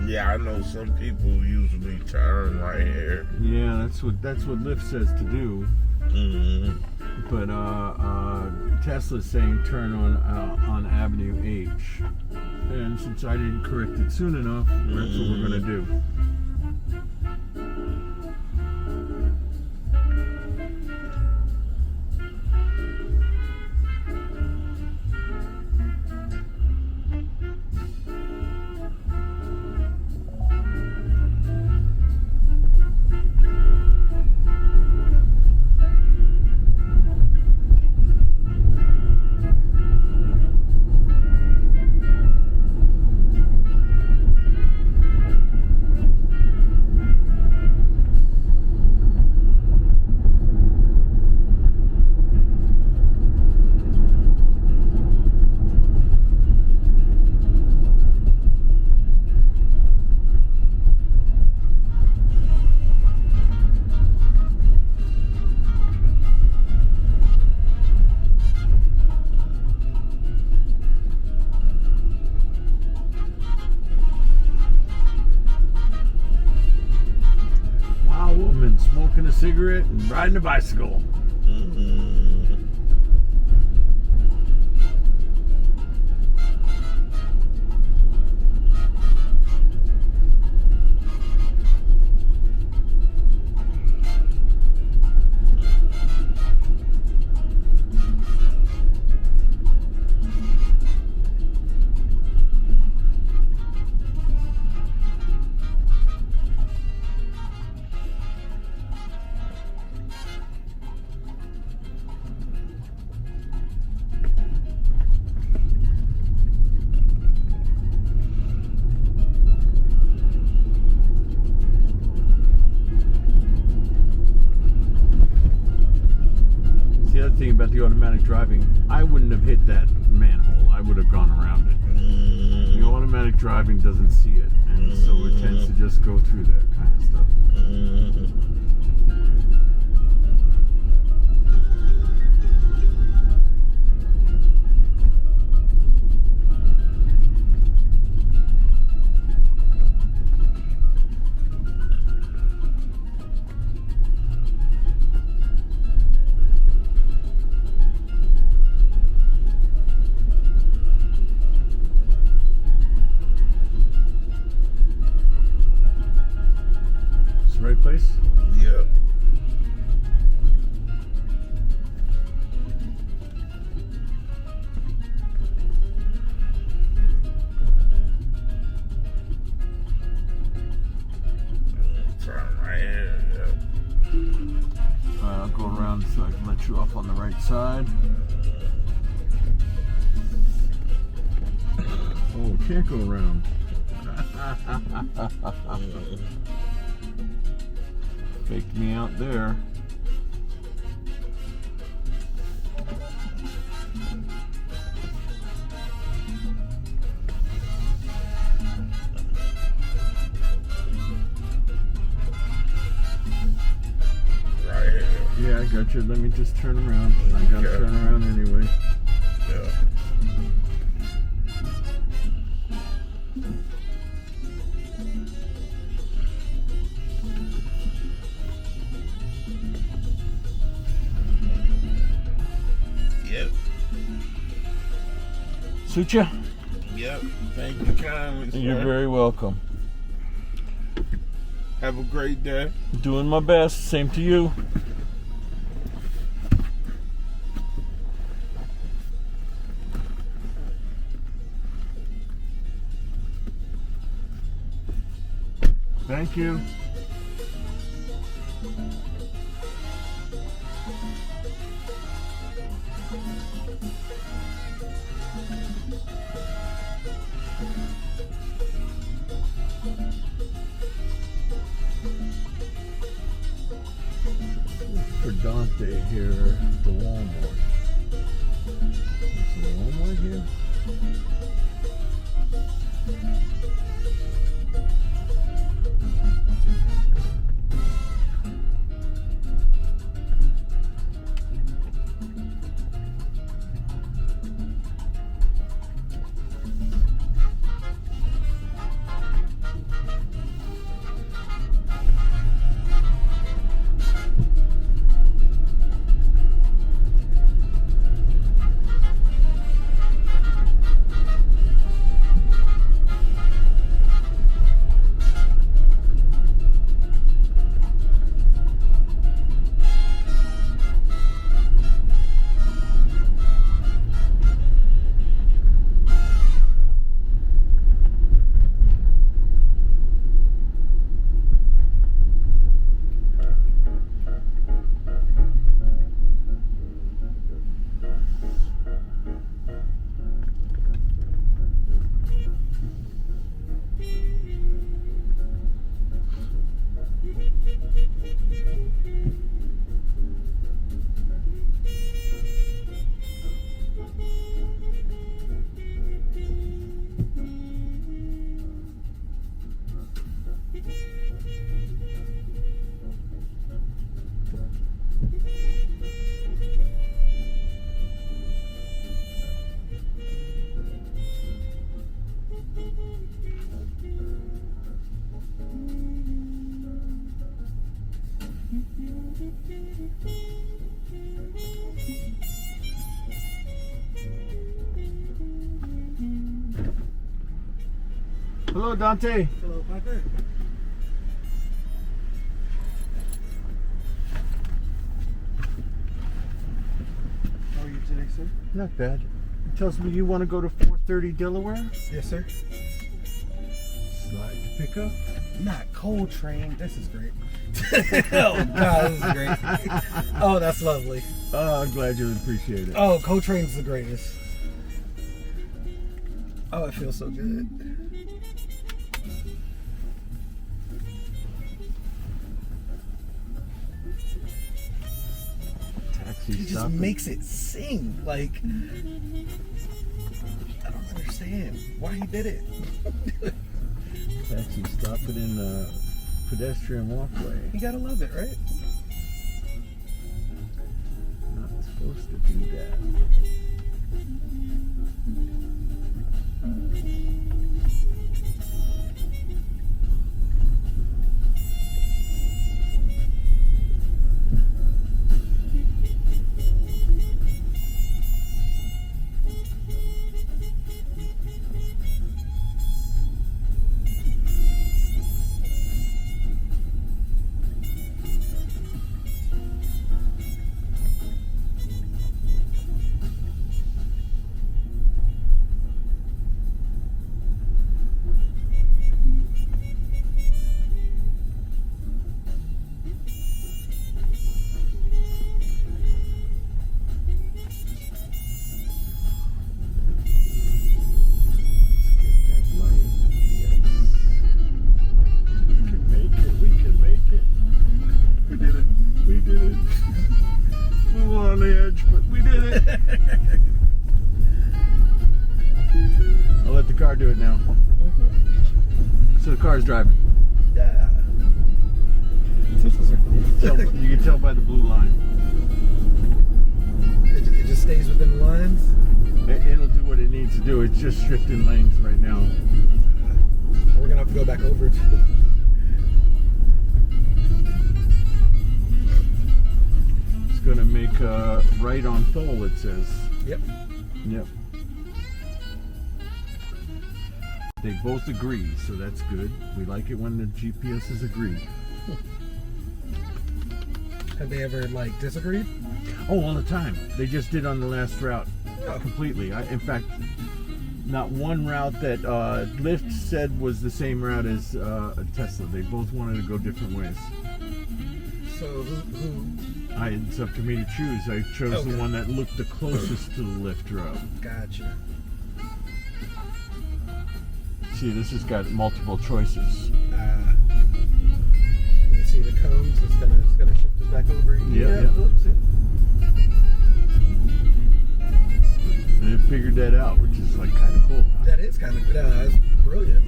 [SPEAKER 6] Yeah, I know some people usually turn right here.
[SPEAKER 1] Yeah, that's what Lyft says to do.
[SPEAKER 6] Mm-hmm.
[SPEAKER 1] But Tesla's saying turn on Avenue H. And since I didn't correct it soon enough, that's what we're gonna do. Smoking a cigarette and riding a bicycle. Thing about the automatic driving, I wouldn't have hit that manhole. I would have gone around it. The automatic driving doesn't see it, and so it tends to just go through that kind of stuff. Right place?
[SPEAKER 6] Yep. Turn right here. Yep.
[SPEAKER 1] I'll go around so I can let you off on the right side. Oh, can't go around. Faked me out there.
[SPEAKER 6] Right here.
[SPEAKER 1] Yeah, I got you. Let me just turn around. I gotta turn around anyway.
[SPEAKER 6] Yeah. Yep.
[SPEAKER 8] Suit ya?
[SPEAKER 6] Yep. Thank you kindly, sir.
[SPEAKER 8] You're very welcome.
[SPEAKER 6] Have a great day.
[SPEAKER 8] Doing my best. Same to you.
[SPEAKER 1] Thank you. For Dante here, the Walmart. Is the Walmart here? Hello, Dante.
[SPEAKER 11] Hello, Parker. How are you today, sir?
[SPEAKER 1] Not bad. It tells me you want to go to 430 Delaware.
[SPEAKER 11] Yes, sir.
[SPEAKER 1] Slide to pick up.
[SPEAKER 11] Not Coltrane. This is great. Oh, God, this is great. Oh, that's lovely.
[SPEAKER 1] Oh, I'm glad you appreciate it.
[SPEAKER 11] Oh, Coltrane's the greatest. Oh, it feels so good.
[SPEAKER 1] Taxi
[SPEAKER 11] He just
[SPEAKER 1] stopping.
[SPEAKER 11] makes it sing. Like, I don't understand why he did it.
[SPEAKER 1] Taxi stopping in the pedestrian walkway.
[SPEAKER 11] You gotta love it, right?
[SPEAKER 1] Not supposed to do that. Do it now. So the car's driving.
[SPEAKER 11] Yeah. Sisters are cool.
[SPEAKER 1] You can tell by the blue line.
[SPEAKER 11] It just stays within the lines.
[SPEAKER 1] It'll do what it needs to do. It's just shifting lanes right now.
[SPEAKER 11] We're gonna have to go back over it.
[SPEAKER 1] It's gonna make a right on Thole, it says.
[SPEAKER 11] Yep.
[SPEAKER 1] Yep. They both agree, so that's good. We like it when the GPSs agree.
[SPEAKER 11] Have they ever like disagreed?
[SPEAKER 1] Oh, all the time. They just did on the last route.
[SPEAKER 11] Oh.
[SPEAKER 1] Completely. In fact, not one route that Lyft said was the same route as Tesla. They both wanted to go different ways.
[SPEAKER 11] So who?
[SPEAKER 1] It's up to me to choose. I chose the one that looked the closest to the Lyft route.
[SPEAKER 11] Gotcha.
[SPEAKER 1] See, this has got multiple choices.
[SPEAKER 11] You see the cones? It's gonna shift us back over.
[SPEAKER 1] Yeah.
[SPEAKER 11] Oops.
[SPEAKER 1] And it figured that out, which is like kind of cool.
[SPEAKER 11] That is kind of that's brilliant.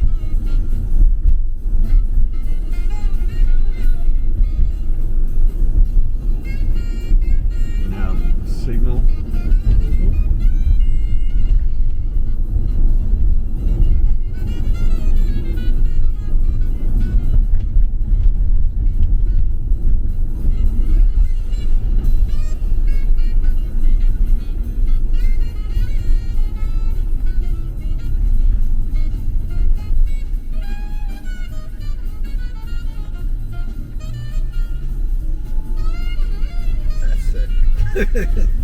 [SPEAKER 1] Now signal.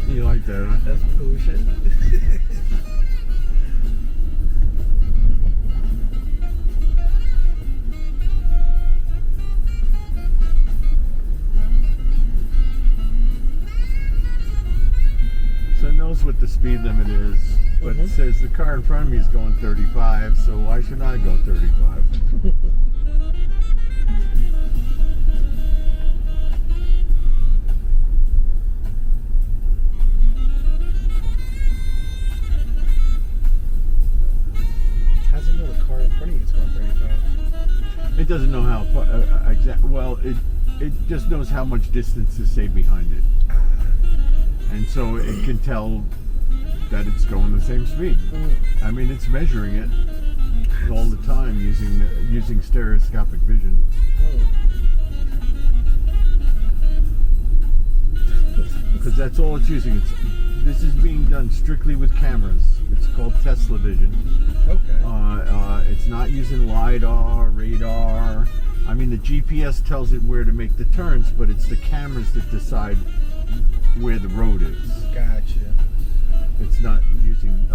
[SPEAKER 1] You like that, huh?
[SPEAKER 11] That's cool shit.
[SPEAKER 1] So it knows what the speed limit is, but it says the car in front of me is going 35, so why should I go 35? It doesn't know how far, well, it just knows how much distance to stay behind it. And so it can tell that it's going the same speed. I mean, it's measuring it all the time using stereoscopic vision. Because that's all it's using. It's
[SPEAKER 3] This is being done strictly with cameras. It's called Tesla Vision.
[SPEAKER 11] Okay.
[SPEAKER 3] It's not using LiDAR, radar. I mean, the GPS tells it where to make the turns, but it's the cameras that decide where the road is.
[SPEAKER 11] Gotcha.
[SPEAKER 3] It's not using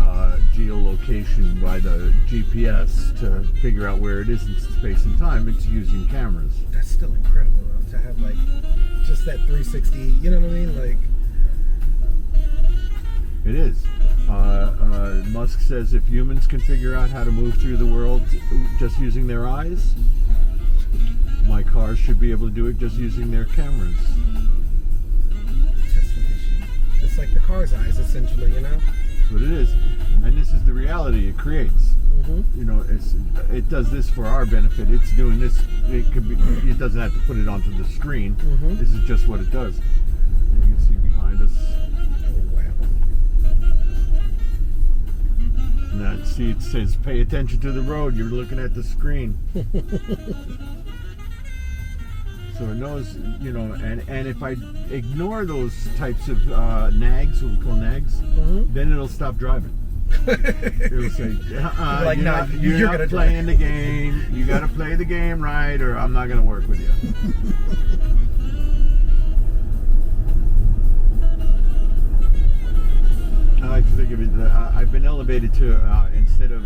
[SPEAKER 3] geolocation by the GPS to figure out where it is in space and time. It's using cameras.
[SPEAKER 11] That's still incredible though, to have like just that 360. You know what I mean? Like.
[SPEAKER 3] It is. Musk says if humans can figure out how to move through the world just using their eyes, my cars should be able to do it just using their cameras.
[SPEAKER 11] Tesla vision. It's like the car's eyes, essentially, you know?
[SPEAKER 3] That's what it is. And this is the reality it creates.
[SPEAKER 11] Mm-hmm.
[SPEAKER 3] You know, it does this for our benefit. It's doing this. It could be. It doesn't have to put it onto the screen.
[SPEAKER 11] Mm-hmm.
[SPEAKER 3] This is just what it does. And you can see behind us. Now, see, it says pay attention to the road. You're looking at the screen. So it knows, you know, and if I ignore those types of nags, what we call nags, then it'll stop driving. It'll say,
[SPEAKER 11] like,
[SPEAKER 3] you're not playing the game. You got to play the game right, or I'm not going to work with you. I like to think of it, I've been elevated to, instead of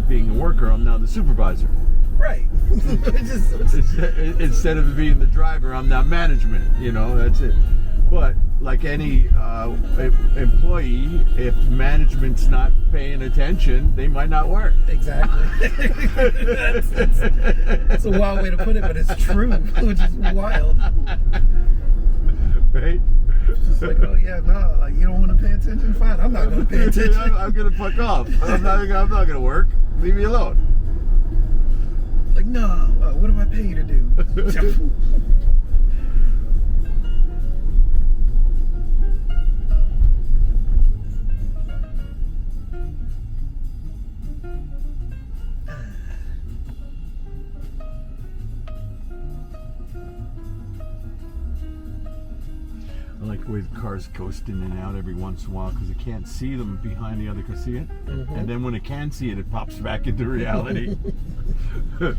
[SPEAKER 3] being a worker, I'm now the supervisor.
[SPEAKER 11] Right.
[SPEAKER 3] Instead of being the driver, I'm now management. You know, that's it. But like any employee, if management's not paying attention, they might not work.
[SPEAKER 11] Exactly. That's a wild way to put it, but it's true, which is wild.
[SPEAKER 3] Right?
[SPEAKER 11] It's just like, oh yeah, no, like you don't want to pay attention? Fine, I'm not going to pay attention.
[SPEAKER 3] I'm going to fuck off. I'm not going to work. Leave me alone.
[SPEAKER 11] Like, no, what do I pay you to do?
[SPEAKER 3] I like the way the cars ghost in and out every once in a while because it can't see them behind the other car. See it?
[SPEAKER 11] Mm-hmm.
[SPEAKER 3] And then when it can see it, it pops back into reality.
[SPEAKER 11] Well,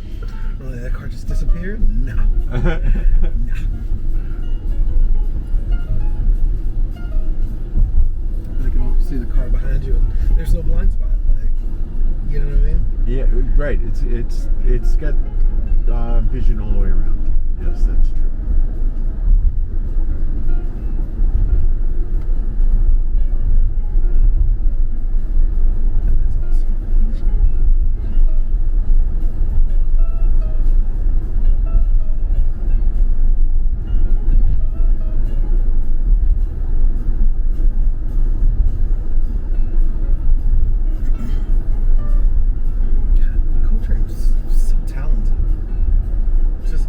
[SPEAKER 11] that car just disappeared? No. I can all see the car behind you. And there's no blind spot. Like, you know what I mean?
[SPEAKER 3] Yeah, right. It's got vision all the way around. Yes, that's true.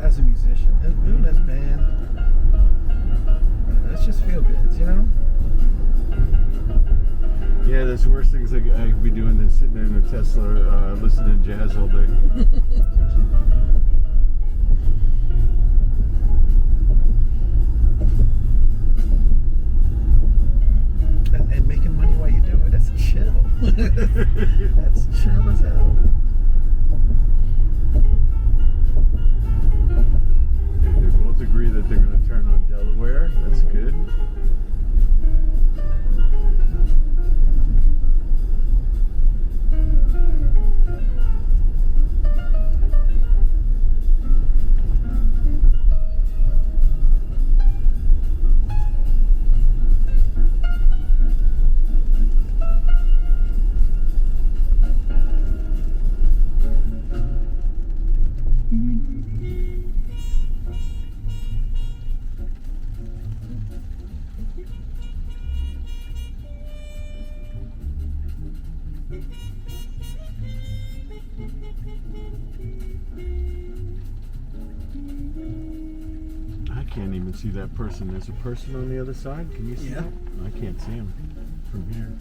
[SPEAKER 11] As a musician, him as band, let's just feel good, you know?
[SPEAKER 3] Yeah, that's the worst things I could be doing is sitting in a Tesla listening to jazz all day.
[SPEAKER 11] and making money while you do it, that's chill. That's chill as hell.
[SPEAKER 3] Agree that they're going to turn on Delaware. That's good. I can't even see that person. There's a person on the other side. Can you see that? I can't see him from here.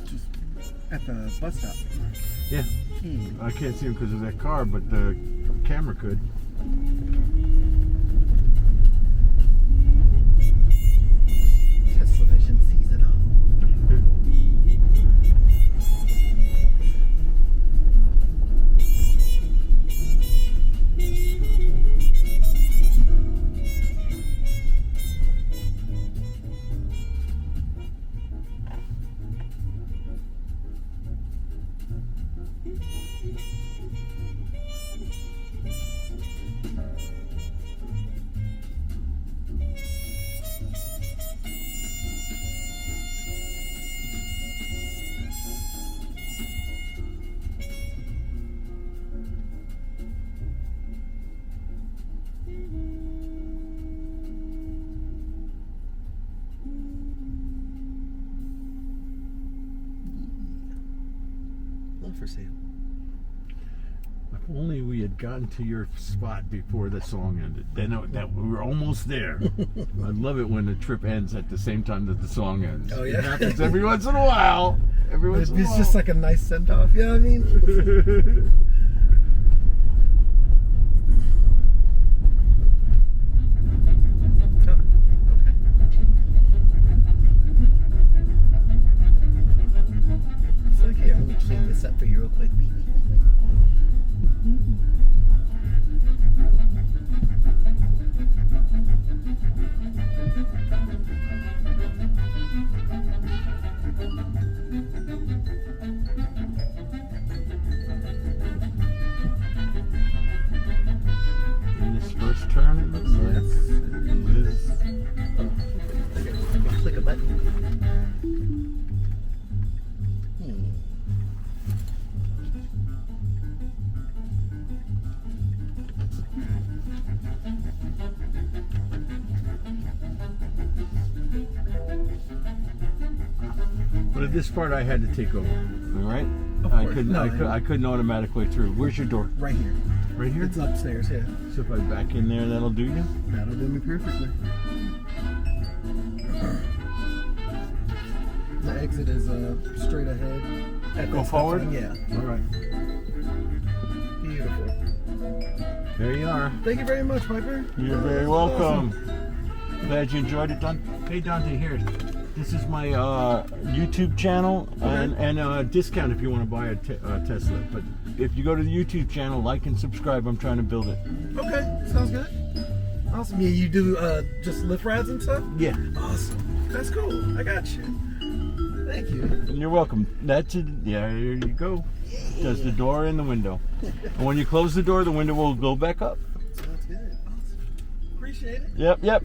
[SPEAKER 11] Just at the bus stop.
[SPEAKER 3] Yeah. I can't see him because of that car, but the camera could.
[SPEAKER 11] on for sale?
[SPEAKER 1] If only we had gotten to your spot before the song ended. Then that we were almost there. I love it when the trip ends at the same time that the song ends.
[SPEAKER 11] Oh, yeah?
[SPEAKER 1] It happens every once in a while. Every once in a
[SPEAKER 11] It's
[SPEAKER 1] while.
[SPEAKER 11] just like a nice send off. You know what I mean? Oh, okay. It's like, here, let me clean this up for you real quick.
[SPEAKER 1] In this first turn, it looks like. It is.
[SPEAKER 11] Click a button.
[SPEAKER 1] But at this part, I had to take over.
[SPEAKER 8] All right.
[SPEAKER 11] Of
[SPEAKER 8] I
[SPEAKER 11] course.
[SPEAKER 8] couldn't.
[SPEAKER 11] No,
[SPEAKER 8] I couldn't automatically through. Where's your door?
[SPEAKER 11] Right here.
[SPEAKER 1] Right here?
[SPEAKER 11] It's upstairs, yeah.
[SPEAKER 1] So if I back in there, that'll do you?
[SPEAKER 11] That'll do me perfectly. The exit is straight ahead.
[SPEAKER 1] Go forward?
[SPEAKER 11] Yeah.
[SPEAKER 1] All right.
[SPEAKER 11] Beautiful.
[SPEAKER 1] There you are.
[SPEAKER 11] Thank you very much, Piper.
[SPEAKER 8] You're very
[SPEAKER 11] That's
[SPEAKER 8] welcome.
[SPEAKER 11] awesome.
[SPEAKER 8] Glad you enjoyed it, Don.
[SPEAKER 1] Hey, Dante, here. This is my
[SPEAKER 8] YouTube channel
[SPEAKER 1] and a discount if you want to buy a Tesla. But if you go to the YouTube channel, like and subscribe. I'm trying to build it.
[SPEAKER 11] Okay, sounds good. Awesome. Yeah, you do just Lyft rides and stuff?
[SPEAKER 1] Yeah.
[SPEAKER 11] Awesome. That's cool. I got you. Thank you.
[SPEAKER 8] You're welcome. That's it. Yeah, there you go. Does the door and the window. And when you close the door, the window will go back up.
[SPEAKER 11] Sounds good. Awesome. Appreciate it.
[SPEAKER 8] Yep.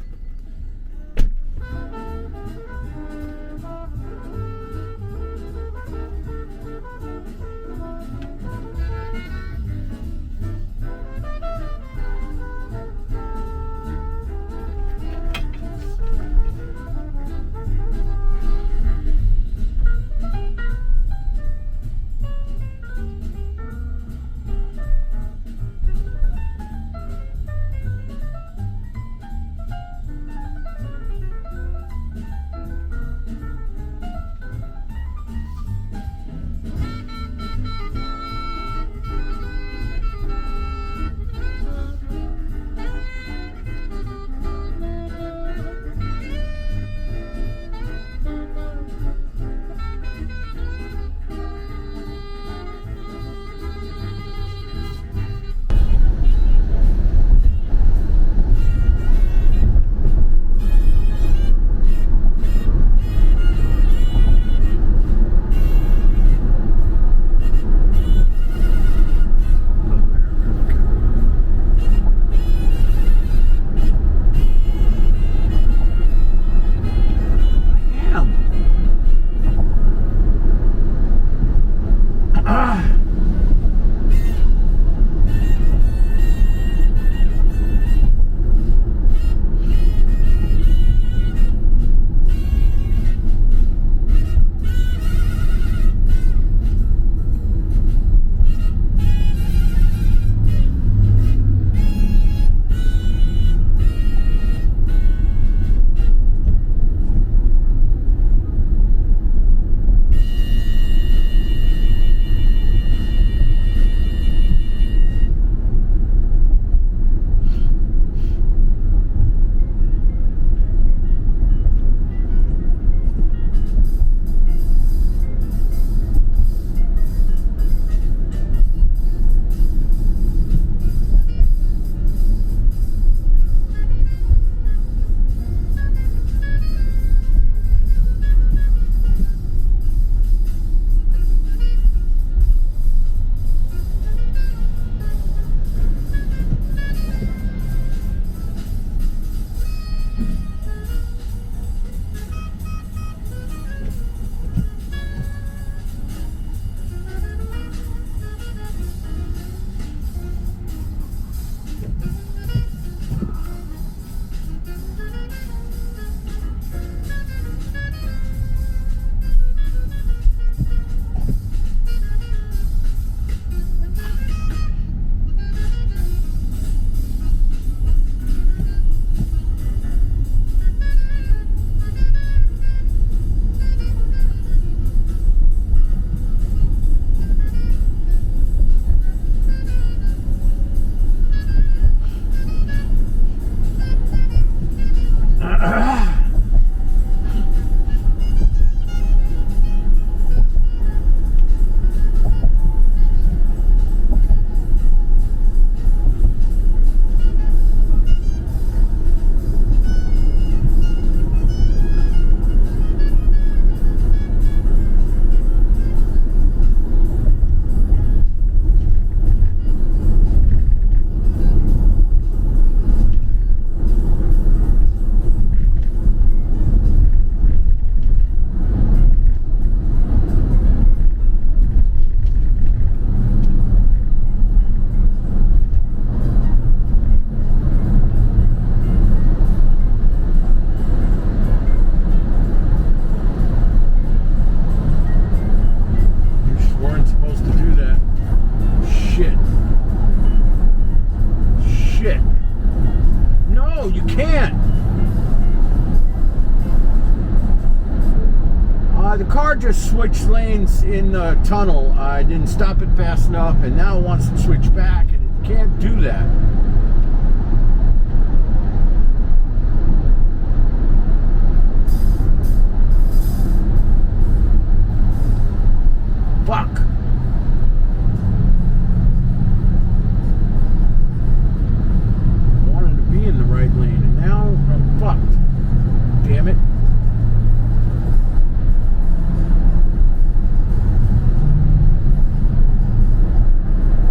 [SPEAKER 1] The car just switched lanes in the tunnel. I didn't stop it fast enough, and now it wants to switch back, and it can't do that. Fuck. I wanted to be in the right lane, and now I'm fucked. Damn it.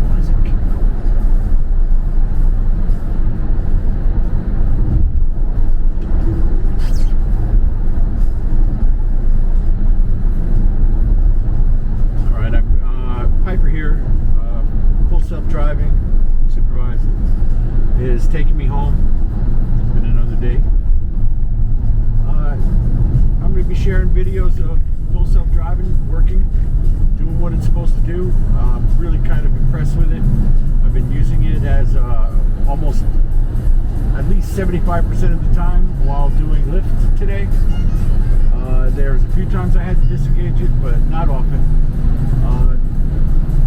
[SPEAKER 1] Why does it keep going? All right, Piper here, full self-driving, supervised, is taking me home. It's been another day. I'm going to be sharing videos of full self-driving, working, doing what it's supposed to do. I'm really kind of impressed with it. I've been using it as almost at least 75% of the time while doing Lyft today. There's a few times I had to disengage it, but not often.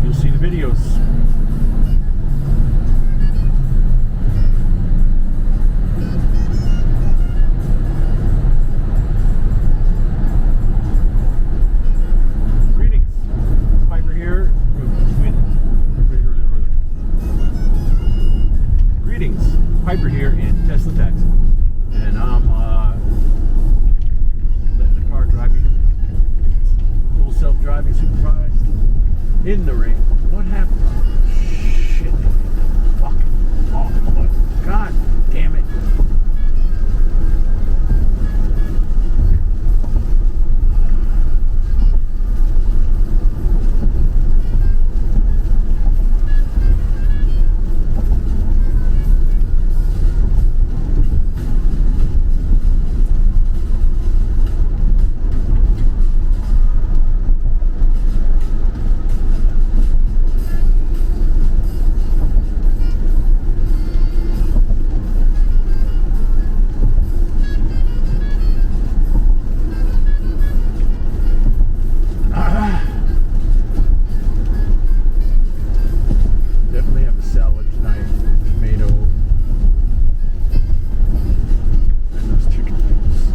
[SPEAKER 1] You'll see the videos. Greetings. Piper here. Greetings. Piper here in Tesla Taxi. And I'm letting the car drive me. Full self-driving supervised. In the rain. What happened? Shit. Fucking oh, God damn it. Definitely have a salad tonight. Tomato. And those chicken wings.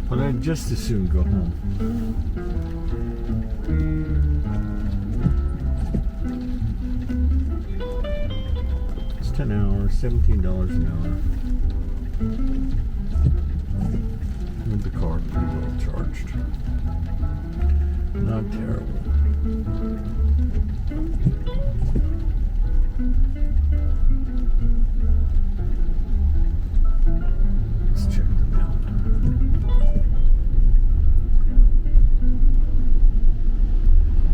[SPEAKER 1] But I'd just as soon go home. It's 10 hours, $17 an hour. With the car pretty well charged. Not terrible. Let's check them out.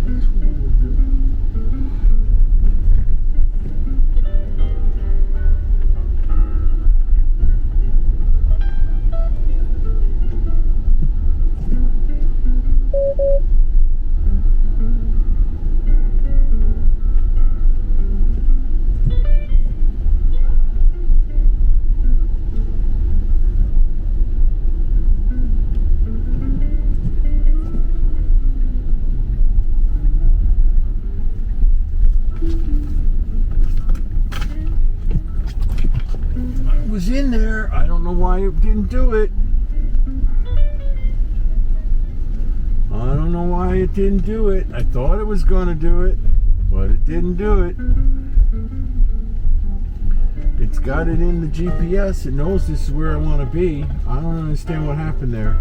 [SPEAKER 1] That's what we'll do. didn't do it. I don't know why it didn't do it. I thought it was going to do it, but it didn't do it. It's got it in the GPS. It knows this is where I want to be. I don't understand what happened there.